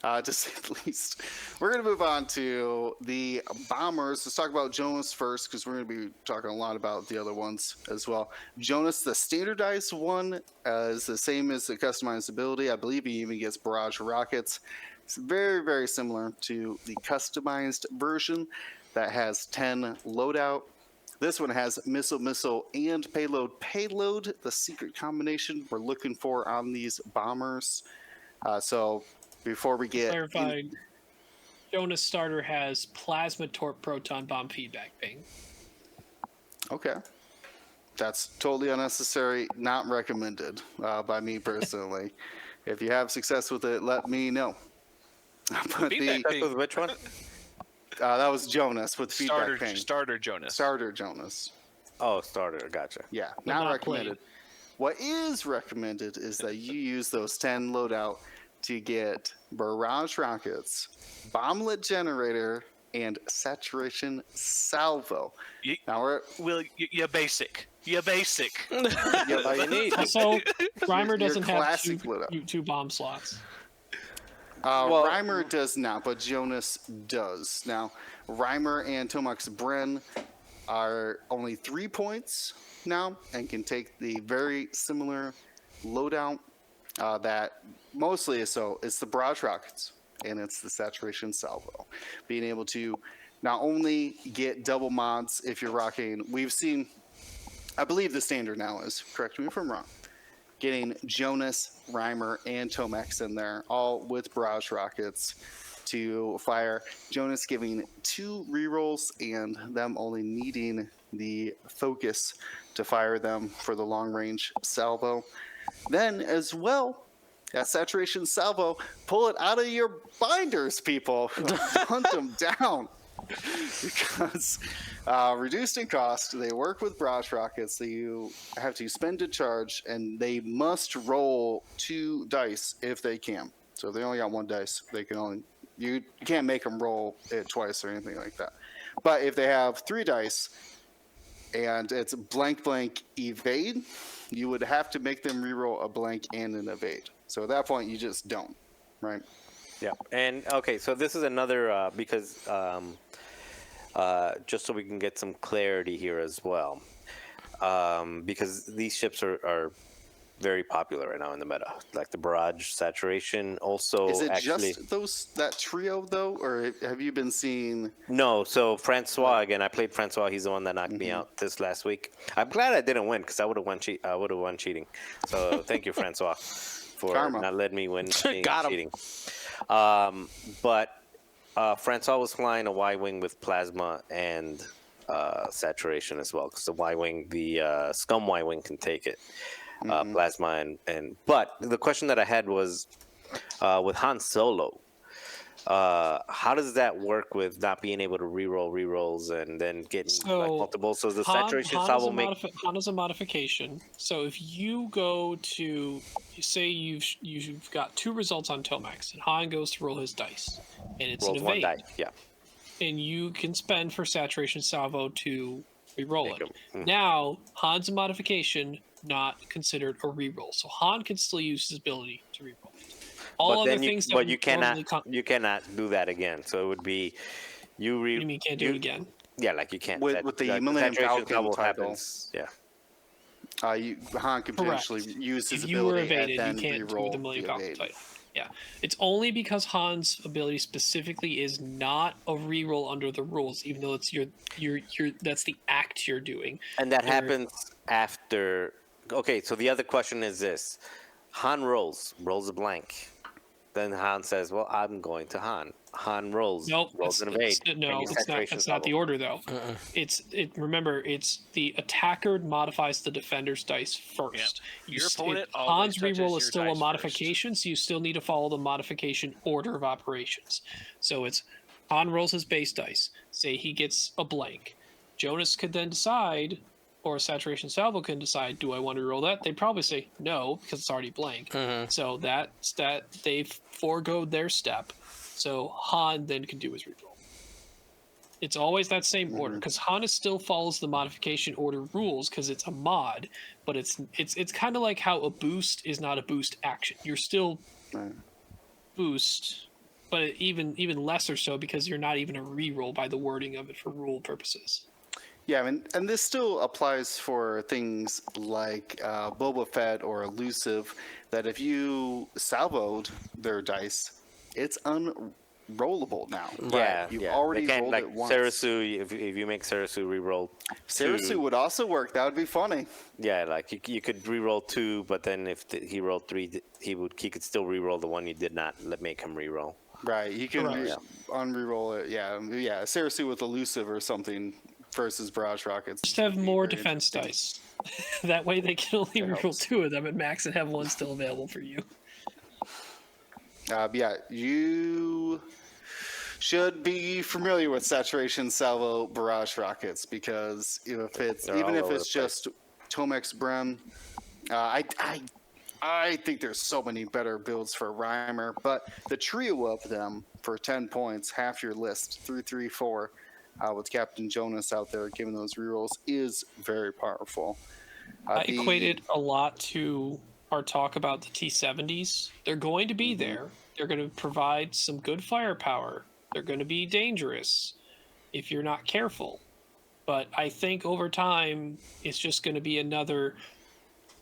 to say the least. We're going to move on to the bombers. Let's talk about Jonas first, because we're going to be talking a lot about the other ones as well. Jonas, the standardized one, is the same as the customized ability. I believe he even gets barrage rockets. It's very, very similar to the customized version that has 10 loadout. This one has missile, and payload. The secret combination we're looking for on these bombers. So before we get Clarified. Jonas starter has plasma torp proton bomb feedback ping. okay, that's totally unnecessary. Not recommended by me personally. If you have success with it, let me know. But Feedback That ping. was which one? that was Jonas with feedback ping. Starter Jonas. Starter Jonas. Oh, starter. Gotcha. Yeah, not not recommended. played. What is recommended is that you use those 10 loadout to get barrage rockets, bomblet generator, and saturation salvo. You, Now we're Will, you're basic. You're basic. Yeah, all you need. Also, Reimer Your doesn't have classic loadout. two bomb slots. Reimer does not, but Jonas does. Now, Reimer and Tomax Bren are only 3 points now and can take the very similar loadout that mostly is so. It's the barrage rockets and it's the saturation salvo. Being able to not only get double mods if you're rocking, we've seen, I believe the standard now is, correct me if I'm wrong, getting Jonas, Reimer, and Tomax in there, all with barrage rockets to fire. Jonas giving 2 rerolls and them only needing the focus to fire them for the long range salvo. Then as well, that saturation salvo, pull it out of your binders, people. Hunt them down. Because reduced in cost, they work with barrage rockets that you have to spend to charge, and they must roll 2 dice if they can. So if they only got 1 dice, they can only, you can't make them roll it twice or anything like that. But if they have 3 dice and it's blank evade, you would have to make them reroll a blank and an evade. So at that point, you just don't, right? Yeah. And okay, so this is another because just so we can get some clarity here as well, because these ships are very popular right now in the meta, like the barrage saturation. Also, Is it actually, just that trio though, or have you been seeing? no. So Francois again. I played Francois. He's the one that knocked me out this last week. I'm glad I didn't win because I would have won. I would have won cheating. So thank you, Francois, for Karma. not letting me win Got him. cheating. But Francois was flying a Y-wing with plasma and saturation as well, because the Y-wing, the scum Y-wing can take it. Plasma and but the question that I had was with Han Solo, how does that work with not being able to reroll rerolls and then getting like multiple? So the saturation salvo make Han is a modification. So if you go to, say you've got 2 results on Tomax, and Han goes to roll his dice, and it's rolls an 1 evade, die. Yeah. and you can spend for saturation salvo to reroll Make it. 'em. Now Han's a modification, not considered a reroll, so Han can still use his ability to reroll. All But other then things, but you normally cannot do that again. So it would be you What do you mean can't do it again? Yeah, like you can't. With the Millennium saturation Falcon double title. happens. Yeah. Han can potentially Correct. use his If you were ability and evaded, then you can't do reroll the Millennium Falcon evade. title. Yeah, it's only because Han's ability specifically is not a reroll under the rules, even though it's your that's the act you're doing. And that happens after. Okay, so the other question is this: Han rolls a blank. Then Han says, "Well, I'm going to Han." Han rolls Nope, an evade. no, and it's not. That's not the order though. Remember, it's the attacker modifies the defender's dice first. Your opponent Han's always touches reroll your is still a dice modification, so you still need to follow the modification order of operations. So it's Han rolls his base dice. Say he gets a blank. Jonas could then decide, or Saturation Salvo can decide, do I want to roll that? They'd probably say no because it's already blank. So that they've foregoed their step. So Han then can do his reroll. It's always that same order because Han still follows the modification order rules because it's a mod, but it's kind of like how a boost is not a boost action. You're still boost, but even lesser so because you're not even a reroll by the wording of it for rule purposes. Yeah, I mean, and this still applies for things like Boba Fett or Elusive, that if you salvoed their dice, it's unrollable now. Yeah, You've yeah. already They can't, rolled like it once. Sarasu, if you make Sarasu re-roll Sarasu two, would also work. That would be funny. yeah, like you could re-roll 2, but then if he rolled 3, he could still re-roll the one you did not make him re-roll. Right, he can Correct. unre-roll it. Yeah, Sarasu with Elusive or something versus Barrage Rockets. Just have would be more very defense interesting. dice. That way they can only That reroll helps. 2 of them at max and have one still available for you. But yeah, you should be familiar with Saturation Salvo Barrage Rockets because if it's They're even all if over it's the place. just Tomex Brem, I think there's so many better builds for Rhymer, but the trio of them for 10 points, half your list, 3, 3, 4, with Captain Jonas out there giving those rerolls is very powerful. I equate it a lot to our talk about the T-70s. They're going to be there. They're going to provide some good firepower. They're going to be dangerous if you're not careful. But I think over time, it's just going to be another,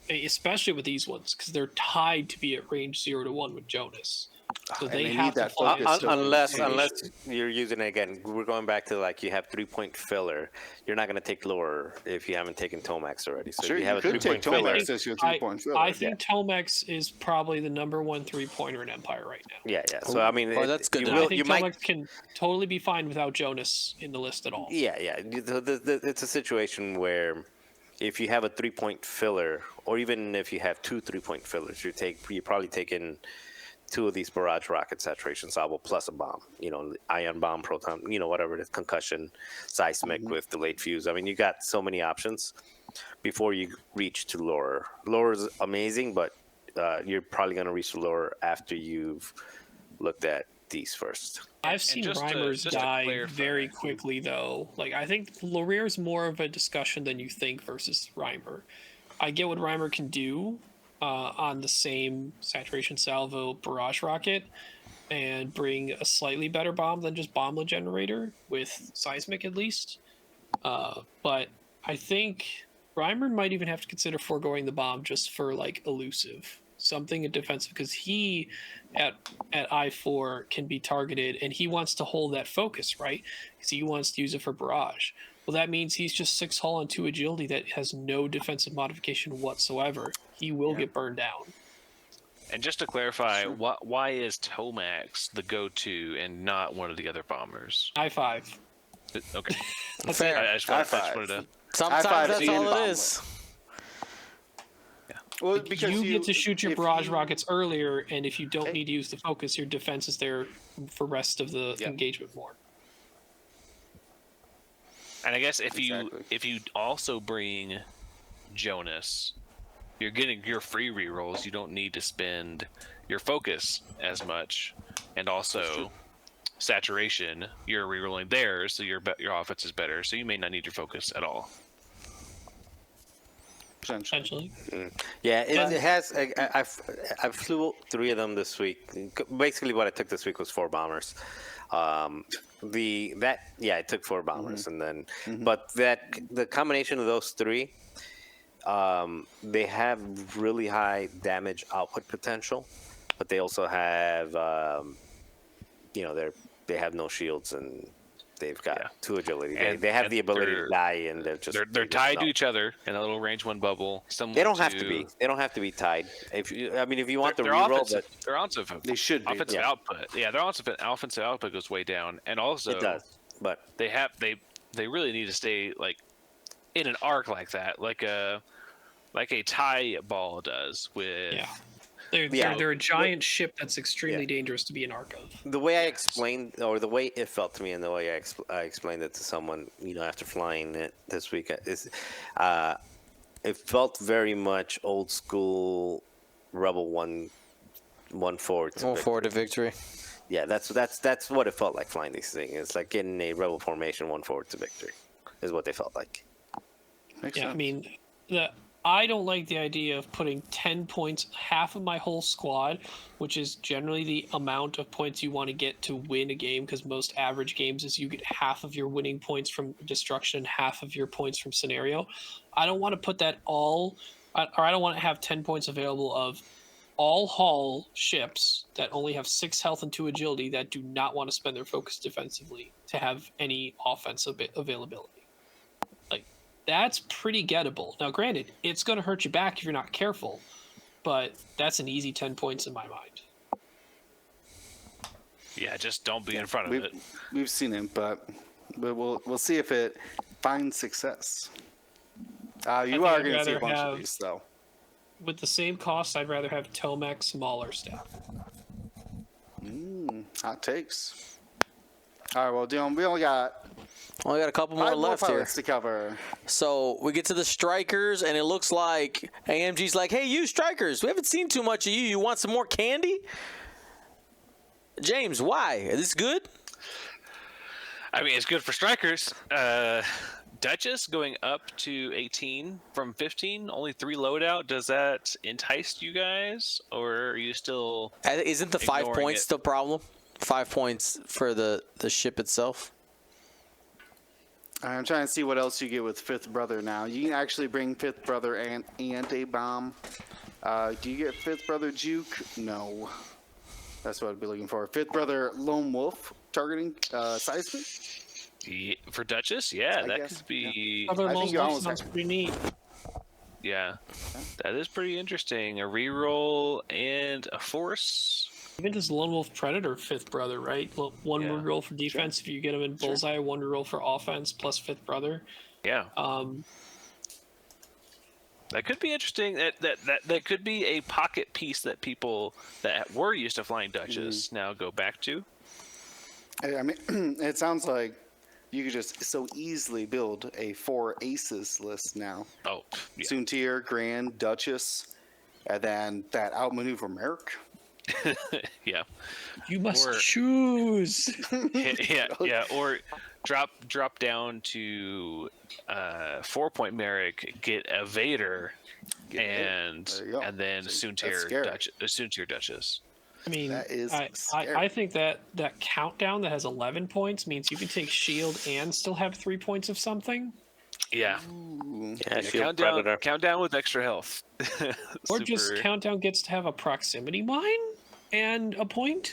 especially with these ones, because they're tied to be at range 0 to 1 with Jonas. So And they they have need to that fly focus it. to- Unless you're using it again, we're going back to like you have 3-point filler. You're not going to take lure if you haven't taken Tomax already. So Sure, if you have you a could take 3-point filler. Tomex as your 3-point filler. I think Tomex is probably the number 1 3-pointer in Empire right now. Yeah. So I mean, Well, that's good You, to I know. will, think you Tomex might. can totally be fine without Jonas in the list at all. Yeah. It's a situation where if you have a 3-point filler, or even if you have 2 3-point fillers, you're probably taking 2 of these barrage rocket saturation salvo plus a bomb, ion bomb, proton, whatever it is, concussion, seismic with delayed fuse. I mean, you got so many options before you reach to lure. Lure is amazing, but you're probably going to reach the lure after you've looked at these first. I've seen just to- Rhymers just to die clarify- very quickly, though. Like, I think Lorere is more of a discussion than you think versus Rhymer. I get what Rhymer can do on the same Saturation Salvo Barrage Rocket and bring a slightly better bomb than just Bomblet Generator, with Seismic at least. But I think Rhymer might even have to consider foregoing the bomb just for, like, Elusive. Something defensive, because he at I4 can be targeted and he wants to hold that focus, right? Because he wants to use it for barrage. Well, that means he's just 6 hull and 2 agility that has no defensive modification whatsoever. He will get burned down. And just to clarify, why is Tomax the go-to and not one of the other bombers? I5. Okay. Fair. I just wanted to. Sometimes High five that's to all Ian it is. Well, because You get to shoot your if barrage you- rockets earlier, and if you don't need to use the focus, your defense is there for rest of the engagement more. And I guess if Exactly. you also bring Jonas, you're getting your free rerolls. You don't need to spend your focus as much, and also saturation. You're rerolling theirs, so your offense is better. So you may not need your focus at all. Essentially. Yeah, it has. I flew 3 of them this week. Basically, what I took this week was 4 bombers. it took 4 bombers, and then but the combination of those 3, they have really high damage output potential, but they also have they have no shields, and they've got 2 agility. They have the ability to die, and they're tied to each other in a little range 1 bubble. They don't have to be. They don't have to be tied. If you want the reroll, but their offensive, They should be. offensive output. Yeah, their offensive output goes way down, and also it does. But they really need to stay like in an arc like that, like a tie ball does with. Yeah. They're a giant ship that's extremely dangerous to be an arc of. the way I explained, or the way it felt to me, and the way I explained it to someone, after flying it this week, is it felt very much old school Rebel 1-4 to victory. Yeah, that's what it felt like flying these things. It's like getting a Rebel formation 1-4 to victory, is what they felt like. Makes Yeah, sense. I mean, I don't like the idea of putting 10 points, half of my whole squad, which is generally the amount of points you want to get to win a game, because most average games is you get half of your winning points from destruction, half of your points from scenario. I don't want to put that all, or I don't want to have 10 points available of all hull ships that only have 6 health and 2 agility that do not want to spend their focus defensively to have any offensive availability. That's pretty gettable. Now, granted, it's going to hurt you back if you're not careful, but that's an easy 10 points in my mind. Yeah, just don't be in front of it. We've seen it, but we'll see if it finds success. You are think going I'd to see a rather bunch have- of these, though. With the same cost, I'd rather have Tomac smaller staff. Hot takes. All right, well, Dylan, we only got A couple more 5 more left here. pilots to cover. So we get to the strikers, and it looks like AMG's like, hey, you strikers, we haven't seen too much of you. You want some more candy? James, why? Is this good? I mean, it's good for strikers. Duchess going up to 18 from 15, only 3 loadout. Does that entice you guys, or are you still? Isn't the 5 ignoring points it? the problem? 5 points for the ship itself? I'm trying to see what else you get with Fifth Brother now. You can actually bring Fifth Brother and a bomb. Do you get Fifth Brother Juke? No. That's what I'd be looking for. Fifth Brother Lone Wolf targeting seismic? Yeah, for Duchess, yeah, I that guess, could be. Other I think you Lone almost sounds have- pretty neat. Yeah, that is pretty interesting. A reroll and a force. Even just Lone Wolf Predator, Fifth Brother, right? One Yeah. reroll for defense if you get him in bullseye, 1 reroll for offense plus Fifth Brother. Yeah, that could be interesting. That could be a pocket piece that people that were used to flying Duchess now go back to. I mean, it sounds like you could just so easily build a 4 aces list now. Oh, yeah. Soontir, Grand, Duchess, and then that outmaneuver Merc. Yeah. You must Or- choose. yeah, or drop down to 4-point Merrick, get a Vader, and There you go. then That's Soontir scary. Duchess. I mean, That is I scary. think that countdown that has 11 points means you can take shield and still have 3 points of something. Yeah. Yeah, Shield Predator. Countdown with extra health. Or just Super- countdown gets to have a proximity mine and a point.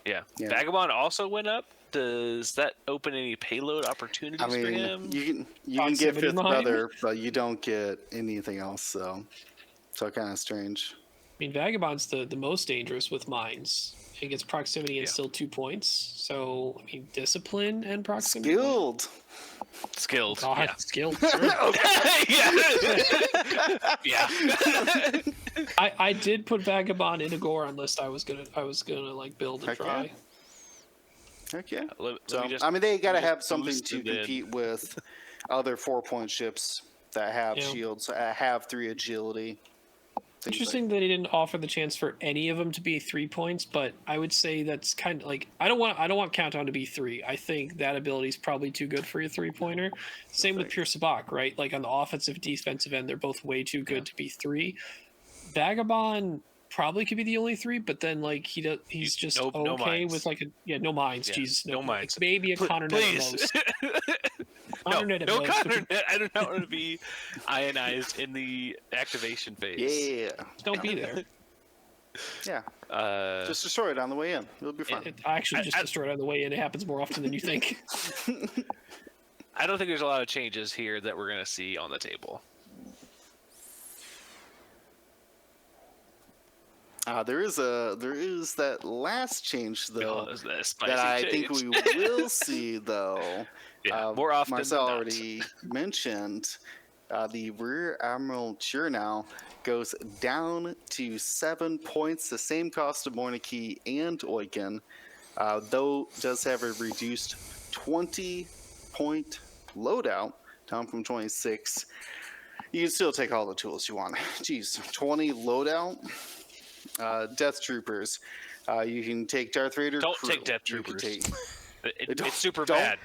Yeah. Yeah. Vagabond also went up. Does that open any payload opportunities I for mean, him? you can get Proximity Fifth mine. Brother, but you don't get anything else. So kind of strange. I mean, Vagabond's the most dangerous with mines. He gets proximity and Yeah. still 2 points. So, I mean, discipline and proximity. Skilled. Skilled. God, Yeah. skilled. Sure. yeah. I did put Vagabond in a Goron list. I was gonna like build and Heck try. yeah. Heck yeah. Let So me just- I mean, they got to let me have just something boost to and then- compete with other 4-point ships that have Yeah. shields, have 3 agility. things Interesting that he didn't offer the chance for any of them to be 3 points, but I would say that's kind of like I don't want Countdown to be 3. I think that ability is probably too good for your 3-pointer. Same with Pure Sabak, right? Like on the offensive defensive end, they're both way too good to be 3. Vagabond probably could be the only 3, but then like he's just no okay mines. with like no mines. Yeah, Jesus, no like, mines. maybe a Connor Net at Please. most. No, Connor Net at no most, Connor which Net. I do not want to be ionized in the activation phase. Yeah. don't be there. Yeah. Uh, Just destroy it on the way in. It'll be fine. I actually just destroyed it on the way in. It happens more often than you think. I don't think there's a lot of changes here that we're going to see on the table. There is that last change though Oh, that spicy that I change. think we will see though. Yeah, more often Marcel than not. already mentioned the Rear Admiral Cheer now goes down to 7 points, the same cost of Morniki and Oiken, though does have a reduced 20-point loadout, down from 26. You can still take all the tools you want. Jeez, 20 loadout. Death Troopers. You can take Darth Vader. Don't crew. take Death You can Troopers. take- It's super don't- bad.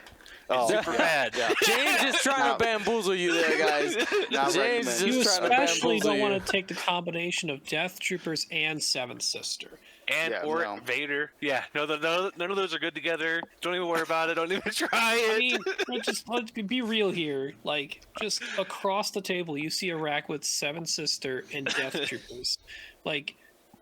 Oh, Super bad. yeah. James is trying Now- to bamboozle you there, guys. Not James is recommended. You just trying to especially bamboozle don't you. want to take the combination of Death Troopers and Seventh Sister. And Yeah, or no. Vader. Yeah, no, none of those are good together. Don't even worry about it. Don't even try it. I mean, let's be real here. Like, just across the table, you see a rack with Seven Sister and Death Troopers. Like,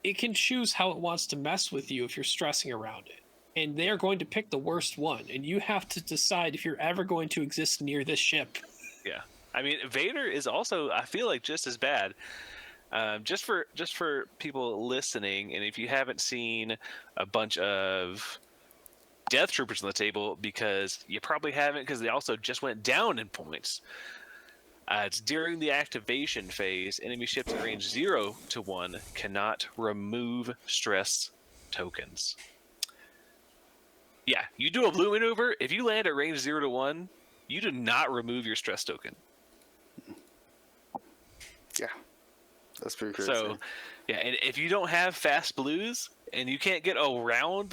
it can choose how it wants to mess with you if you're stressing around it. And they're going to pick the worst one. And you have to decide if you're ever going to exist near this ship. Yeah, I mean, Vader is also, I feel like, just as bad. Just for people listening, and if you haven't seen a bunch of Death Troopers on the table, because you probably haven't, because they also just went down in points. It's during the activation phase. Enemy ships at range 0 to 1 cannot remove stress tokens. Yeah, you do a blue maneuver. If you land at range 0 to 1, you do not remove your stress token. Yeah, that's pretty crazy. So, yeah, and if you don't have fast blues and you can't get around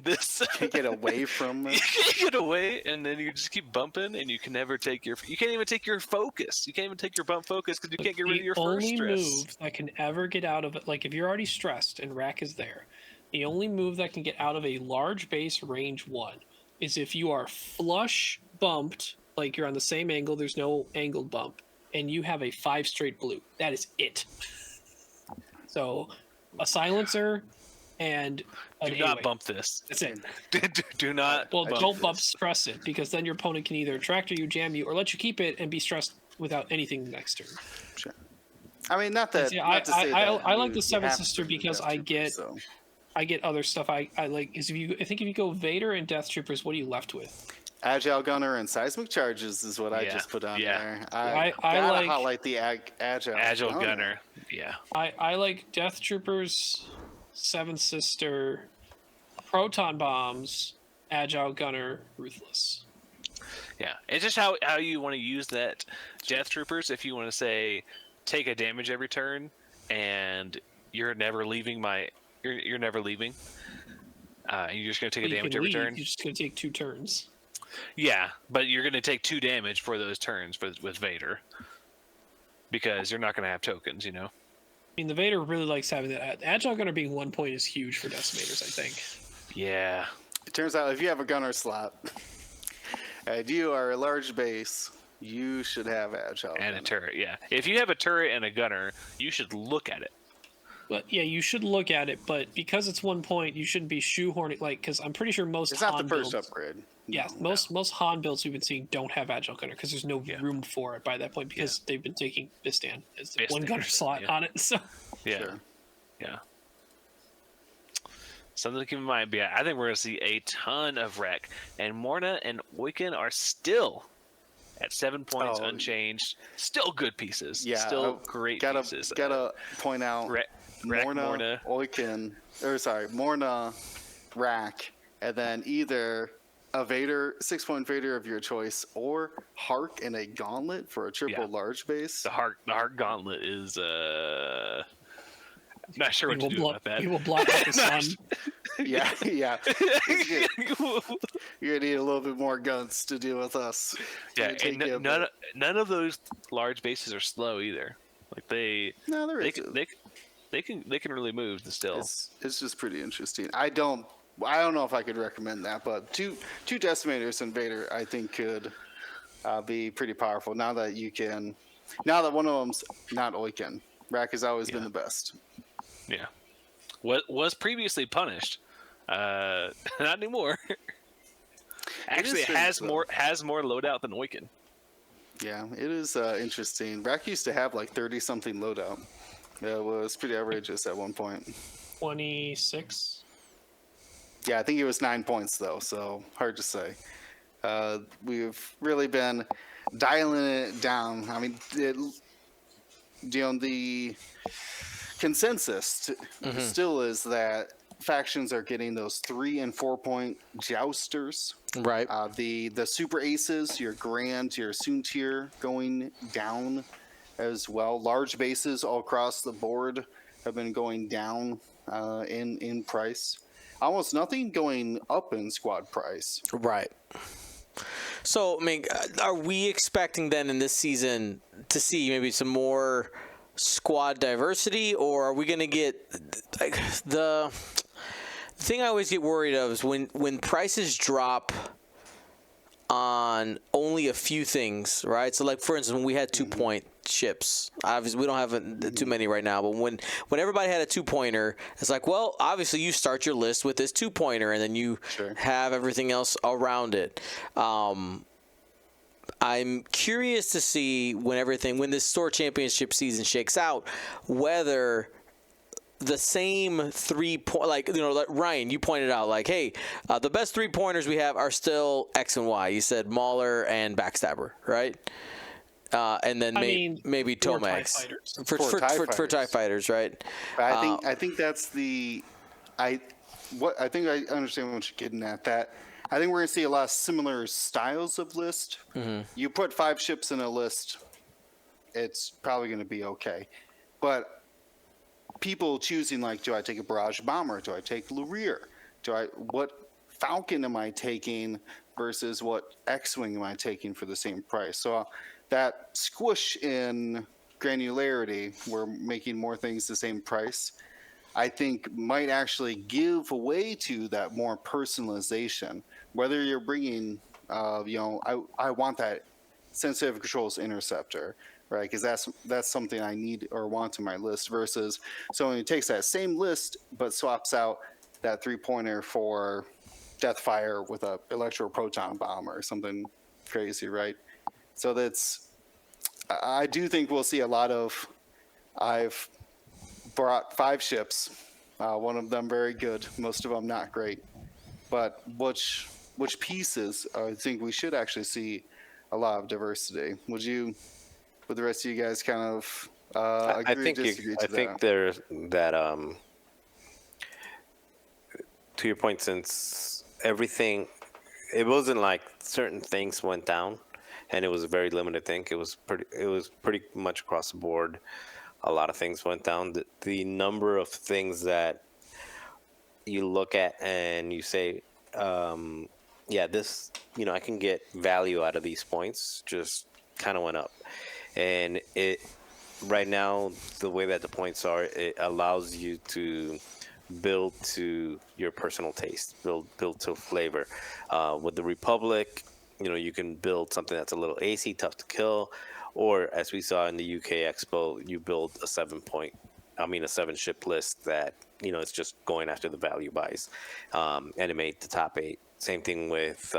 this, Can't get away from you it. can't get away, and then you just keep bumping, and you can never take you can't even take your focus. You can't even take your bump focus because you can't get rid of your first The only stress. move that can ever get out of it, like if you're already stressed and rack is there, the only move that can get out of a large base range 1 is if you are flush bumped, like you're on the same angle, there's no angled bump, and you have a 5 straight blue. That is it. So, a silencer and an Do not AOE. bump this. That's it. Do not. Well, bump don't this. bump stress it, because then your opponent can either tractor you, jam you, or let you keep it and be stressed without anything next turn. Sure. I mean, not that. See, not to say I that like you- the you Seven have to Sister do because Death I Troopers, get so. I get other stuff I like. Is I think if you go Vader and Death Troopers, what are you left with? Agile Gunner and Seismic Charges is what I Yeah, just put on yeah. there. I gotta like- highlight the Agile Gunner. Yeah. I like Death Troopers, Seven Sister, Proton Bombs, Agile Gunner, Ruthless. Yeah, it's just how you want to use that Death Troopers. If you want to say, take a damage every turn, and you're never leaving you're never leaving. And you're just gonna take a You damage can every leave, turn. You're just gonna take 2 turns. Yeah, but you're gonna take 2 damage for those turns with Vader, because you're not gonna have tokens. You know. I mean, the Vader really likes having that. Agile Gunner being 1 point is huge for Decimators, I think. Yeah. It turns out if you have a gunner slot and you are a large base, you should have Agile And a Gunner. turret. Yeah. If you have a turret and a gunner, you should look at it. But yeah, you should look at it, but because it's 1 point, you shouldn't be shoehorning, like, because I'm pretty sure most It's not the Han first builds, upgrade. yeah, most Han builds we've been seeing don't have Agile Gunner because there's no room for it by that point, because they've been taking Bistan as the Bistan, 1 gunner slot yeah. on it. So Yeah. Sure. Yeah. Something to keep in mind. But yeah, I think we're going to see a ton of wreck. And Morna and Oiken are still at 7 points Oh. unchanged. Still good pieces. Yeah, Still great gotta, pieces. Gotta point out Morna, Morna, Oiken, or sorry, Morna, Rack, and then either a Vader, 6-point Vader of your choice, or Hark and a Gauntlet for a triple Yeah. large base. The Heart Gauntlet is not sure what to do about that. we will block out the sun. Yeah, yeah. You're gonna need a little bit more guns to deal with us. Yeah, Gonna take and you a none bit. of those large bases are slow either. Like No, there they is. they can really move the still. It's just pretty interesting. I don't know if I could recommend that, but two decimators and Vader I think could be pretty powerful. Now that one of them's not Oiken. Rack has always been the best. Yeah, what was previously punished, not anymore. Actually, it has more loadout than Oiken. Yeah, it is interesting. Rack used to have like 30 something loadout. It was pretty outrageous at one point. 26. Yeah, I think it was 9 points though, so hard to say. We've really been dialing it down. I mean, the consensus still is that factions are getting those 3 and 4 point jousters. Right. The super aces, your grand, your soon tier going down as well. Large bases all across the board have been going down in price. Almost nothing going up in squad price. Right. So, I mean, are we expecting then in this season to see maybe some more squad diversity, or are we going to get like the thing I always get worried of is when prices drop on only a few things, right? So, like for instance, when we had 2-point ships, obviously we don't have too many right now, but when everybody had a 2-pointer, it's like, well, obviously you start your list with this 2-pointer and then you have everything else around it. I'm curious to see when this store championship season shakes out, whether the same 3-point, like, you know, like Ryan, you pointed out, like, hey, the best 3-pointers we have are still X and Y. You said Mauler and Backstabber, right? And then maybe Tomax for TIE fighters, right? I think that's I think I understand what you're getting at. That I think we're gonna see a lot of similar styles of list. You put 5 ships in a list, it's probably gonna be okay, but people choosing, like, do I take a barrage bomber? Do I take Lurir? What Falcon am I taking versus what X-wing am I taking for the same price? So that squish in granularity, we're making more things the same price, I think might actually give way to that more personalization. Whether you're bringing, I want that sensitive controls interceptor, right? Because that's something I need or want in my list versus someone who takes that same list but swaps out that 3-pointer for Deathfire with a electro-proton bomb or something crazy, right? So I do think we'll see a lot of, I've brought 5 ships, one of them very good, most of them not great, but which pieces I think we should actually see a lot of diversity. Would the rest of you guys kind of agree or disagree to that? I think there's that, to your point, since everything, it wasn't like certain things went down and it was a very limited thing. It was pretty much across the board. A lot of things went down. The number of things that you look at and you say, this, I can get value out of these points, just kind of went up. And right now, the way that the points are, it allows you to build to your personal taste, build to flavor. With the Republic, you can build something that's a little AC, tough to kill, or as we saw in the UK Expo, you build a 7-ship list that it's just going after the value buys, and it made the top 8. Same thing with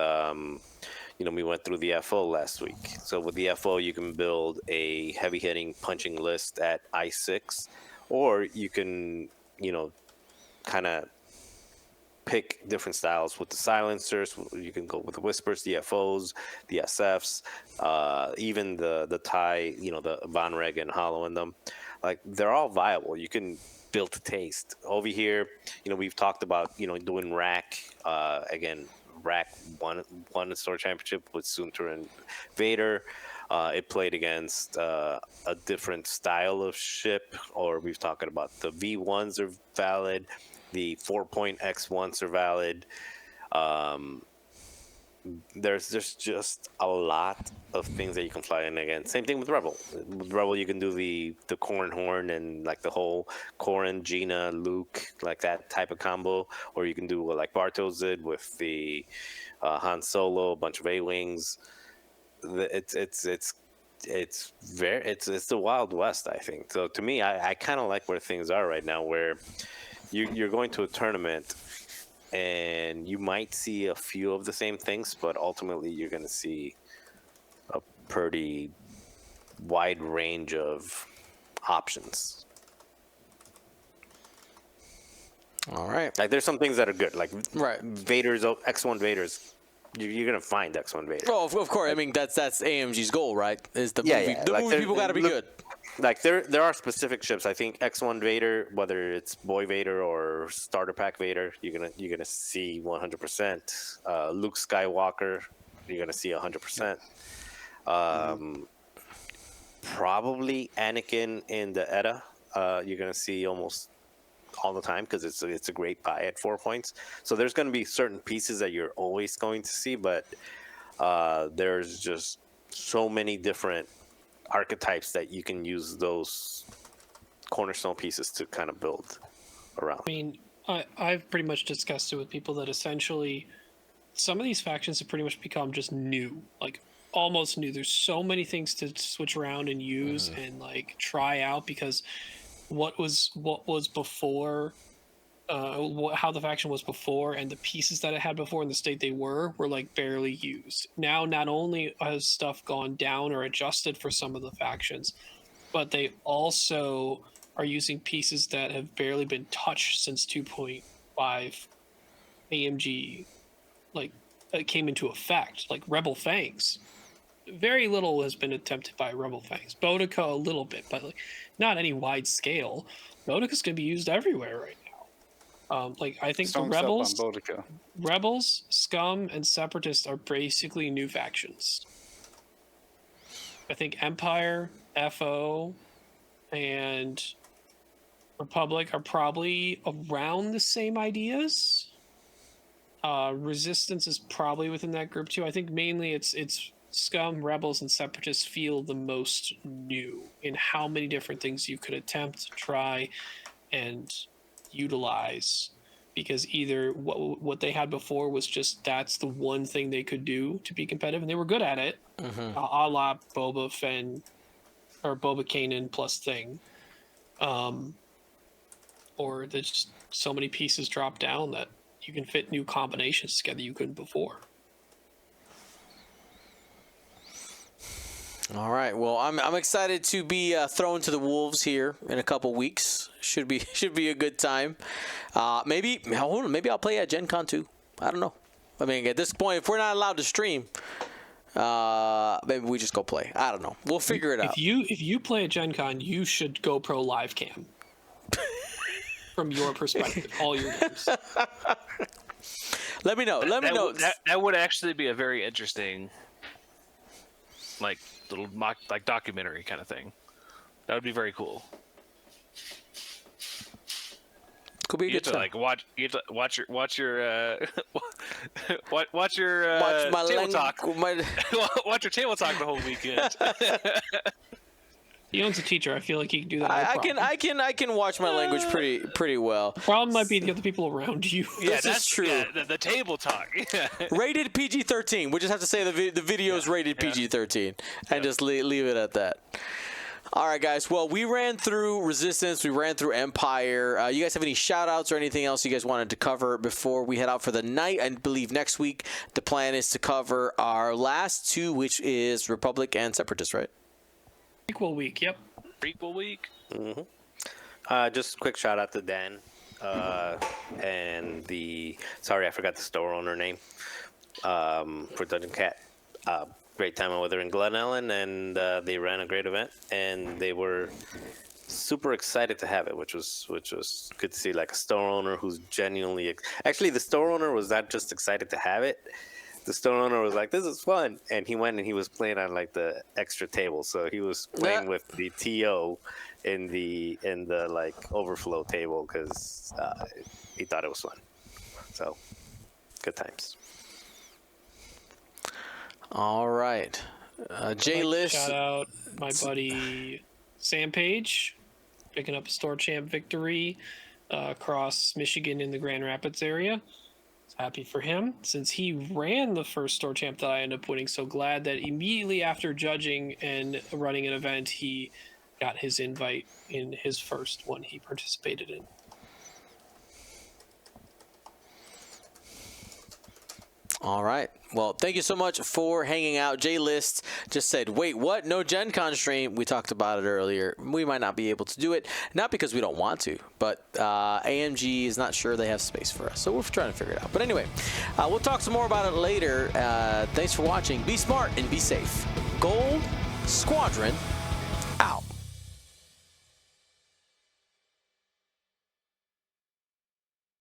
we went through the FO last week. So with the FO, you can build a heavy-hitting punching list at I6, or you can, kind of pick different styles with the silencers. You can go with the Whispers, the FOs, the SFs, even the TIE, the Von Reg and Hollow in them. Like, they're all viable. You can build to taste. Over here, we've talked about, doing rack, again, Rack won the store championship with Sunter and Vader. It played against a different style of ship, or we've talked about the V1s are valid, the 4-point X1s are valid. there's just a lot of things that you can fly in again. Same thing with Rebel. With Rebel, you can do the Corrin Horn and like the whole Corrin, Gina, Luke, like that type of combo, or you can do what like Bartos did with the Han Solo, a bunch of A-wings. It's the Wild West, I think. So to me, I kind of like where things are right now, where you're going to a tournament and you might see a few of the same things, but ultimately you're going to see a pretty wide range of options. All right. Like there's some things that are good, like Right. Vader's X1 Vader's. You're gonna find X1 Vader. Oh, of course. I mean, that's AMG's goal, right? Is the Yeah, movie? yeah. The Like, movie people got to be good. Like there are specific ships. I think X1 Vader, whether it's Boy Vader or Starter Pack Vader, you're gonna see 100%. Luke Skywalker, you're gonna see 100%. Probably Anakin in the Edda, you're gonna see almost all the time because it's a great buy at 4 points. So there's going to be certain pieces that you're always going to see, but there's just so many different archetypes that you can use those cornerstone pieces to kind of build around. I mean, I've pretty much discussed it with people that essentially some of these factions have pretty much become just new, like almost new. There's so many things to switch around and use and like try out because what was before, how the faction was before, and the pieces that it had before in the state they were like barely used. Now, not only has stuff gone down or adjusted for some of the factions, but they also are using pieces that have barely been touched since 2.5 AMG, like came into effect, like Rebel Fangs. Very little has been attempted by Rebel Fangs. Boudica a little bit, but like not any wide scale. Boudica's going to be used everywhere right now. Like I think Stonks the up on Rebels, Boudica. Rebels, Scum, and Separatists are basically new factions. I think Empire, FO, and Republic are probably around the same ideas. Resistance is probably within that group too. I think mainly it's Scum, Rebels, and Separatists feel the most new in how many different things you could attempt, try, and utilize. Because either what they had before was just that's the one thing they could do to be competitive, and they were good at it, a la Boba Fett or Boba Kanan plus thing. Or there's just so many pieces drop down that you can fit new combinations together you couldn't before. All right. Well, I'm excited to be thrown to the wolves here in a couple weeks. Should be a good time. Maybe I'll play at Gen Con too. I don't know. I mean, at this point, if we're not allowed to stream, maybe we just go play. I don't know. We'll figure it out. If you play at Gen Con, you should GoPro live cam. From your perspective, all your games. Let me know. Let me know. That would actually be a very interesting, like little mock, like documentary kind of thing. That would be very cool. Could be a You good have to time. like watch. You have to watch your watch your Watch my table talk. My... Watch your table talk the whole weekend. He owns a teacher. I feel like he can do that. I can watch my language pretty well. Problem might be the other people around you. Yeah, that's true. Yeah, the table talk. Yeah. Rated PG-13. We just have to say the video is rated PG-13 and just leave it at that. All right, guys. Well, we ran through Resistance. We ran through Empire. You guys have any shout-outs or anything else you guys wanted to cover before we head out for the night? I believe next week the plan is to cover our last two, which is Republic and Separatist, right? Prequel week, yep. Prequel week. Just a quick shout out to Dan and sorry, I forgot the store owner name for Dungeon Cat. Great time over there in Glen Ellen, and they ran a great event, and they were super excited to have it, which was good to see. Like a store owner who's genuinely actually the store owner was not just excited to have it. The store owner was like, "This is fun," and he went and he was playing on like the extra table. So he was playing with the TO in the like overflow table because he thought it was fun. So good times. All right. Jay List. Shout out my buddy Sam Page, picking up a store champ victory across Michigan in the Grand Rapids area. Happy for him, since he ran the first store champ that I ended up winning. So glad that immediately after judging and running an event, he got his invite in his first one he participated in. All right. Well, thank you so much for hanging out. Jay List just said, wait, what? No Gen Con stream? We talked about it earlier. We might not be able to do it, not because we don't want to, but AMG is not sure they have space for us. So we're trying to figure it out. But anyway, we'll talk some more about it later. Thanks for watching. Be smart and be safe. Gold Squadron